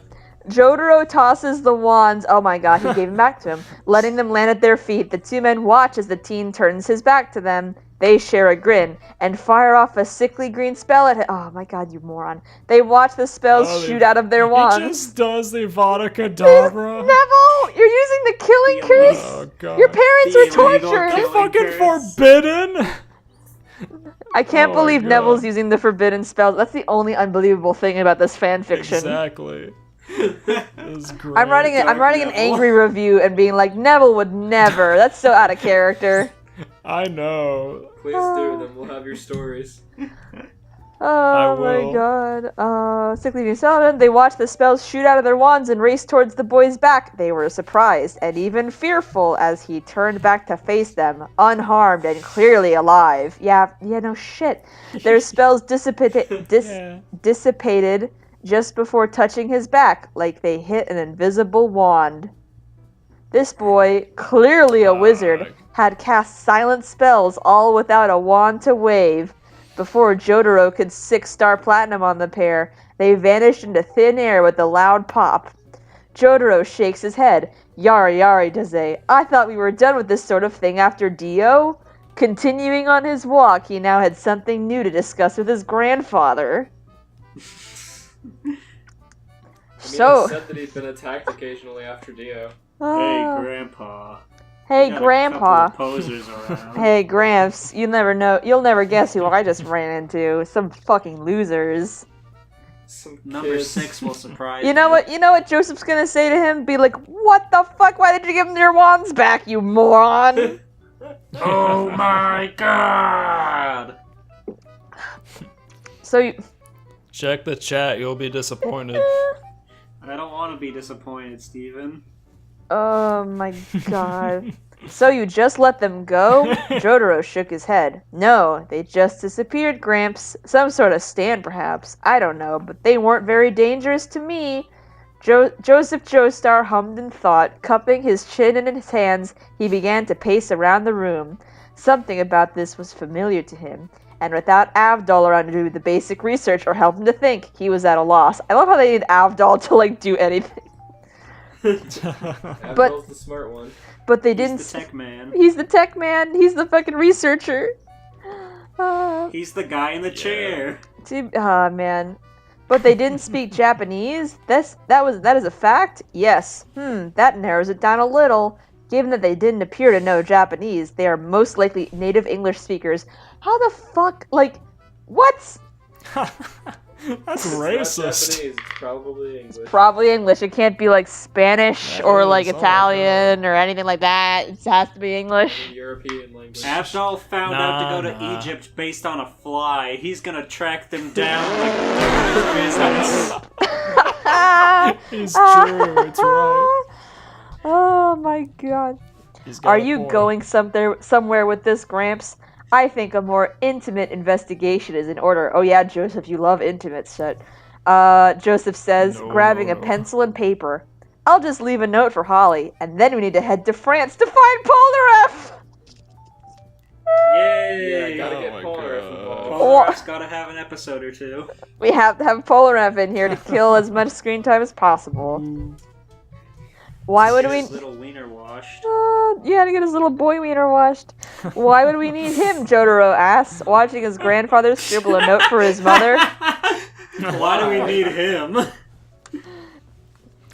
Jotaro tosses the wands. Oh my god, he gave them back to him, letting them land at their feet. The two men watch as the teen turns his back to them. They share a grin and fire off a sickly green spell at him. Oh my god, you moron. They watch the spells shoot out of their wands.
He just does the Vada Kedavra.
Neville, you're using the killing
The
curse.
Oh, God.
Your parents
The
were
illegal
tortured.
killing
Fucking
curse.
forbidden.
I can't
Oh my
believe
God.
Neville's using the forbidden spells. That's the only unbelievable thing about this fan fiction.
Exactly. That's great.
I'm writing an
Neville.
angry review and being like, Neville would never. That's so out of character.
I know.
Please do, then we'll have your stories.
Oh my
will.
god. Sickly New Solomon, they watched the spells shoot out of their wands and race towards the boy's back. They were surprised and even fearful as he turned back to face them, unharmed and clearly alive. Yeah, no shit. Their spells dissipated just before touching his back, like they hit an invisible wand. This boy, clearly a wizard, had cast silent spells all without a wand to wave. Before Jotaro could 6-star platinum on the pair, they vanished into thin air with a loud pop. Jotaro shakes his head. Yari Daze, I thought we were done with this sort of thing after Dio. Continuing on his walk, he now had something new to discuss with his grandfather.
He said that he's been attacked occasionally after Dio.
Hey, Grandpa.
Hey,
Got a
Grandpa.
couple of posers around.
Hey, Gramps, you'll never guess who I just ran into. Some fucking losers.
Some
Number
kids.
6 will surprise
You know what Joseph's gonna say to him? Be like, what the fuck? Why did you give them their wands back, you moron?
Oh my god!
So you...
Check the chat, you'll be disappointed.
I don't want to be disappointed, Steven.
Oh my god. So you just let them go? Jotaro shook his head. No, they just disappeared, Gramps. Some sort of stand, perhaps. I don't know, but they weren't very dangerous to me. Joseph Joestar hummed in thought. Cupping his chin in his hands, he began to pace around the room. Something about this was familiar to him, and without Avdol around to do the basic research or help him to think, he was at a loss. I love how they need Avdol to, do anything.
Abdul's the smart one.
But they
He's
didn't...
the tech man.
He's the tech man. He's the fucking researcher.
He's the guy in the chair.
Man. But they didn't speak Japanese? That is a fact? Yes. That narrows it down a little. Given that they didn't appear to know Japanese, they are most likely native English speakers. How the fuck, what?
That's
It's not
racist.
Japanese, it's probably English.
Probably English. It can't be Spanish
That
or
is, oh my
Italian or anything like that. It has to be English.
European language.
Avdol found out to go to
Nah.
Egypt based on a fly. He's gonna track them down like a business.
It's true, it's right.
Oh my god.
He's got
Are
a
you
point.
going somewhere with this, Gramps? I think a more intimate investigation is in order. Oh yeah, Joseph, you love intimate shit. Joseph says, grabbing a pencil and paper. I'll just leave a note for Holly, and then we need to head to France to find Polnareff!
Yay!
Yeah, gotta
Oh
get
my
Polnareff
God.
involved.
Polnareff's gotta have an episode or two.
We have to have Polnareff in here to kill as much screen time as possible. Why would
Get
we...
his little wiener washed.
Yeah, to get his little boy wiener washed. Why would we need him, Jotaro asks, watching his grandfather scribble a note for his mother.
Why do we need him?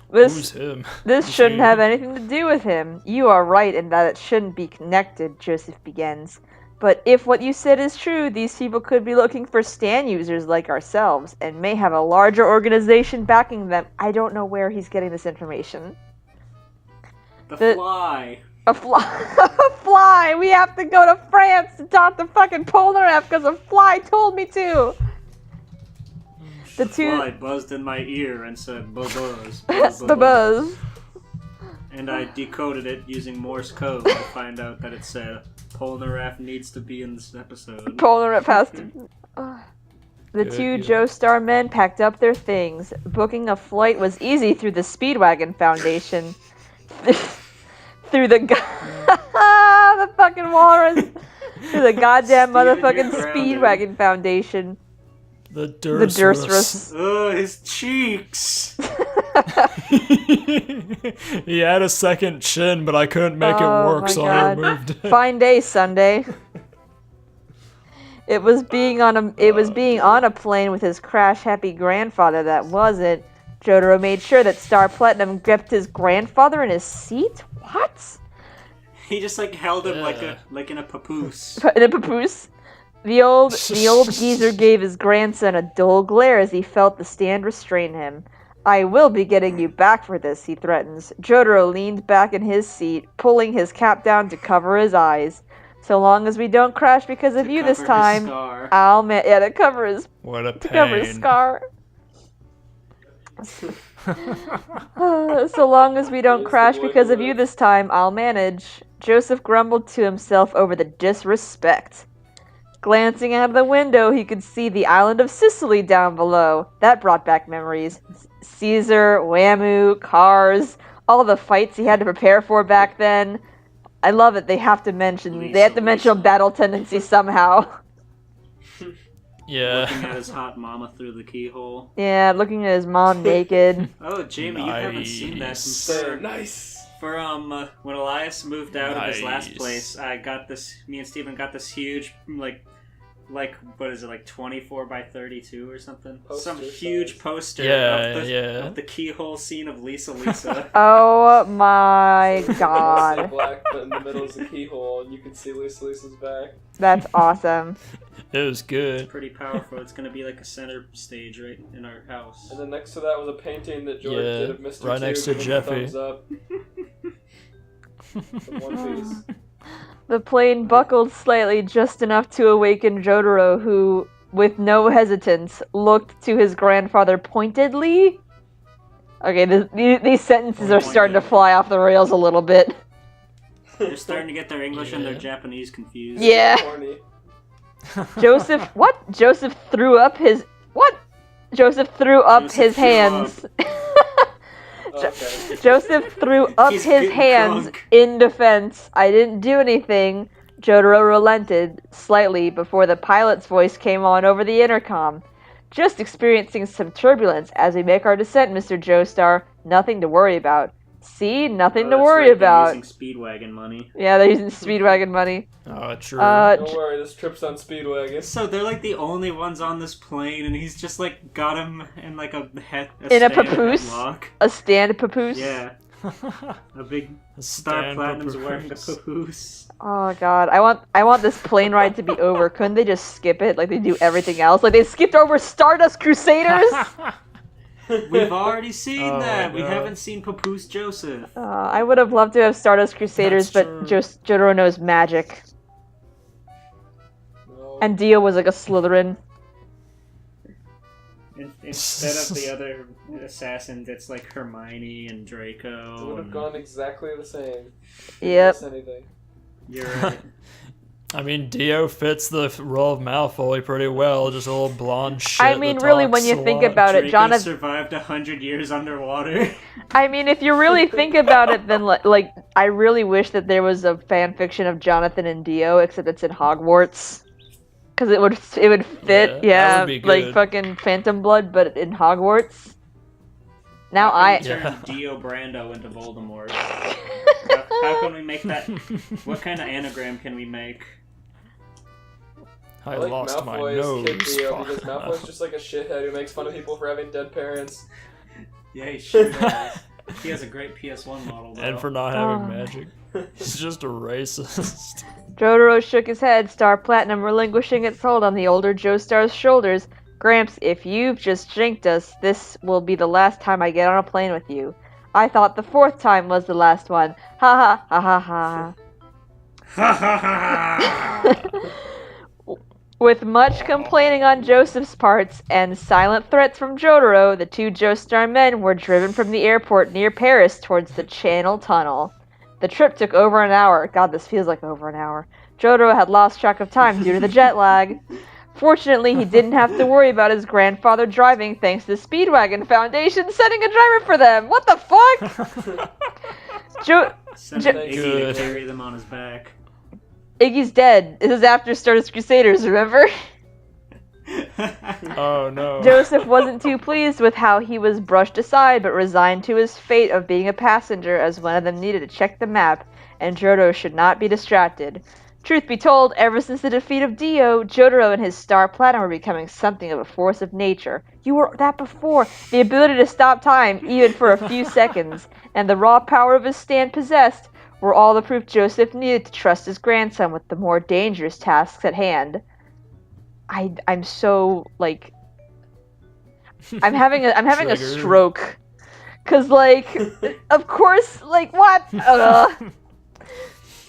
Who's him?
This shouldn't have anything to do with him. You are right in that it shouldn't be connected, Joseph begins. But if what you said is true, these people could be looking for Stan users like ourselves, and may have a larger organization backing them. I don't know where he's getting this information.
The fly.
A fly. A fly! We have to go to France to talk to fucking Polnareff because a fly told me to! The
Fly
two...
buzzed in my ear and said buzz.
The buzz.
And I decoded it using Morse code to find out that it said Polnareff needs to be in this episode.
Polnareff has to... The
Good,
two
good.
Joestar men packed up their things. Booking a flight was easy through the Speedwagon Foundation. Through the... the fucking walrus. To the goddamn
Steven, you're
motherfucking
grounded.
Speedwagon Foundation.
The
The
Dursurus.
Dursurus.
Oh, his cheeks.
He had a second chin, but I couldn't make it
Oh
work,
my
so I
God.
removed it.
Fine day, Sunday. It was being on a plane with his crash-happy grandfather that wasn't. Jotaro made sure that Star Platinum gripped his grandfather in his seat? What?
He just like held him
Yeah.
like in a papoose.
In a papoose? The old geezer gave his grandson a dull glare as he felt the stand restrain him. I will be getting you back for this, he threatens. Jotaro leaned back in his seat, pulling his cap down to cover his eyes. So long as we don't crash because of you this time, to cover his
What a
to cover his
pain.
scar. So long as we don't crash because of you this time, I'll manage. Joseph grumbled to himself over the disrespect. Glancing out of the window, he could see the island of Sicily down below. That brought back memories. Caesar, Whamu, cars, all the fights he had to prepare for back then. I love it. They have to mention a battle tendency somehow.
Yeah.
Looking at his hot mama through the keyhole.
Yeah, looking at his mom naked.
Oh, Jamie, you haven't seen that since
Nice.
for when Elias moved out of his last
Nice.
place. Me and Steven got this huge like what is it, like 24 by 32 or something? Some
Poster
huge
size.
poster
Yeah.
of the keyhole scene of Lisa.
Oh my
Mostly
god.
black, but in the middle is a keyhole, and you can see Lisa's back.
That's awesome.
It was good.
Pretty powerful. It's gonna be like a center stage right in our house.
And then next to that was a painting that George
Yeah,
did of Mr.
right
2,
next to
giving a
Jeffy.
thumbs up. With one piece.
The plane buckled slightly just enough to awaken Jotaro, who, with no hesitance, looked to his grandfather pointedly. Okay, these sentences are starting to fly off the rails a little bit.
They're starting to get their English and their
Yeah.
Japanese confused.
Yeah.
Corny.
Joseph, what? Joseph threw up his
Joseph
his
threw
hands.
Okay.
Joseph threw up
He's
his
getting
hands
drunk.
in defense. I didn't do anything. Jotaro relented slightly before the pilot's voice came on over the intercom. Just experiencing some turbulence as we make our descent, Mr. Joestar. Nothing to worry about. See? Nothing
Oh,
to
that's
worry
right, they're
about.
using Speedwagon money.
Yeah, they're using Speedwagon money.
Oh, true.
Don't worry, this trip's on Speedwagon.
So they're like the only ones on this plane, and he's just like got him in like a
In a
stand
papoose?
headlock.
A stand papoose?
Yeah, a big Star
Stand
Platinum's
papoose.
wearing a papoose.
Oh god, I want this plane ride to be over. Couldn't they just skip it like they do everything else? Like they skipped over Stardust Crusaders?
We've already seen
Oh
that.
my
We
God.
haven't seen Papoose Joseph.
I would have loved to have Stardust Crusaders,
That's
but
true.
Jotaro knows magic.
No.
And Dio was like a Slytherin.
Instead of the other assassins, it's like Hermione and
It
Draco.
would have
and-
gone exactly the same.
Yep.
Miss anything.
You're right.
I mean, Dio fits the role of Malfoy pretty well. Just a little blonde shit.
I mean,
that
really,
talks
when you
a
think
lot.
about it,
Draco
Jonathan.
survived 100 years underwater.
I mean, if you really think about it, then like, I really wish that there was a fan fiction of Jonathan and Dio, except it's in Hogwarts, because it would fit.
Yeah, that
Yeah,
would be
like
good.
fucking Phantom Blood, but in Hogwarts. Now
How can we
Yeah.
turn Dio Brando into Voldemort? How can we make that? What kind of anagram can we make?
I
like
lost my
Malfoy's
nose.
kid Dio because
Fuck.
Malfoy's just like a shithead who makes fun of people for having dead parents.
Yeah, he sure does. He has a great PS1 model, though.
And for not having
Oh.
magic. He's just a racist.
Jotaro shook his head, Star Platinum relinquishing its hold on the older Joestar's shoulders. Gramps, if you've just jinked us, this will be the last time I get on a plane with you. I thought the fourth time was the last one. Ha ha ha ha ha. With much complaining on Joseph's parts and silent threats from Jotaro, the two Joestar men were driven from the airport near Paris towards the Channel Tunnel. The trip took over an hour. God, this feels like over an hour. Jotaro had lost track of time due to the jet lag. Fortunately, he didn't have to worry about his grandfather driving thanks to the Speedwagon Foundation sending a driver for them. What the fuck?
Send an
Jo-
Iggy
Good.
to carry them on his back.
Iggy's dead. This is after Stardust Crusaders, remember?
Oh no.
Joseph wasn't too pleased with how he was brushed aside, but resigned to his fate of being a passenger as one of them needed to check the map, and Jotaro should not be distracted. Truth be told, ever since the defeat of Dio, Jotaro and his star planet were becoming something of a force of nature. You were that before. The ability to stop time, even for a few seconds, and the raw power of his stand possessed, were all the proof Joseph needed to trust his grandson with the more dangerous tasks at hand. I'm so, like... I'm having a
Triggered.
stroke. 'Cause, like, of course, like, what?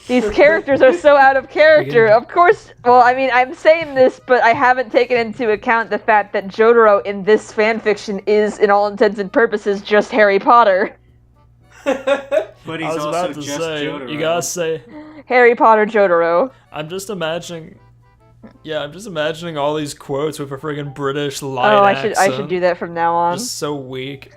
These characters are so out of character. Of course, well, I mean, I'm saying this, but I haven't taken into account the fact that Jotaro in this fanfiction is, in all intents and purposes, just Harry Potter.
But he's
I was
also
about to
just
say,
Jotaro.
you gotta say,
Harry Potter Jotaro.
I'm just imagining all these quotes with a friggin' British light
I
accent.
should do that from now on.
Just so weak.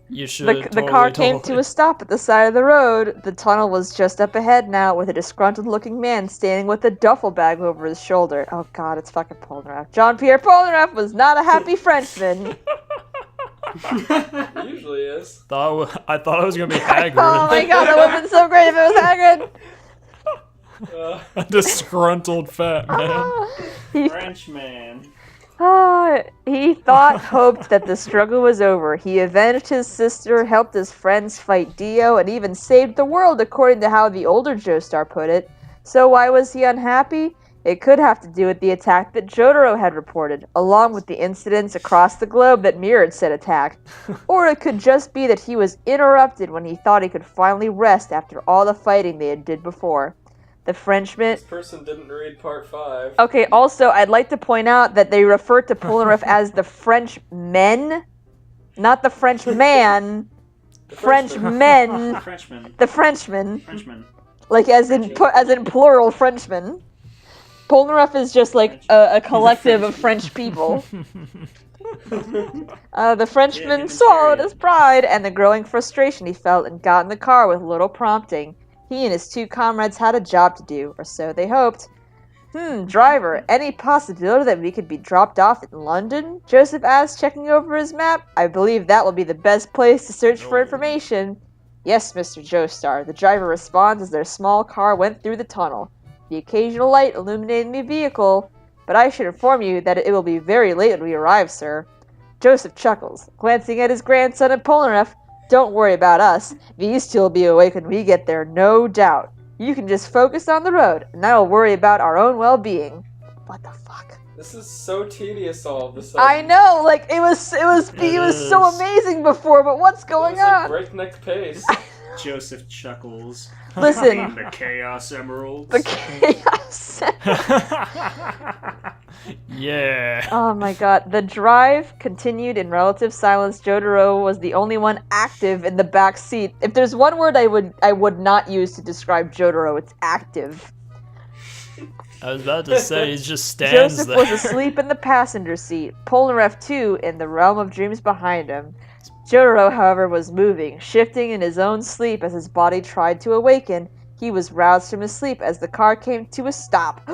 You should.
The car came to a stop at the side of the road. The tunnel was just up ahead now, with a disgruntled-looking man standing with a duffel bag over his shoulder. Oh god, it's fucking Polnareff. Jean-Pierre Polnareff was not a happy Frenchman.
It usually is.
I thought it was gonna be Hagrid.
Oh my god, that would have been so great if it was Hagrid.
A disgruntled fat man.
Frenchman.
He hoped that the struggle was over. He avenged his sister, helped his friends fight Dio, and even saved the world, according to how the older Joestar put it. So why was he unhappy? It could have to do with the attack that Jotaro had reported, along with the incidents across the globe that mirrored said attack. Or it could just be that he was interrupted when he thought he could finally rest after all the fighting they had did before. The Frenchman...
This person didn't read part 5.
Okay, also, I'd like to point out that they refer to Polnareff as the Frenchmen, not the Frenchman. Frenchmen.
Frenchman.
The Frenchman.
Frenchman.
Like, as in plural Frenchman. Polnareff is just like a collective of French people. The Frenchman swallowed his pride and the growing frustration he felt and got in the car with little prompting. He and his two comrades had a job to do, or so they hoped. Driver, any possibility that we could be dropped off in London? Joseph asked, checking over his map. I believe that will be the best place to search for information. Yes, Mr. Joestar, the driver responds as their small car went through the tunnel, the occasional light illuminating the vehicle. But I should inform you that it will be very late when we arrive, sir. Joseph chuckles, glancing at his grandson and Polnareff. Don't worry about us. These two will be awake when we get there, no doubt. You can just focus on the road, and I will worry about our own well-being. What the fuck?
This is so tedious all of a sudden.
I know, like, it was so amazing before, but what's going
It was like
on?
breakneck pace.
Joseph chuckles.
Listen.
The Chaos Emeralds.
The chaos.
Yeah.
Oh my god. The drive continued in relative silence. Jotaro was the only one active in the back seat. If there's one word I would not use to describe Jotaro, it's active.
I was about to say, he just stands
Joseph
there.
was asleep in the passenger seat. Polnareff, too, in the realm of dreams behind him. Jotaro, however, was moving, shifting in his own sleep as his body tried to awaken. He was roused from his sleep as the car came to a stop.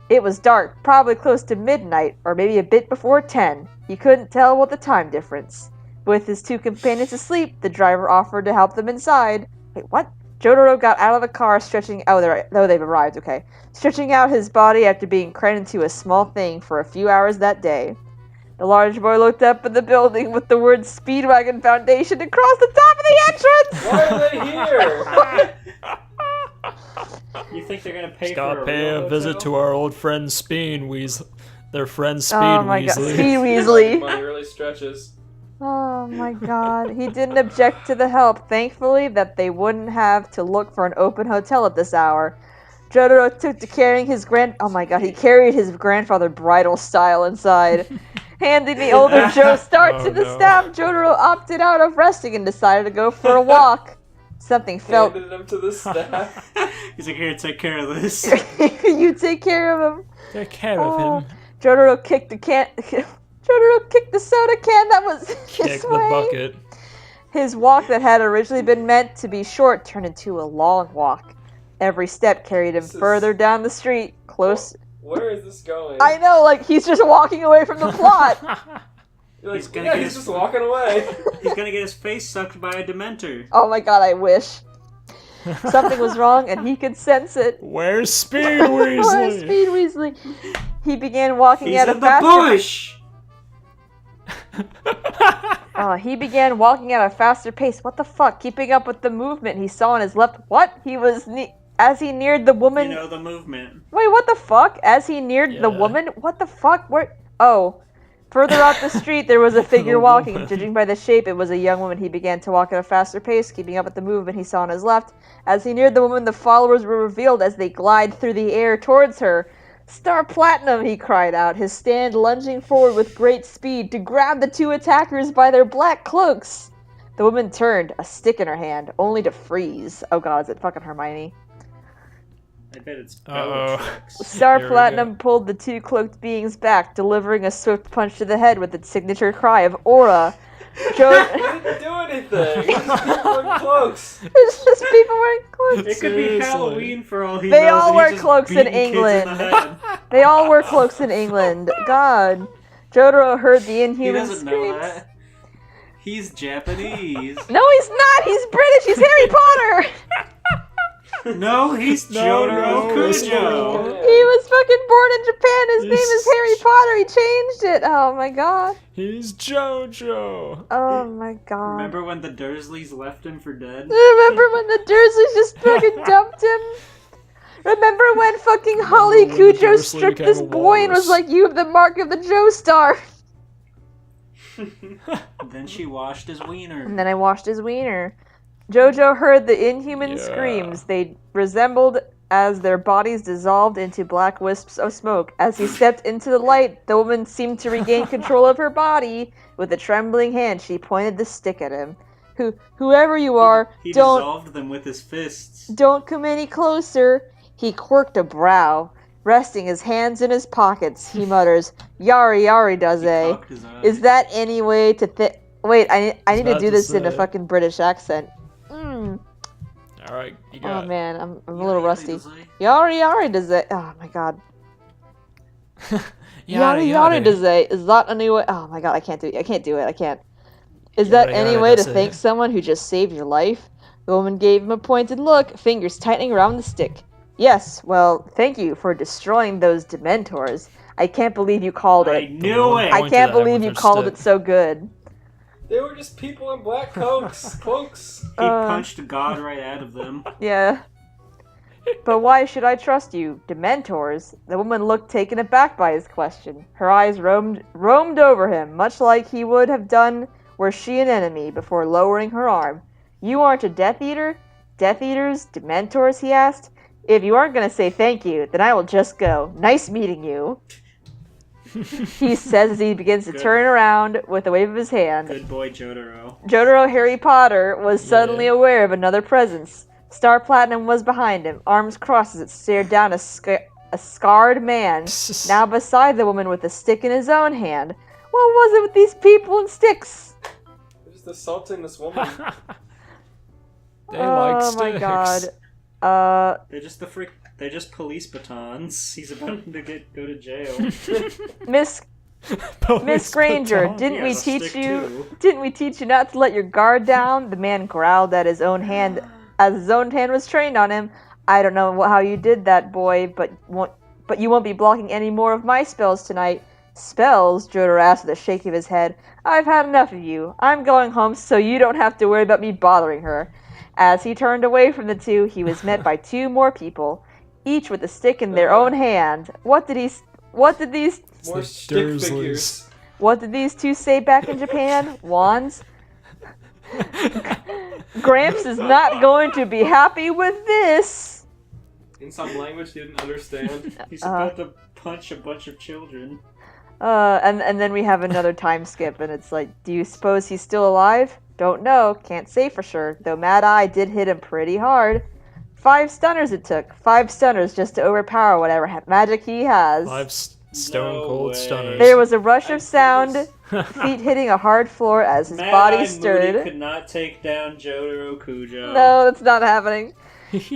It was dark, probably close to midnight, or maybe a bit before 10. He couldn't tell with the time difference. With his two companions asleep, the driver offered to help them inside. Wait, what? Jotaro got out of the car, stretching they've arrived, okay. Stretching out his body after being crammed into a small thing for a few hours that day. The large boy looked up at the building with the word Speedwagon Foundation across the top of the entrance!
Why are they here?
You think they're gonna pay
Just
for
gotta pay
real
a visit
hotel?
to our old friend their friend Speed
Oh my god,
Weasley.
Speed Weasley.
Money really stretches.
Oh my god. He didn't object to the help, thankfully that they wouldn't have to look for an open hotel at this hour. Jotaro took to carrying his he carried his grandfather bridal style inside. Handing the older Joestar to the staff, Jotaro opted out of resting and decided to go for a walk. Something felt...
Handed him to the staff.
He's like, here, take care of this.
You take care of him.
Take care of him.
Jotaro kicked the can... Jotaro kicked the soda can that was
Kick
his
the
way.
bucket.
His walk that had originally been meant to be short turned into a long walk. Every step carried him further down the street, close.
Where is this going?
I know, like, he's just walking away from the plot.
Like,
He's
just walking away.
He's gonna get his face sucked by a Dementor.
Oh my god, I wish. Something was wrong, and he could sense it.
Where's Speed Weasley?
Where's Speed Weasley? He began walking
He's
at a
in the
faster
bush!
He began walking at a faster pace. What the fuck? Keeping up with the movement he saw on his left. What? He was as he neared the woman.
You know the movement.
Wait, what the fuck? As he neared the woman. What the fuck? Where? Oh, further out the street there was a figure walking. Judging by the shape, it was a young woman. He began to walk at a faster pace, keeping up with the movement he saw on his left. As he neared the woman, the followers were revealed as they glide through the air towards her. Star Platinum, he cried out, his stand lunging forward with great speed to grab the two attackers by their black cloaks. The woman turned, a stick in her hand, only to freeze. Oh god, is it fucking Hermione?
I bet it's
Uh-oh.
Bellatrix.
Star
Here we
Platinum
go.
pulled the two cloaked beings back, delivering a swift punch to the head with its signature cry of Aura.
He didn't do anything. It's just people in cloaks.
It's just people wearing cloaks.
It could be
Seriously.
Halloween for all he
They
knows.
all
and
wear
he's just
cloaks in
beating kids
England.
the head.
They all wear cloaks in England. God. Jotaro heard the
He
inhuman
doesn't know
screams.
that. He's Japanese.
No, he's not. He's British. He's Harry Potter.
No, he's
No,
Jotaro
no, it's
Kujo.
He was fucking born in Japan. His name is Harry Potter. He changed it. Oh my god.
He's Jojo.
Oh my god.
Remember when the Dursleys left him for dead?
Remember when the Dursleys just fucking dumped him? Remember when fucking Holly
when the
Cujo
Dursley
stripped
became
this
a
boy and was
walrus.
like, "You have the mark of the Joestar."
Then she washed his wiener.
And then I washed his wiener. Jojo heard the inhuman
Yeah.
screams. They resembled as their bodies dissolved into black wisps of smoke. As he stepped into the light, the woman seemed to regain control of her body. With a trembling hand, she pointed the stick at him. Whoever you are,
He
don't
dissolved them with his fists.
come any closer. He quirked a brow. Resting his hands in his pockets, he mutters, "Yari yari
He
does
cocked his eye.
Is that any way to Wait, I need to
about
do
to
this in a
say.
fucking British accent.
All right, you
Oh
got it.
man, I'm a little rusty.
Does he?
Yari yari does it? Oh my god.
Yada,
Yari
yada.
yari does it? Is that any way? Oh my god, I can't do it. I can't do it. I can't. Is that
Yada,
any
yada
way to
does
thank
it.
someone who just saved your life? The woman gave him a pointed look, fingers tightening around the stick. Yes, well, thank you for destroying those Dementors. I can't believe you called
I
it.
knew it!
I
Pointed
can't
at him
believe
with
you
her
called
stick.
it so good.
They were just people in black cloaks.
He punched God right out of them.
Yeah. But why should I trust you? Dementors? The woman looked taken aback by his question. Her eyes roamed over him, much like he would have done were she an enemy, before lowering her arm. You aren't a Death Eater? Death Eaters? Dementors? He asked. If you aren't going to say thank you, then I will just go. Nice meeting you. He says as he begins to
Good.
turn around with a wave of his hand.
Good boy, Jotaro.
Jotaro Harry Potter was suddenly aware of another presence. Star Platinum was behind him, arms crossed as it stared down a scarred man, now beside the woman with a stick in his own hand. What was it with these people and sticks?
They're just assaulting this woman.
They like
Oh
sticks.
my god.
They're just police batons. He's about to go to jail.
Miss
Police
Granger,
baton.
didn't
He
we
has a
teach
stick,
you?
too.
Didn't we teach you not to let your guard down? The man growled at his own hand, as his own hand was trained on him. I don't know how you did that, boy, but you won't be blocking any more of my spells tonight. Spells? Jotaro asked with a shake of his head. I've had enough of you. I'm going home so you don't have to worry about me bothering her. As he turned away from the two, he was met by two more people, each with a stick in their own hand. What did these
More
the
stick
Dursleys.
figures.
What did these two say back in Japan? Wands? Gramps is not going to be happy with this.
In some language he didn't understand.
He's about to punch a bunch of children.
And then we have another time skip, and it's like, do you suppose he's still alive? Don't know, can't say for sure, though Mad Eye did hit him pretty hard. 5 stunners it took. 5 stunners just to overpower whatever magic he has.
5 stone
No
cold
way.
stunners.
There was a rush of sound, feet hitting a hard floor as his
Mad
body
Eye
stirred.
Moody could not take down Jotaro Kujo.
No, that's not happening.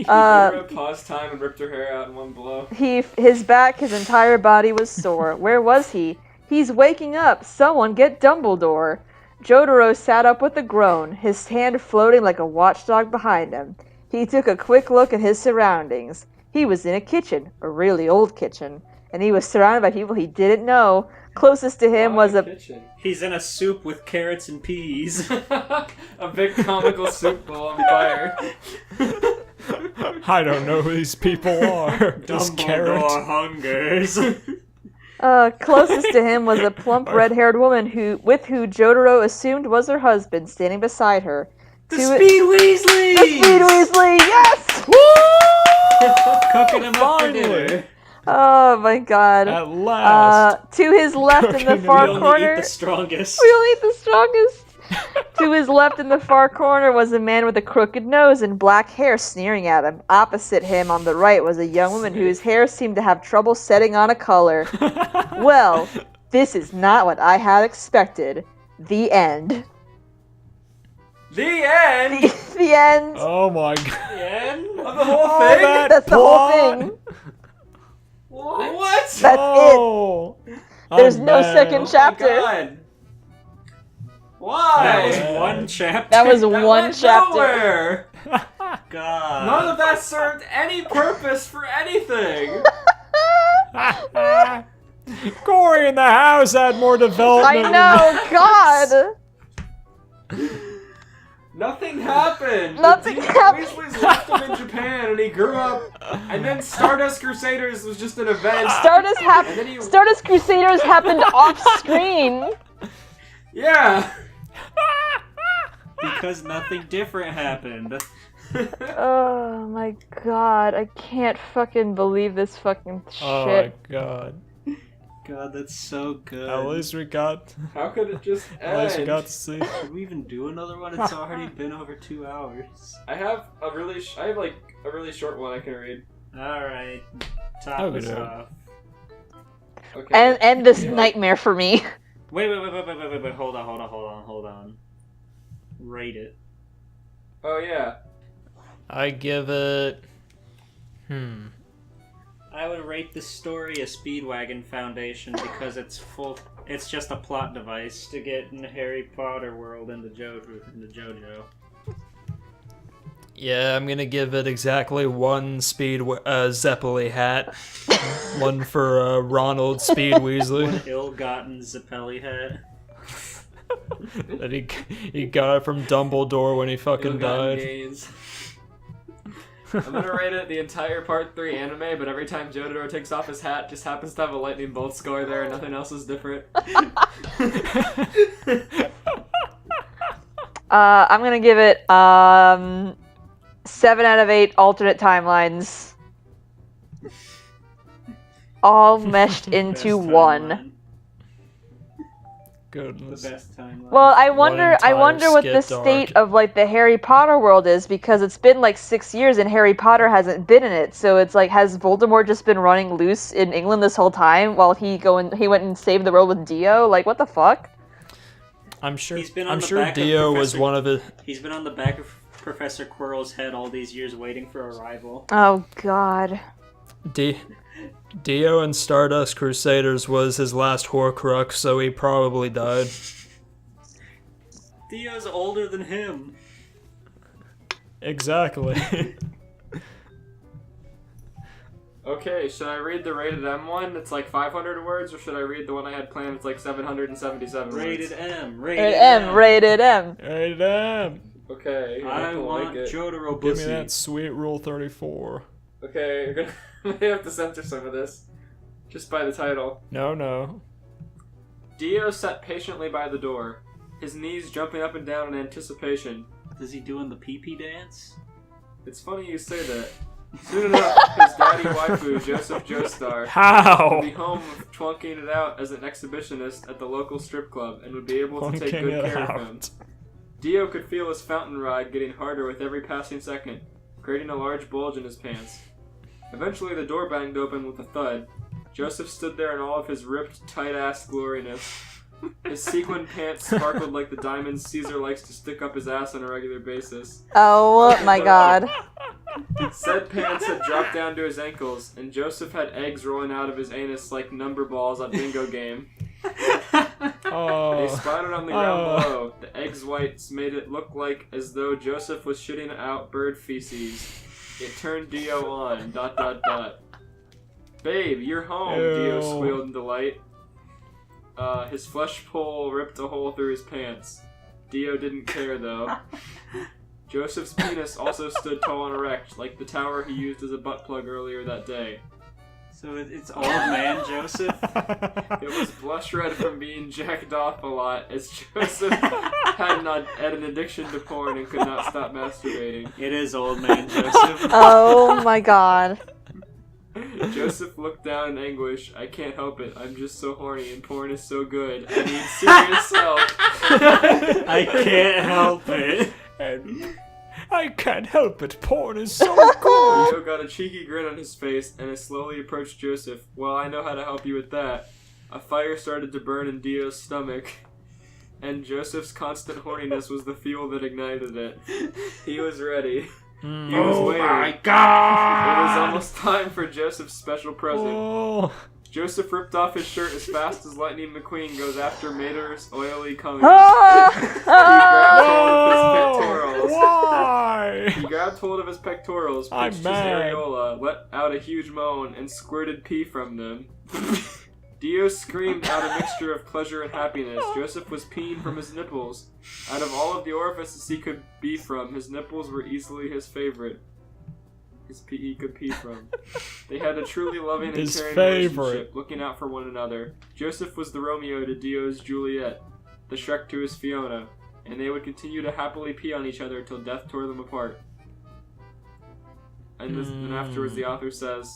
Laura paused time and ripped her hair out in one blow.
His back, his entire body was sore. Where was he? He's waking up. Someone get Dumbledore. Jotaro sat up with a groan, his hand floating like a watchdog behind him. He took a quick look at his surroundings. He was in a kitchen, a really old kitchen, and he was surrounded by people he didn't know. Closest to him was a...
kitchen.
He's in a soup with carrots and peas.
A big comical soup bowl on fire.
I don't know who these people are. This carrot.
Dumbledore hungers.
Closest to him was a plump red-haired woman with who Jotaro assumed was her husband, standing beside her.
The Speed Weasley!
The Speed Weasley, yes!
Cooking him up for dinner.
Oh my god.
At last.
To his left in the far
We only
corner...
eat the strongest.
We only eat the strongest. To his left in the far corner was a man with a crooked nose and black hair sneering at him. Opposite him on the right was a young woman whose hair seemed to have trouble setting on a color. Well, this is not what I had expected. The end.
The end?
The end.
Oh my god.
The end?
Of the whole thing?
That's the whole thing.
What?
That's it. There's no second chapter.
God. Why?
That was one chapter.
That was
That
one
went
chapter.
Nowhere.
God.
None of that served any purpose for anything.
Corey in the house had more development.
I know, God.
Nothing happened.
Nothing
The
happened.
Weasleys left him in Japan, and he grew up. And then Stardust Crusaders was just an event.
Stardust Crusaders happened off screen.
Yeah.
Because nothing different happened.
Oh my god, I can't fucking believe this fucking shit.
Oh my god.
God, that's so good.
At least we got.
How could it just end?
At least we got to see.
Should we even do another one? It's already been over 2 hours.
I have a really short one I can read.
Alright. Top
Okay.
us off.
Okay.
And end this nightmare for me.
Wait. Hold on. Rate it.
Oh yeah.
I give it.
I would rate the story a Speedwagon Foundation because it's just a plot device to get in the Harry Potter world into JoJo.
Yeah, I'm gonna give it exactly one Zeppeli hat. One for Ronald Speed Weasley.
Ill-gotten Zeppeli hat.
That he got it from Dumbledore when he fucking
Ill-gotten
died.
gains. I'm gonna rate it the entire Part 3 anime, but every time Jotaro takes off his hat, just happens to have a lightning bolt scar there and nothing else is different.
I'm gonna give it 7 out of 8 alternate timelines. All meshed into
Best
one.
timeline.
Goodness.
The best timeline.
Well, I wonder
entire
what the
skip
state
arc.
of like the Harry Potter world is, because it's been like 6 years and Harry Potter hasn't been in it. So it's like, has Voldemort just been running loose in England this whole time while he went and saved the world with Dio? Like, what the fuck?
I'm sure.
He's been on
I'm
the
sure
back of
Dio was
Professor-
one of it.
He's been on the back of Professor Quirrell's head all these years waiting for arrival.
Oh God.
Dio and Stardust Crusaders was his last Horcrux, so he probably died.
Dio's older than him.
Exactly.
Okay, should I read the rated M one? It's like 500 words, or should I read the one I had planned? It's like 777
Rated
words.
M.
Rated M. Rated M.
Hey, damn.
Okay.
I
will
want
make it.
Jotaro
Give me
pussy.
that sweet Rule 34.
Okay, you're gonna I may have to censor some of this, just by the title.
No.
Dio sat patiently by the door, his knees jumping up and down in anticipation.
Is he doing the pee-pee dance?
It's funny you say that. Soon enough, his daddy waifu, Joseph Joestar, would
How?
be home flunking it out as an exhibitionist at the local strip club and would be able to take
Flunking
good
it
care of
out.
him. Dio could feel his fountain ride getting harder with every passing second, creating a large bulge in his pants. Eventually, the door banged open with a thud. Joseph stood there in all of his ripped, tight-ass gloriness. His sequin pants sparkled like the diamonds Caesar likes to stick up his ass on a regular basis.
Oh my God.
Said pants had dropped down to his ankles, and Joseph had eggs rolling out of his anus like number balls on bingo game. They splattered on the ground below. The eggs' whites made it look like as though Joseph was shitting out bird feces. It turned Dio on. ... Babe, you're home, Dio squealed in delight. His flesh pole ripped a hole through his pants. Dio didn't care, though. Joseph's penis also stood tall and erect, like the tower he used as a butt plug earlier that day.
So it's old man Joseph?
It was blush red from being jacked off a lot, as Joseph had an addiction to porn and could not stop masturbating.
It is old man Joseph.
Oh my god.
Joseph looked down in anguish. I can't help it. I'm just so horny and porn is so good. I need serious help.
I can't help it.
I can't help it. Porn is so good.
Dio got a cheeky grin on his face and slowly approached Joseph. Well, I know how to help you with that. A fire started to burn in Dio's stomach, and Joseph's constant horniness was the fuel that ignited it. He was ready. He was waiting. Oh my god! It was almost time for Joseph's special present.
Oh.
Joseph ripped off his shirt as fast as Lightning McQueen goes after Mater's oily cummies. He grabbed hold of his pectorals, pinched his areola, let out a huge moan, and squirted pee from them. Dio screamed out a mixture of pleasure and happiness. Joseph was peeing from his nipples. Out of all of the orifices he could pee from, his nipples were easily his favorite. He could pee from. They had a truly loving and caring relationship, looking out for one another. Joseph was the Romeo to Dio's Juliet, the Shrek to his Fiona, and they would continue to happily pee on each other till death tore them apart. And afterwards the author says,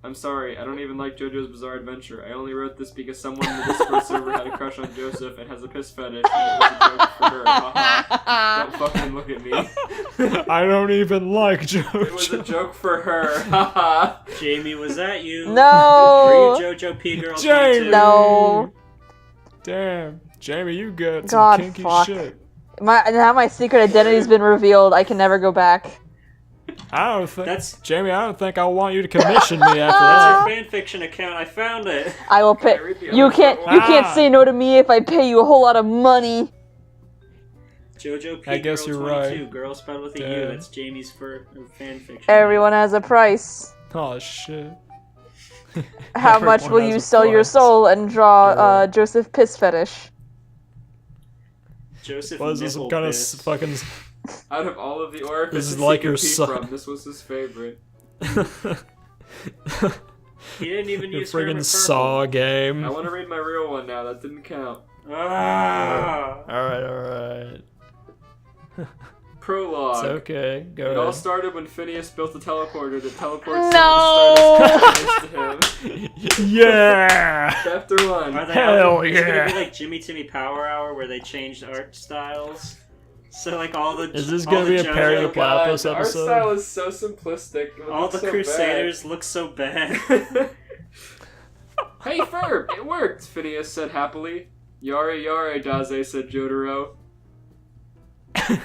I'm sorry, I don't even like JoJo's Bizarre Adventure. I only wrote this because someone in the Discord server had a crush on Joseph and has a piss fetish, and it was a joke for her. Haha. Don't fucking look at me.
I don't even like JoJo.
It was a joke for her. Haha.
Jamie, was that you?
No!
Were you JoJo P-Girl?
Jamie!
No!
Damn. Jamie, you got
God,
some kinky
fuck.
shit.
Now my secret identity's been revealed. I can never go back.
I don't think
That's
Jamie. I don't think I want you to commission me after that.
that's your fanfiction account. I found it.
I will pay. You can't say no to me if I pay you a whole lot of money.
JoJo P
I guess
Girl
you're
22,
right.
girl spelled with a U.
Damn.
That's Jamie's fanfiction.
Everyone has a price.
Oh shit.
How much will
Everyone
you
has a
sell your
price.
soul and draw Joseph Piss Fetish?
Joseph
Was this some
nipple
kind of
piss.
fucking?
Out of all of the orifices
This is like
he
your
could pee
son.
from, this was his favorite.
He didn't even
Your
use
friggin'
Hermit
Saw game.
I want to read my real one now. That didn't count.
Purple. Ah!
Alright.
Prologue.
It's okay. Go
It all
ahead.
started when Phineas built a teleporter that teleports
No!
Stardust to him.
Yeah!
Chapter 1.
Are they
Hell
Is it gonna
yeah.
be like Jimmy Timmy Power Hour where they changed art styles? So like all the
Is this
all
gonna
the
be a
JoJo
Perry the Platypus
the art
episode?
style is so simplistic. It would
all
look
the
so
Crusaders look so bad.
bad. Hey, Ferb, it worked, Phineas said happily. Yare yare, Daze, said Jotaro.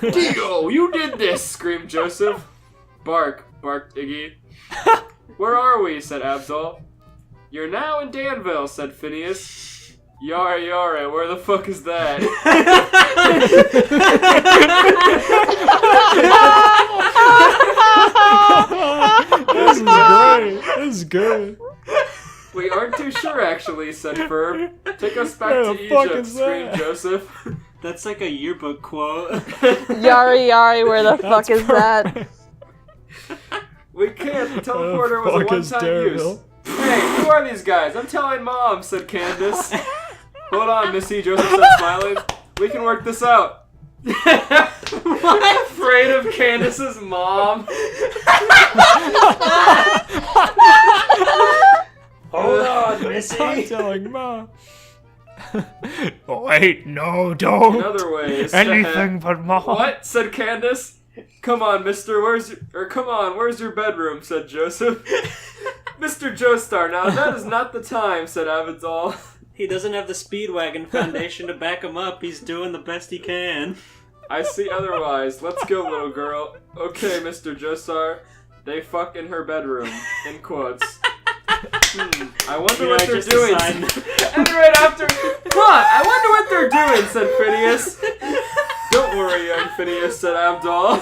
Dio, you did this, screamed Joseph. Bark, barked Iggy. Where are we, said Abdul. You're now in Danville, said Phineas. Yare yare, where the fuck is that?
This is great. This is good.
We aren't too sure, actually, said Ferb. Take us back
Where
to
the fuck
Egypt,
is
screamed
that?
Joseph.
That's like a yearbook quote.
Yari yari, where the fuck is that?
We can't. The teleporter
Where the
was a
fuck is
one-time use.
Danville?
Hey, who are these guys? I'm telling Mom, said Candace. Hold on, Missy, Joseph said, smiling. We can work this out. What? Afraid of Candace's mom?
Hold on,
I'm
Missy.
telling Mom. Wait, no, don't.
In other ways.
Anything but Mom.
What? Said Candace. Come on, mister, where's your bedroom, said Joseph. Mr. Joestar, now that is not the time, said Avidal.
He doesn't have the Speedwagon Foundation to back him up. He's doing the best he can.
I see otherwise. Let's go, little girl. Okay, Mr. Josar. They fuck in her bedroom. In quotes. I wonder what they're doing. And right after, I wonder what they're doing, said Phineas. Don't worry, young Phineas, said Abdul.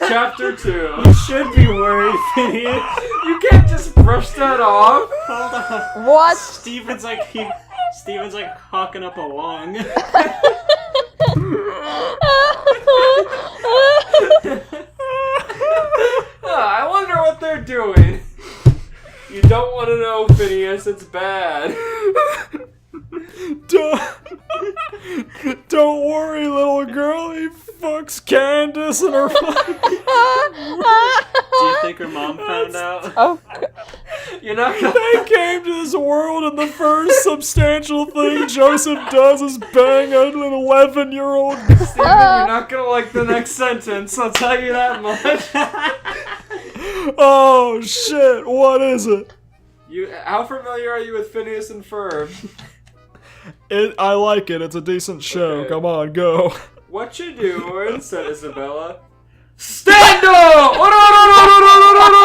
Chapter 2.
You should be worried, Phineas.
You can't just brush that off.
Hold on.
What?
Steven's like hawking up a lung.
I wonder what they're doing. You don't want to know, Phineas. It's bad.
Don't worry, little girl. He fucks Candace and her.
Do you think her mom found out?
Oh,
You're not gonna.
They came to this world, and the first substantial thing Joseph does is bang an 11-year-old.
Steven, you're not gonna like the next sentence. I'll tell you that much.
Oh shit! What is it?
How familiar are you with Phineas and Ferb?
I like it. It's a decent show.
Okay.
Come on, go.
What you doing? Said Isabella. Stand up! Oh, no, no, no, no, no, no, no, no,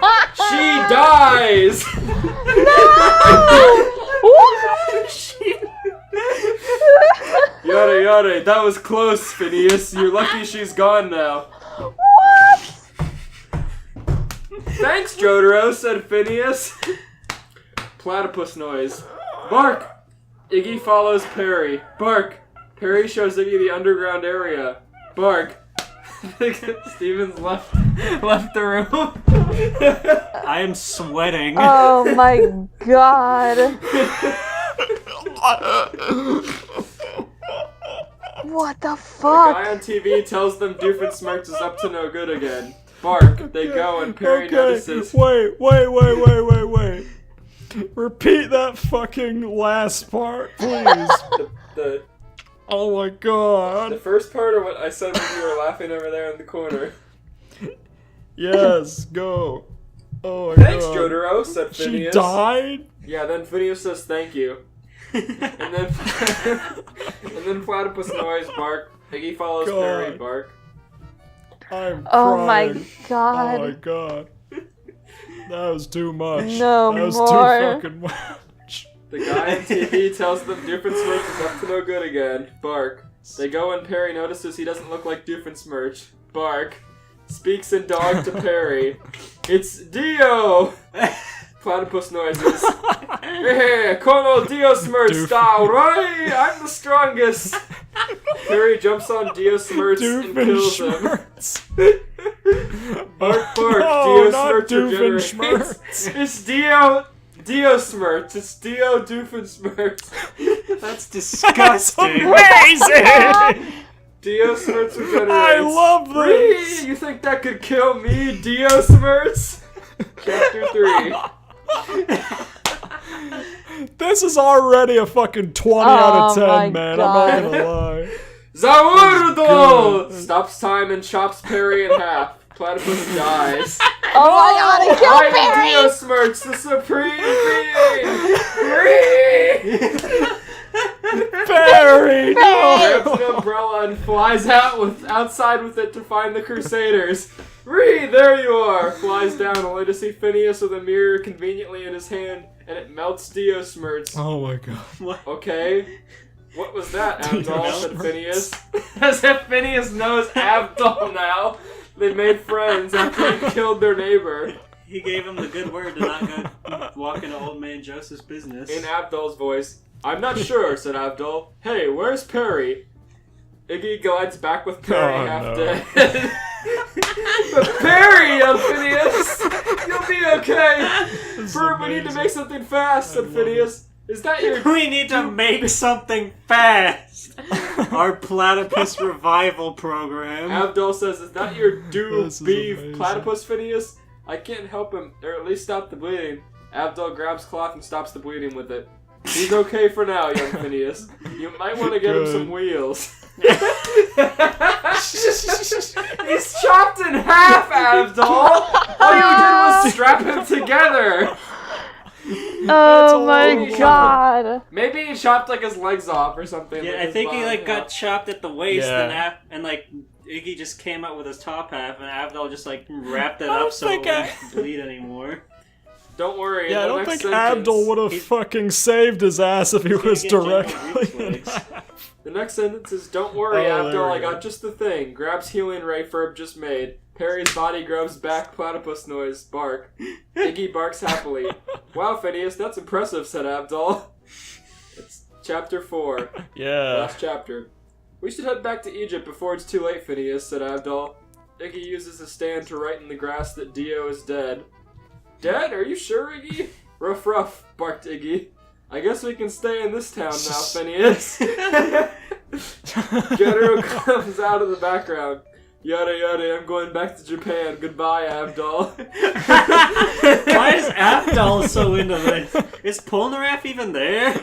no. She dies. Yada yada. That was close, Phineas. You're lucky she's gone now. Thanks, Jotaro, said Phineas. Platypus noise. Bark! Iggy follows Perry. Bark! Perry shows Iggy the underground area. Bark! Steven's left the room.
I am sweating.
oh my god. What the
The
fuck?
guy on TV tells them Doofenshmirtz is up to no good again. Bark! They go and Perry notices.
Wait. Repeat that fucking last part, please.
The
Oh my god.
first part of what I said when you were laughing over there in the corner.
Yes, go. Oh my
Thanks,
god.
Jotaro, said
She
Phineas.
died?
Yeah, then Phineas says thank you. And then Platypus noise, bark. Iggy follows
God.
Perry, bark.
I'm
Oh my
crying.
god.
Oh my god. That was too much.
No
that was
more.
too fucking much.
The guy on TV tells them Doofenshmirtz is up to no good again, bark. They go and Perry notices he doesn't look like Doofenshmirtz, bark. Speaks in dog to Perry. It's Dio! Platypus noises. Hey, Colonel Dio Smirts style, right? I'm the strongest. Perry jumps on Dio Smirts and kills him. Bark, bark,
No,
Dio
not
Smirts regenerates.
Doofenshmirtz.
It's Dio Smirts. It's Dio Doofenshmirtz.
That's disgusting.
Amazing!
Dio Smirts regenerates.
I love this!
You think that could kill me, Dio Smirts? Chapter 3.
This is already a fucking 20 out of 10,
my
man.
God.
I'm not gonna lie.
Zawardo! Stops time and chops Perry in half. Platypus dies.
Oh my god, he
I
killed
am
Perry!
Dio Smirts, the supreme being!
Barry!
Grabs an umbrella and flies outside with it to find the Crusaders. There you are! Flies down only to see Phineas with a mirror conveniently in his hand, and it melts Dio Smirts.
Oh my god.
Okay. What was that,
Dio
Abdul? Said
Smirts.
Phineas. As if Phineas knows Abdul now. They made friends after he killed their neighbor.
He gave him the good word to not go walk into old man Joseph's business.
In Abdul's voice, I'm not sure, said Abdul. Hey, where's Perry? Iggy glides back with Perry half dead. But Perry, yelled Phineas! You'll be okay! Ferb, we need to make something fast, said Phineas. Is that your...
We need to make something fast! Our platypus revival program.
Abdul says, is that your
This is
beef
amazing.
platypus, Phineas? I can't help him, or at least stop the bleeding. Abdul grabs cloth and stops the bleeding with it. He's okay for now, young Phineas. You might want to get him
Good.
some wheels. He's chopped in half, Abdul! All you did was strap him together!
Oh
all
my
he
god.
Maybe he chopped like his legs off or something.
Yeah,
with
I
his
think he
bottom
like got
half.
chopped at the waist,
Yeah.
and like Iggy just came out with his top half, and Abdul just like wrapped it
I
up
don't
so it
think
wouldn't bleed anymore.
Don't worry.
Yeah, I
in the
don't
next
think
sentence,
Abdul would have
he's-
fucking saved his ass if he was
get general
directly in
reflex.
half.
The next sentence is, "Don't worry,
Oh,
Abdul.
there we
I
go.
got just the thing." Grabs helium ray Ferb just made. Perry's body grubs back. Platypus noise. Bark. Iggy barks happily. "Wow, Phineas, that's impressive," said Abdul. It's chapter 4.
Yeah.
Last chapter. "We should head back to Egypt before it's too late, Phineas," said Abdul. Iggy uses a stand to write in the grass that Dio is dead. "Dead? Are you sure, Iggy?" "Ruff, ruff," barked Iggy. "I guess we can stay in this town now, Phineas." Jotaro comes out of the background. "Yada yada, I'm going back to Japan. Goodbye, Abdul."
Why is Abdul so into this? Is Polnareff even there?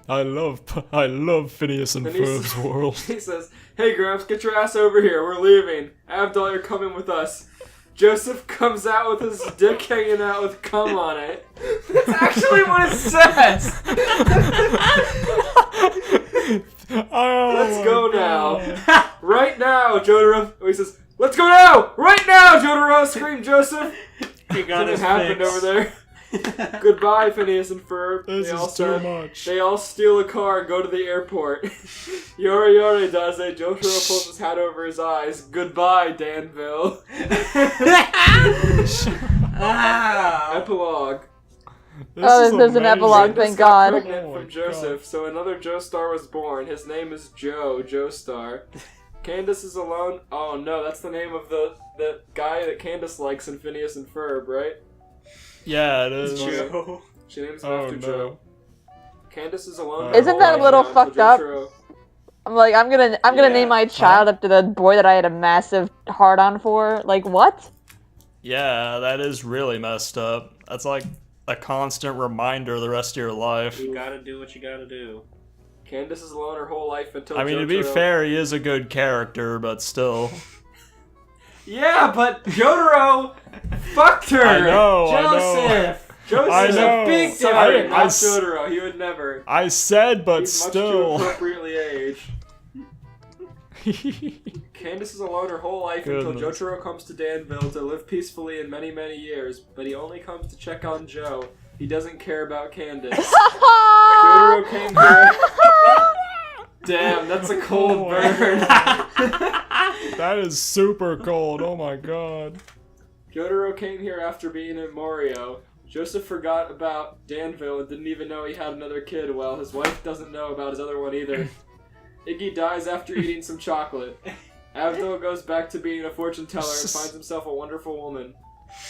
I love Phineas and
Phineas-
Ferb's world.
He says, "Hey, Gramps, get your ass over here. We're leaving. Abdul, you're coming with us." Joseph comes out with his dick hanging out with cum on it. That's actually what it says!
Oh
Let's
my
go
God.
now. Right now, Jotaro. Oh, he says, "Let's go now! Right now, Jotaro!" screamed Joseph.
He got
Something
his
happened
fix.
over there. "Goodbye, Phineas and Ferb."
This
They all
is too
said-
much.
They all steal a car and go to the airport. Yore yore does it. Jotaro pulls his hat over his eyes. "Goodbye, Danville."
Ah!
Epilogue.
This is
there's an
amazing.
epilogue,
Candace
thank
got
God.
pregnant
Oh my
from Joseph, so another Joestar was born. His name is Joestar. Candace is alone. Oh no, that's the name of the guy that Candace likes in Phineas and Ferb, right?
Yeah, it is.
Joe.
She names him
Oh
after
no.
Joe. Candace is alone.
Isn't
that a little fucked up? I'm like, I'm gonna
Yeah.
name my child after the boy that I had a massive hard on for. Like, what?
Yeah, that is really messed up. That's like a constant reminder the rest of your life.
You gotta do what you gotta do.
Candace is alone her whole life until
I mean, to be
Jotaro-
fair, he is a good character, but still.
Yeah, but Jotaro fucked her!
I know, I know.
Joseph! Joseph's
I
a
know.
big
Sorry,
difference. Not
I s-
Jotaro, he would never.
I said, but
He's much
still.
too appropriately aged. Candace is alone her whole life until
Goodness.
Jotaro comes to Danville to live peacefully in many, many years, but he only comes to check on Joe. He doesn't care about Candace. Jotaro came here. Damn, that's a cold
Oh my
burn.
That is super cold. Oh my god.
Jotaro came here after being in Morio. Joseph forgot about Danville and didn't even know he had another kid. Well, his wife doesn't know about his other one either. Iggy dies after eating some chocolate. Abdul goes back to being a fortune teller and finds himself a wonderful woman.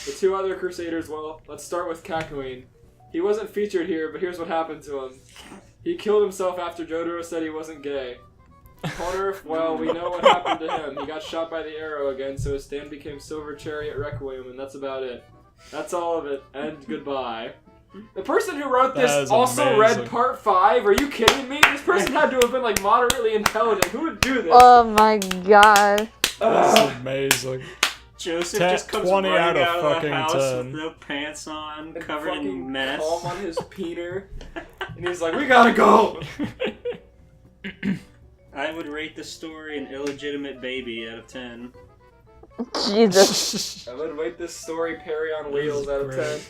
The two other Crusaders, well, let's start with Kakyoin. He wasn't featured here, but here's what happened to him. He killed himself after Jotaro said he wasn't gay. Polnareff, well, we know what happened to him. He got shot by the arrow again, so his stand became Silver Chariot Requiem, and that's about it. That's all of it, and goodbye. The person who wrote
That
this
is
also
amazing.
read part 5? Are you kidding me? This person had to have been, like, moderately intelligent. Who would do this?
Oh my god.
That's
Ugh.
amazing.
Joseph
10
just comes
20
running
out of
out of the
fucking
house
10.
with no pants on,
And
covered
fucking
in mess.
Calm on his peener. And he's like, we gotta go!
I would rate the story an illegitimate baby out of 10.
Jesus.
I would rate this story Perry on Wheels out of 10.
great.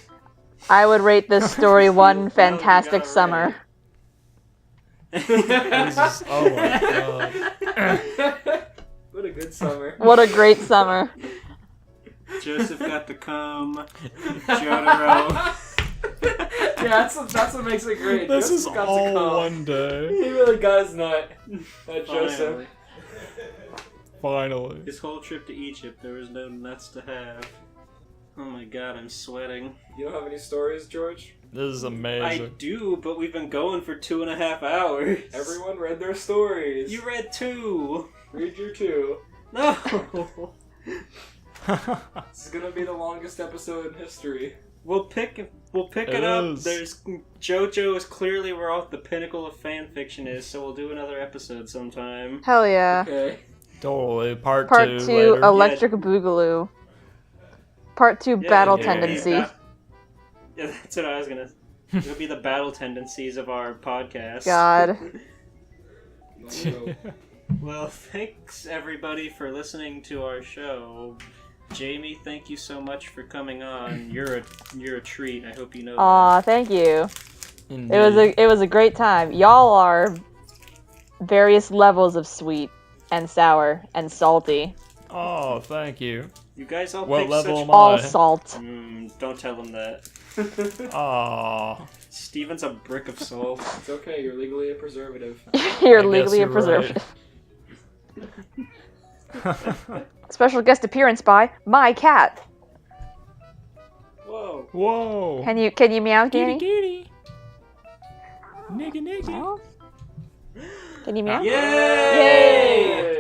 I would rate this story one
Well, you
fantastic
got it
summer.
Jesus. Oh my god.
What a good summer.
What a great summer.
Joseph got to come. Jotaro.
Yeah, that's what makes it great.
This
Joseph
is
got to
all
come.
one day.
He really got his nut. That Joseph.
Finally.
Finally.
His whole trip to Egypt, there was no nuts to have. Oh my god, I'm sweating.
You don't have any stories, George?
This is
I
amazing.
do, but we've been going for 2.5 hours.
Everyone read their stories.
You read 2.
Read your 2.
No.
This is gonna be the longest episode in history.
We'll pick it
It
up.
is.
There's JoJo is clearly where all the pinnacle of fan fiction is, so we'll do another episode sometime.
Hell yeah.
Okay.
Totally. Part
Part
2
2,
later.
Electric Boogaloo. Part 2,
Yeah,
Battle
yeah,
Tendency.
Yeah, that's what I was gonna. It'll be the battle tendencies of our podcast.
God.
Well, thanks everybody for listening to our show. Jamie, thank you so much for coming on. You're a treat. I hope you know.
Aw, thank you.
Indeed.
It was a great time. Y'all are various levels of sweet and sour and salty.
Oh, thank you.
You guys all
What
pick
level
such.
am I?
All salt.
Don't tell them that.
Aw.
Steven's a brick of salt.
It's okay, you're legally a preservative.
You're
I guess
legally a
you're
preservative.
right.
Special guest appearance by my cat.
Whoa.
Whoa.
Can you meow, Danny?
Kitty. Nigga.
Oh. Can you meow?
Yay!